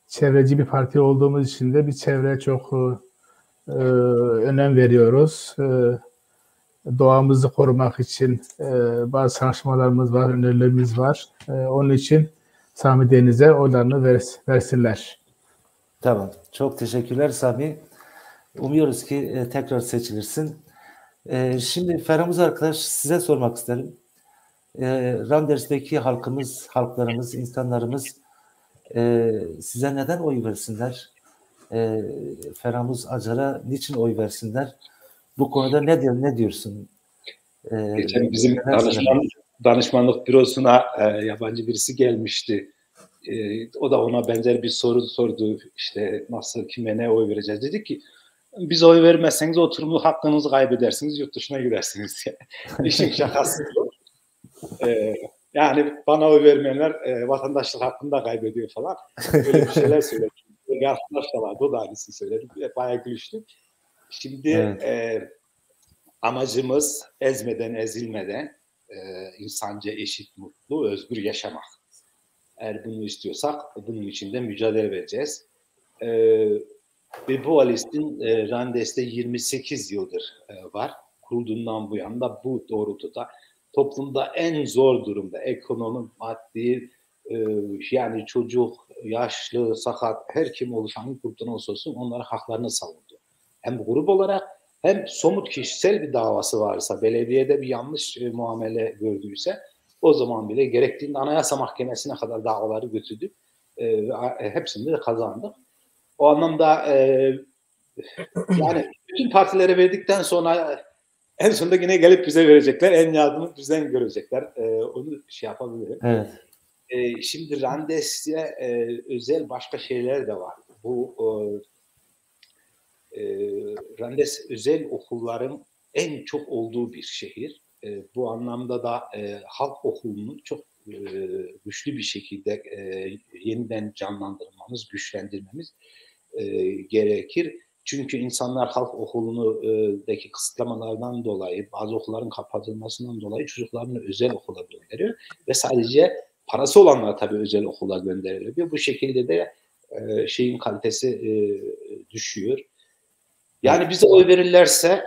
çevreci bir parti olduğumuz için de biz çevreye çok önem veriyoruz. Doğamızı korumak için bazı çalışmalarımız var, önerilerimiz var. Onun için Sami Deniz'e oylarını versinler. Tamam. Çok teşekkürler Sami. Umuyoruz ki tekrar seçilirsin. Şimdi Ferhamuz arkadaş size sormak isterim. Randers'teki halklarımız, insanlarımız size neden oy versinler? Ferhamuz Acar'a niçin oy versinler? Bu konuda ne diyorsun? Geçen bizim danışmanlık bürosuna yabancı birisi gelmişti. O da ona benzer bir soru sordu. İşte nasıl, kime ne oy vereceğiz? Dedi ki biz oy vermezseniz oturumu hakkınızı kaybedersiniz, yurt dışına gidersiniz. İşin şakası bu. Yani bana oy vermeyenler vatandaşlık hakkını da kaybediyor falan. Böyle bir şeyler söyledi. Bir arkadaş da vardı, o da aynısını söyledi. Bayağı gülüştük. Şimdi amacımız ezmeden, ezilmeden insanca eşit, mutlu, özgür yaşamak. Eğer bunu istiyorsak bunun için de mücadele vereceğiz. Ve bu Alis'in Randes'te 28 yıldır var. Kurulduğundan bu yana bu doğrultuda toplumda en zor durumda ekonomik, maddi, yani çocuk, yaşlı, sakat, her kim oluşan gruptan olsa olsun onlara haklarını savundu. Hem grup olarak hem somut kişisel bir davası varsa, belediyede bir yanlış muamele gördüyse o zaman bile gerektiğinde Anayasa Mahkemesi'ne kadar davaları götürdük. Hepsini de kazandık. O anlamda yani bütün partilere verdikten sonra en sonunda yine gelip bize verecekler. En yardımı bizden görecekler. Onu yapabilirim. Evet. Şimdi Randes'te özel başka şeyler de var. Bu Randes özel okulların en çok olduğu bir şehir. Bu anlamda da halk okulunu çok güçlü bir şekilde yeniden canlandırmamız, güçlendirmemiz gerekir. Çünkü insanlar halk okulundaki kısıtlamalardan dolayı, bazı okulların kapatılmasından dolayı çocuklarını özel okula gönderiyor. Ve sadece parası olanlar tabii özel okula gönderiliyor. Bu şekilde de şeyin kalitesi düşüyor. Yani bize oy verirlerse,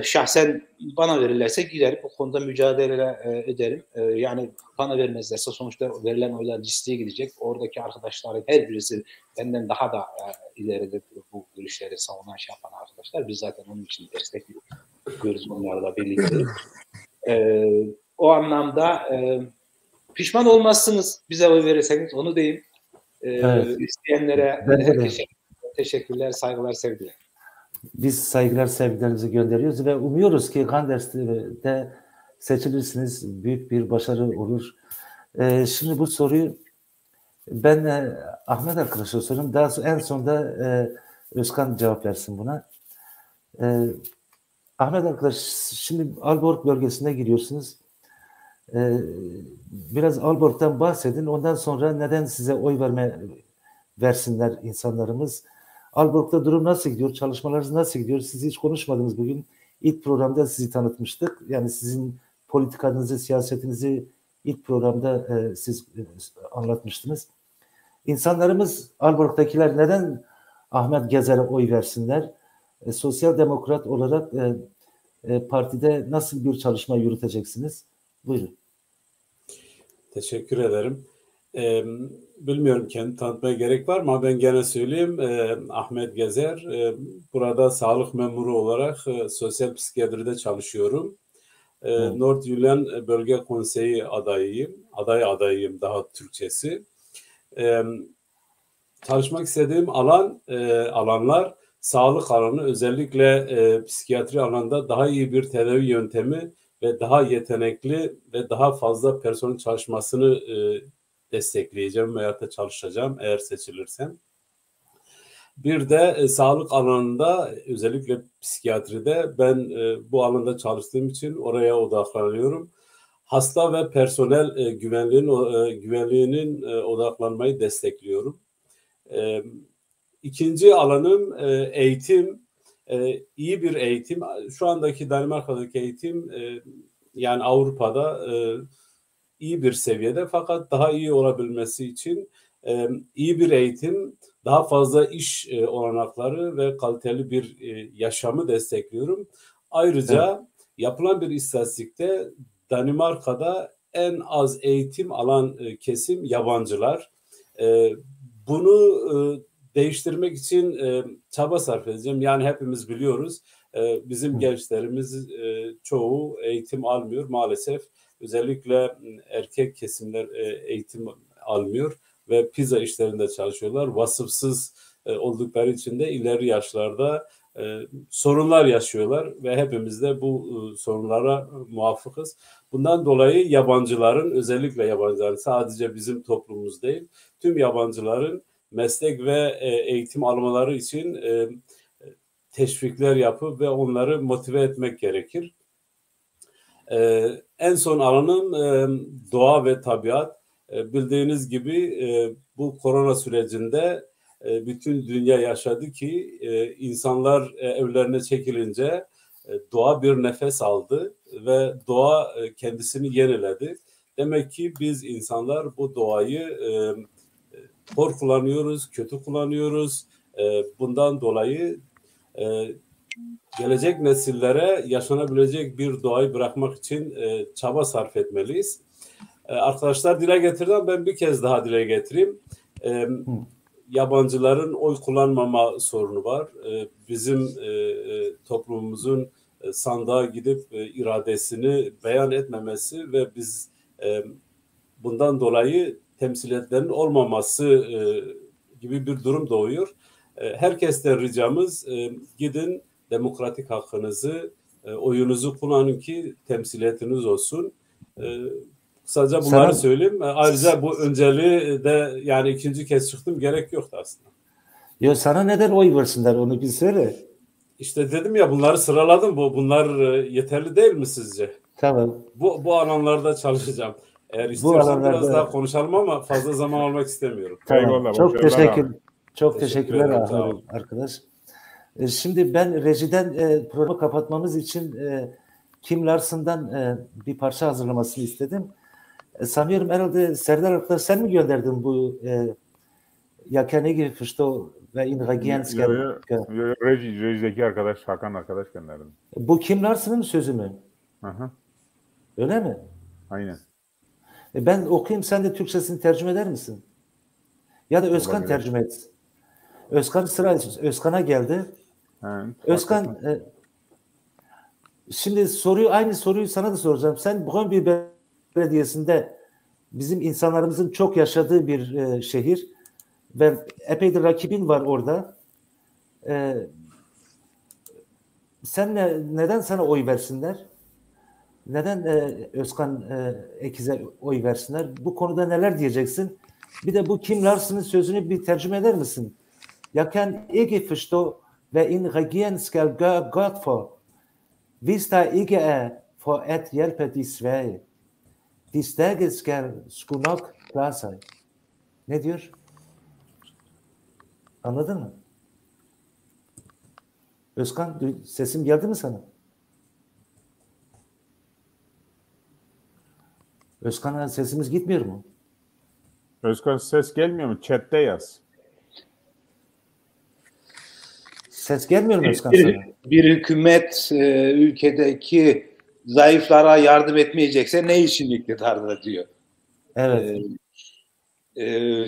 şahsen bana verirlerse giderim bu konuda mücadele ederim. Yani bana vermezlerse sonuçta verilen oylar listeye gidecek. Oradaki arkadaşların her birisi benden daha da ileride bu görüşleri savunan şey yapan arkadaşlar. Biz zaten onun için destekliyoruz onlarla birlikte. O anlamda pişman olmazsınız bize oy verirseniz, onu diyeyim. Evet. İsteyenlere herkese teşekkürler, saygılar, sevgiler. Biz saygılar, sevgilerimizi gönderiyoruz ve umuyoruz ki Ganders'te seçilirsiniz. Büyük bir başarı olur. Şimdi bu soruyu ben Ahmet arkadaşa sorayım. Daha sonra, en sonunda Özkan cevap versin buna. Ahmet arkadaş, şimdi Aalborg bölgesine giriyorsunuz. Biraz Aalborg'dan bahsedin. Ondan sonra neden size oy versinler insanlarımız? Aalborg'da durum nasıl gidiyor? Çalışmalarınız nasıl gidiyor? Siz hiç konuşmadınız bugün. İlk programda sizi tanıtmıştık. Yani sizin politikanızı, siyasetinizi ilk programda siz anlatmıştınız. İnsanlarımız, Aalborg'dakiler neden Ahmet Gezer'e oy versinler? Sosyal demokrat olarak partide nasıl bir çalışma yürüteceksiniz? Buyurun. Teşekkür ederim. Bilmiyorum, kendi tanıtmaya gerek var ama ben gene söyleyeyim. Ahmet Gezer, burada sağlık memuru olarak sosyal psikiyatride çalışıyorum. North Yunan Bölge Konseyi adayıyım. Adayıyım daha Türkçesi. Çalışmak istediğim alanlar sağlık alanı, özellikle psikiyatri alanında daha iyi bir tedavi yöntemi ve daha yetenekli ve daha fazla personel çalışmasını destekleyeceğim veya da çalışacağım eğer seçilirsem. Bir de sağlık alanında, özellikle psikiyatride ben bu alanda çalıştığım için oraya odaklanıyorum. Hasta ve personel güvenliğinin odaklanmayı destekliyorum. İkinci alanım eğitim. İyi bir eğitim. Şu andaki Danimarka'daki eğitim yani Avrupa'da iyi bir seviyede, fakat daha iyi olabilmesi için iyi bir eğitim, daha fazla iş olanakları ve kaliteli bir yaşamı destekliyorum. Ayrıca yapılan bir istatistikte Danimarka'da en az eğitim alan kesim yabancılar. Bunu değiştirmek için çaba sarf edeceğim. Yani hepimiz biliyoruz, bizim gençlerimiz çoğu eğitim almıyor maalesef. Özellikle erkek kesimler eğitim almıyor ve pizza işlerinde çalışıyorlar. Vasıfsız oldukları için de ileri yaşlarda sorunlar yaşıyorlar ve hepimiz de bu sorunlara muvafıkız. Bundan dolayı yabancıların, özellikle yabancıların, sadece bizim toplumumuz değil, tüm yabancıların meslek ve eğitim almaları için teşvikler yapıp ve onları motive etmek gerekir. En son alanım doğa ve tabiat. Bildiğiniz gibi bu korona sürecinde bütün dünya yaşadı ki insanlar evlerine çekilince doğa bir nefes aldı ve doğa kendisini yeniledi. Demek ki biz insanlar bu doğayı hor kullanıyoruz, kötü kullanıyoruz. Bundan dolayı gelecek nesillere yaşanabilecek bir doğayı bırakmak için çaba sarf etmeliyiz. Arkadaşlar dile getirdi ama ben bir kez daha dile getireyim. Yabancıların oy kullanmama sorunu var. Bizim toplumumuzun sandığa gidip iradesini beyan etmemesi ve biz bundan dolayı temsiliyetlerin olmaması gibi bir durum doğuyor. Herkesten ricamız gidin, demokratik hakkınızı, oyunuzu kullanın ki temsiliyetiniz olsun. Kısaca bunları söyleyeyim. Ayrıca bu önceliği de, yani ikinci kez çıktım, gerek yoktu aslında. Ya sana neden oy versinler, onu bir söyle. İşte dedim ya, bunları sıraladım. Bunlar yeterli değil mi sizce? Tamam. Bu alanlarda çalışacağım. Eğer istiyorsan biraz daha konuşalım ama fazla zaman almak istemiyorum. Tamam. Çok teşekkürler arkadaş. Şimdi ben rejiden programı kapatmamız için Kim Larson'dan bir parça hazırlamasını istedim. Sanıyorum herhalde Serdar arkadaş sen mi gönderdin bu Jag kan inte förstå vad ingredienser ska... Rejideki arkadaş, Hakan arkadaş gönderdi. Bu Kim Larson'ın sözü mü? Aha. Öyle mi? Aynen. Ben okuyayım, sen de Türkçesini tercüme eder misin? Ya da Özkan tercüme et. Özkan Özkan'a geldi. Evet, Özkan şimdi aynı soruyu sana da soracağım. Sen Brøndby Belediyesi'nde bizim insanlarımızın çok yaşadığı bir şehir ve epeydir rakibin var orada. neden sana oy versinler? Neden Özkan Ekiz'e oy versinler? Bu konuda neler diyeceksin? Bir de bu Kim Larson'ın sözünü bir tercüme eder misin? Jag kan ikke forstå, hvad en regering skal gøre godt for, hvis der ikke er for at hjælpe de svage. De stærke skal sgu nok klare sig. Ne diyor? Anladın mı? Özkan, sesim geldi mi sana? Özkan'a sesimiz gitmiyor mu? Özkan ses gelmiyor mu? Chat'te yaz. Ses gelmiyor mu Özkan sana? Bir hükümet ülkedeki zayıflara yardım etmeyecekse ne için iktidarda diyor. Evet.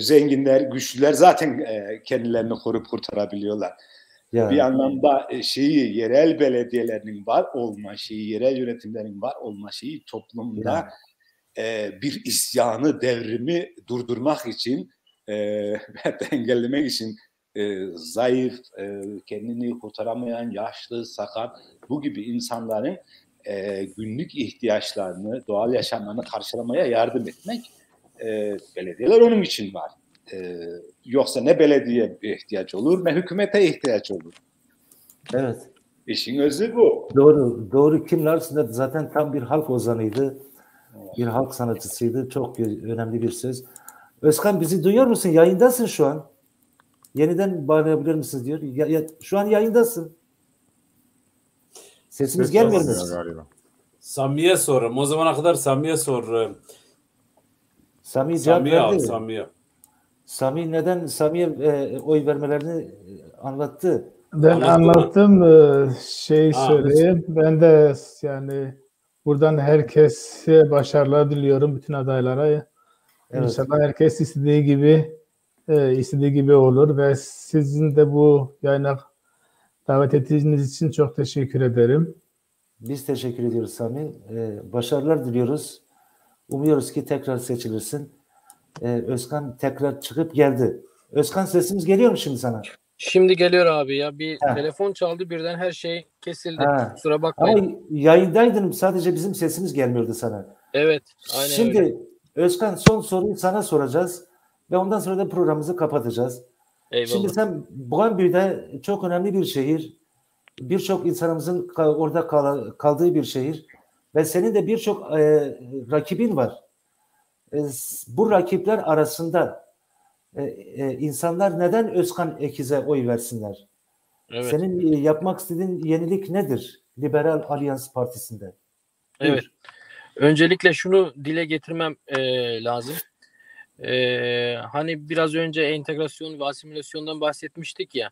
Zenginler, güçlüler zaten kendilerini korup kurtarabiliyorlar. Ya. Bir anlamda yerel belediyelerinin var olma şeyi, yerel yönetimlerin var olma şeyi toplumda bir isyanı, devrimi durdurmak için engellemek için zayıf, kendini kurtaramayan, yaşlı, sakat bu gibi insanların günlük ihtiyaçlarını, doğal yaşamlarını karşılamaya yardım etmek belediyeler onun için var. Yoksa ne belediye ihtiyaç olur ne hükümete ihtiyaç olur. Evet. İşin özü bu. Doğru. Kim Larson zaten tam bir halk ozanıydı. Bir halk sanatçısıydı. Çok önemli bir söz. Özkan bizi duyuyor musun? Yayındasın şu an. Yeniden bağlayabilir misiniz diyor. Şu an yayındasın. Sesimiz gelmiyor mu? Sami'ye sorum. O zamana kadar Sami'ye sor. Sami cevap verdi. Sami'ye. Sami'ye oy vermelerini anlattı. Ben anlattım. Söyleyeyim. Ben de yani buradan herkese başarılar diliyorum. Bütün adaylara. Evet. İnşallah herkes istediği gibi olur ve sizin de bu yayına davet ettiğiniz için çok teşekkür ederim. Biz teşekkür ediyoruz Sami. Başarılar diliyoruz. Umuyoruz ki tekrar seçilirsin. Özkan tekrar çıkıp geldi. Özkan sesimiz geliyor mu şimdi sana? Şimdi geliyor abi ya. Bir telefon çaldı birden her şey kesildi. Kusura bakmayın. Ama yayındaydın sadece bizim sesimiz gelmiyordu sana. Evet. Aynen şimdi öyle. Özkan son soruyu sana soracağız ve ondan sonra da programımızı kapatacağız. Eyvallah. Şimdi sen Brøndby'de çok önemli bir şehir. Birçok insanımızın orada kaldığı bir şehir. Ve senin de birçok rakibin var. Bu rakipler arasında insanlar neden Özkan Ekiz'e oy versinler? Evet. Senin yapmak istediğin yenilik nedir? Liberal Alliance Partisi'nde. Evet. Öncelikle şunu dile getirmem lazım. Hani biraz önce entegrasyon ve asimilasyondan bahsetmiştik ya.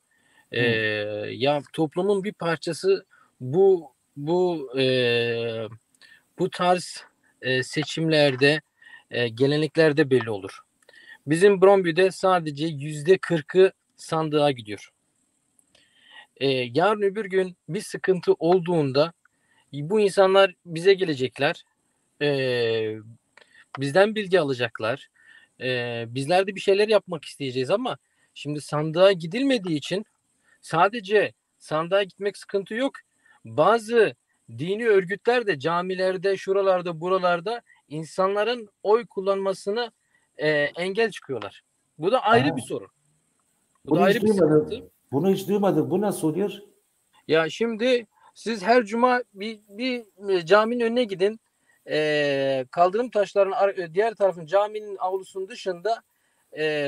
Ya toplumun bir parçası bu tarz seçimlerde, geleneklerde belli olur. Bizim Brøndby'de sadece %40'ı sandığa gidiyor. Yarın öbür gün bir sıkıntı olduğunda bu insanlar bize gelecekler. Bizden bilgi alacaklar. Bizler de bir şeyler yapmak isteyeceğiz ama şimdi sandığa gidilmediği için sadece sandığa gitmek sıkıntı yok. Bazı dini örgütler de camilerde, şuralarda, buralarda insanların oy kullanmasını engel çıkıyorlar. Bu da ayrı bir sorun. Bunu ayrı bir sıkıntı. Bunu hiç duymadık. Bu nasıl oluyor? Ya şimdi siz her cuma bir caminin önüne gidin. Kaldırım taşlarının diğer tarafın caminin avlusunun dışında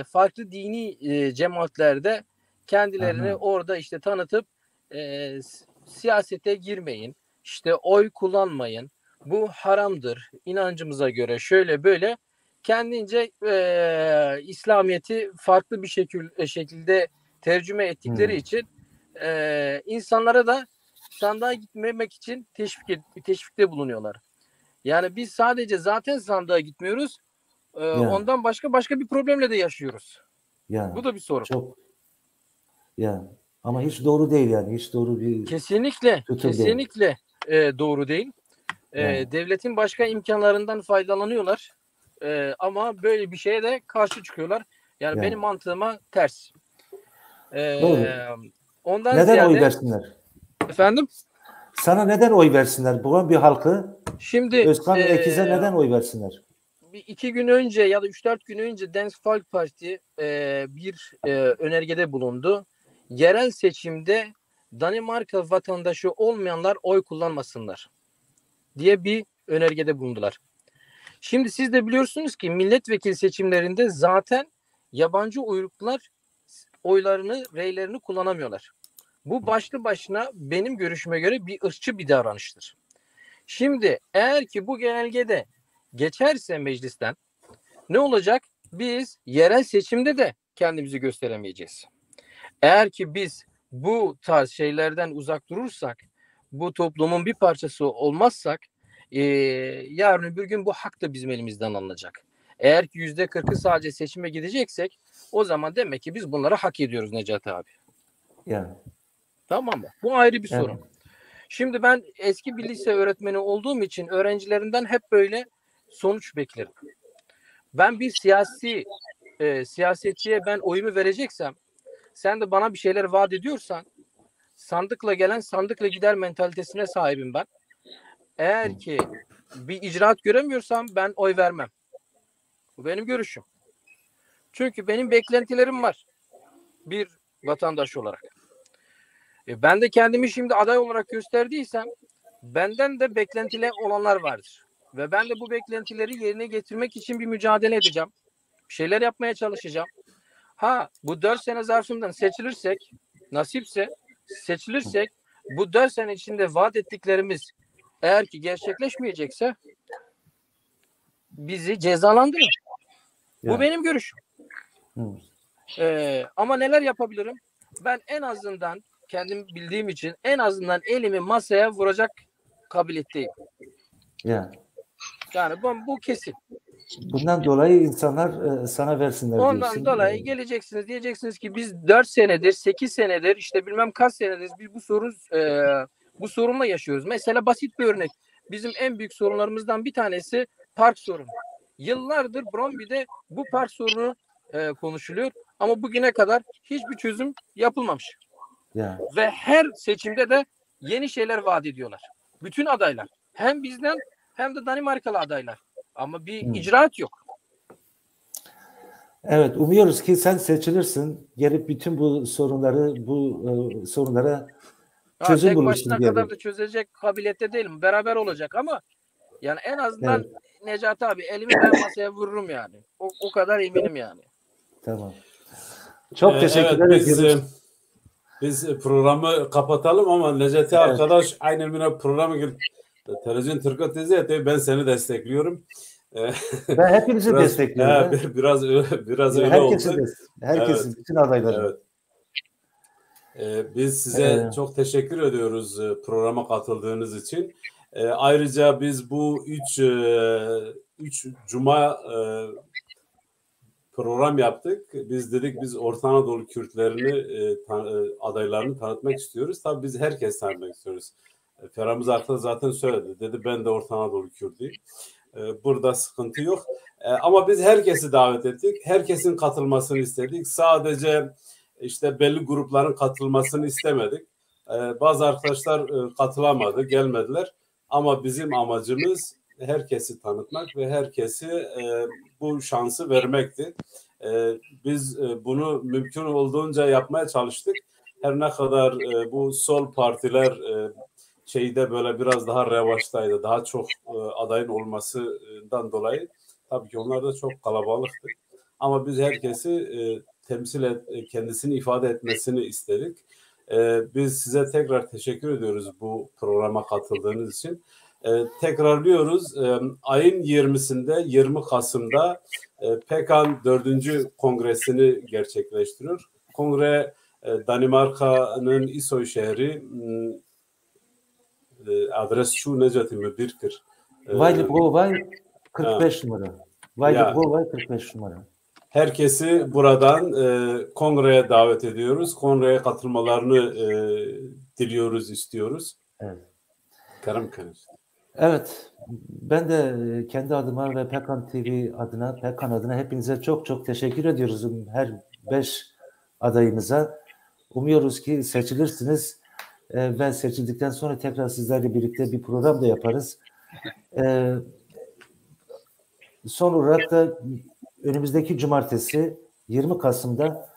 farklı dini cemaatlerde kendilerini orada işte tanıtıp siyasete girmeyin. İşte oy kullanmayın. Bu haramdır. İnancımıza göre şöyle böyle kendince İslamiyet'i farklı bir şekilde tercüme ettikleri için insanlara da sandığa gitmemek için teşvikte bulunuyorlar. Yani biz sadece zaten sandığa gitmiyoruz. Ondan başka bir problemle de yaşıyoruz. Bu da bir sorun. Çok. Ama hiç doğru değil yani. Hiç doğru bir kesinlikle doğru değil. Devletin başka imkanlarından faydalanıyorlar. Ama böyle bir şeye de karşı çıkıyorlar. Yani benim mantığıma ters. Ondan neden oy versinler? Efendim? Sana neden oy versinler? Bu bir halkı Şimdi Özkan Ekiz'e neden oy versinler? 2 gün önce ya da 3-4 gün önce Dansk Folkeparti bir önergede bulundu. Yerel seçimde Danimarka vatandaşı olmayanlar oy kullanmasınlar diye bir önergede bulundular. Şimdi siz de biliyorsunuz ki milletvekili seçimlerinde zaten yabancı uyruklular oylarını, reylerini kullanamıyorlar. Bu başlı başına benim görüşüme göre bir ırkçı bir davranıştır. Şimdi eğer ki bu genelgede geçerse meclisten ne olacak? Biz yerel seçimde de kendimizi gösteremeyeceğiz. Eğer ki biz bu tarz şeylerden uzak durursak, bu toplumun bir parçası olmazsak, yarın öbür gün bu hak da bizim elimizden alınacak. Eğer ki %40'ı sadece seçime gideceksek, o zaman demek ki biz bunları hak ediyoruz Necati abi. Yani. Tamam mı? Bu ayrı bir sorun. Şimdi ben eski bir lise öğretmeni olduğum için öğrencilerimden hep böyle sonuç beklerim. Ben bir siyasetçiye ben oyumu vereceksem, sen de bana bir şeyler vaat ediyorsan, sandıkla gelen sandıkla gider mentalitesine sahibim ben. Eğer ki bir icraat göremiyorsam ben oy vermem. Bu benim görüşüm. Çünkü benim beklentilerim var bir vatandaş olarak. Ben de kendimi şimdi aday olarak gösterdiysem benden de beklentiler olanlar vardır. Ve ben de bu beklentileri yerine getirmek için bir mücadele edeceğim. Bir şeyler yapmaya çalışacağım. Bu 4 sene zarfından seçilirsek, nasipse seçilirsek, bu 4 sene içinde vaat ettiklerimiz eğer ki gerçekleşmeyecekse bizi cezalandırın. Bu benim görüşüm. Ama neler yapabilirim? Ben en azından kendim bildiğim için en azından elimi masaya vuracak kabiliyetteyim. Yani bu kesin. Bundan dolayı insanlar sana versinler diyorsun. Ondan dolayı geleceksiniz, diyeceksiniz ki biz 4 senedir, 8 senedir, işte bilmem kaç senedir biz bu sorunla yaşıyoruz. Mesela basit bir örnek. Bizim en büyük sorunlarımızdan bir tanesi park sorunu. Yıllardır Brøndby'de bu park sorunu konuşuluyor ama bugüne kadar hiçbir çözüm yapılmamış. Ve her seçimde de yeni şeyler vaat ediyorlar. Bütün adaylar. Hem bizden hem de Danimarkalı adaylar. Ama bir icraat yok. Evet, umuyoruz ki sen seçilirsin. Gelip bütün bu sorunlara çözüm tek bulursun. Tek başına kadar da çözecek kabiliyette değilim. Beraber olacak ama yani en azından Necati abi elimi ben masaya vururum yani. O kadar eminim yani. Tamam. Çok teşekkür ediyoruz. Biz programı kapatalım ama Necati arkadaş aynı programı televizyon Türk'e tezi ben seni destekliyorum. Ben hepinizi destekliyorum. Biraz öyle oldu. Herkesin, bütün adayları. Biz size çok teşekkür ediyoruz programa katıldığınız için. Ayrıca biz bu 3 Cuma program yaptık. Biz dedik biz Orta Anadolu Kürtlerini adaylarını tanıtmak istiyoruz. Tabii biz herkes tanıtmak istiyoruz. Feramız arkadaş zaten söyledi. Dedi ben de Orta Anadolu Kürtüyüm. Burada sıkıntı yok. Ama biz herkesi davet ettik. Herkesin katılmasını istedik. Sadece işte belli grupların katılmasını istemedik. Bazı arkadaşlar katılamadı, gelmediler. Ama bizim amacımız herkesi tanıtmak ve herkese bu şansı vermekti. Biz bunu mümkün olduğunca yapmaya çalıştık. Her ne kadar bu sol partiler şeyde böyle biraz daha revaçtaydı. Daha çok adayın olmasından dolayı tabii ki onlar da çok kalabalıktı. Ama biz herkesi kendisini ifade etmesini istedik. Biz size tekrar teşekkür ediyoruz bu programa katıldığınız için. Tekrarlıyoruz. Ayın 20'sinde 20 Kasım'da PKAN 4. Kongresini gerçekleştiriyor. Kongre Danimarka'nın İsoy şehri adres şu Necati Müdirkir. Vejle 45 numara. Vejle 45 numara. Herkesi buradan kongreye davet ediyoruz. Kongreye katılmalarını diliyoruz, istiyoruz. Evet. Evet. Ben de kendi adıma ve PKAN TV adına, PKAN adına hepinize çok çok teşekkür ediyoruz. Her 5 adayımıza. Umuyoruz ki seçilirsiniz. Ve seçildikten sonra tekrar sizlerle birlikte bir program da yaparız. Son olarak da önümüzdeki cumartesi 20 Kasım'da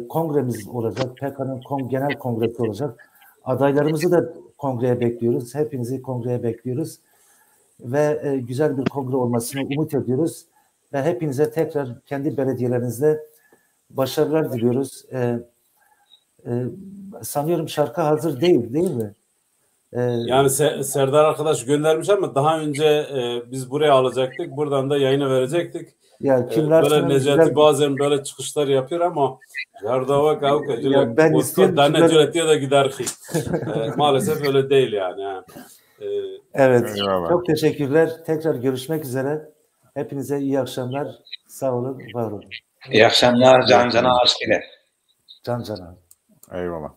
kongremiz olacak. PKK'nın genel kongresi olacak. Adaylarımızı da kongreye bekliyoruz. Hepinizi kongreye bekliyoruz. Ve güzel bir kongre olmasını umut ediyoruz. Ve hepinize tekrar kendi belediyelerinizde başarılar diliyoruz. Sanıyorum şarkı hazır değil mi? Yani Serdar arkadaş göndermiş ama daha önce biz buraya alacaktık. Buradan da yayını verecektik. Yani böyle Necati bazen böyle çıkışlar yapıyor ama Yardava Kavka ben istiyorum da gider ki. Maalesef öyle değil yani. Evet. Çok teşekkürler. Tekrar görüşmek üzere. Hepinize iyi akşamlar. Sağ olun, var olun. İyi akşamlar. Can cana aşk ile. Can cana. Eyvallah.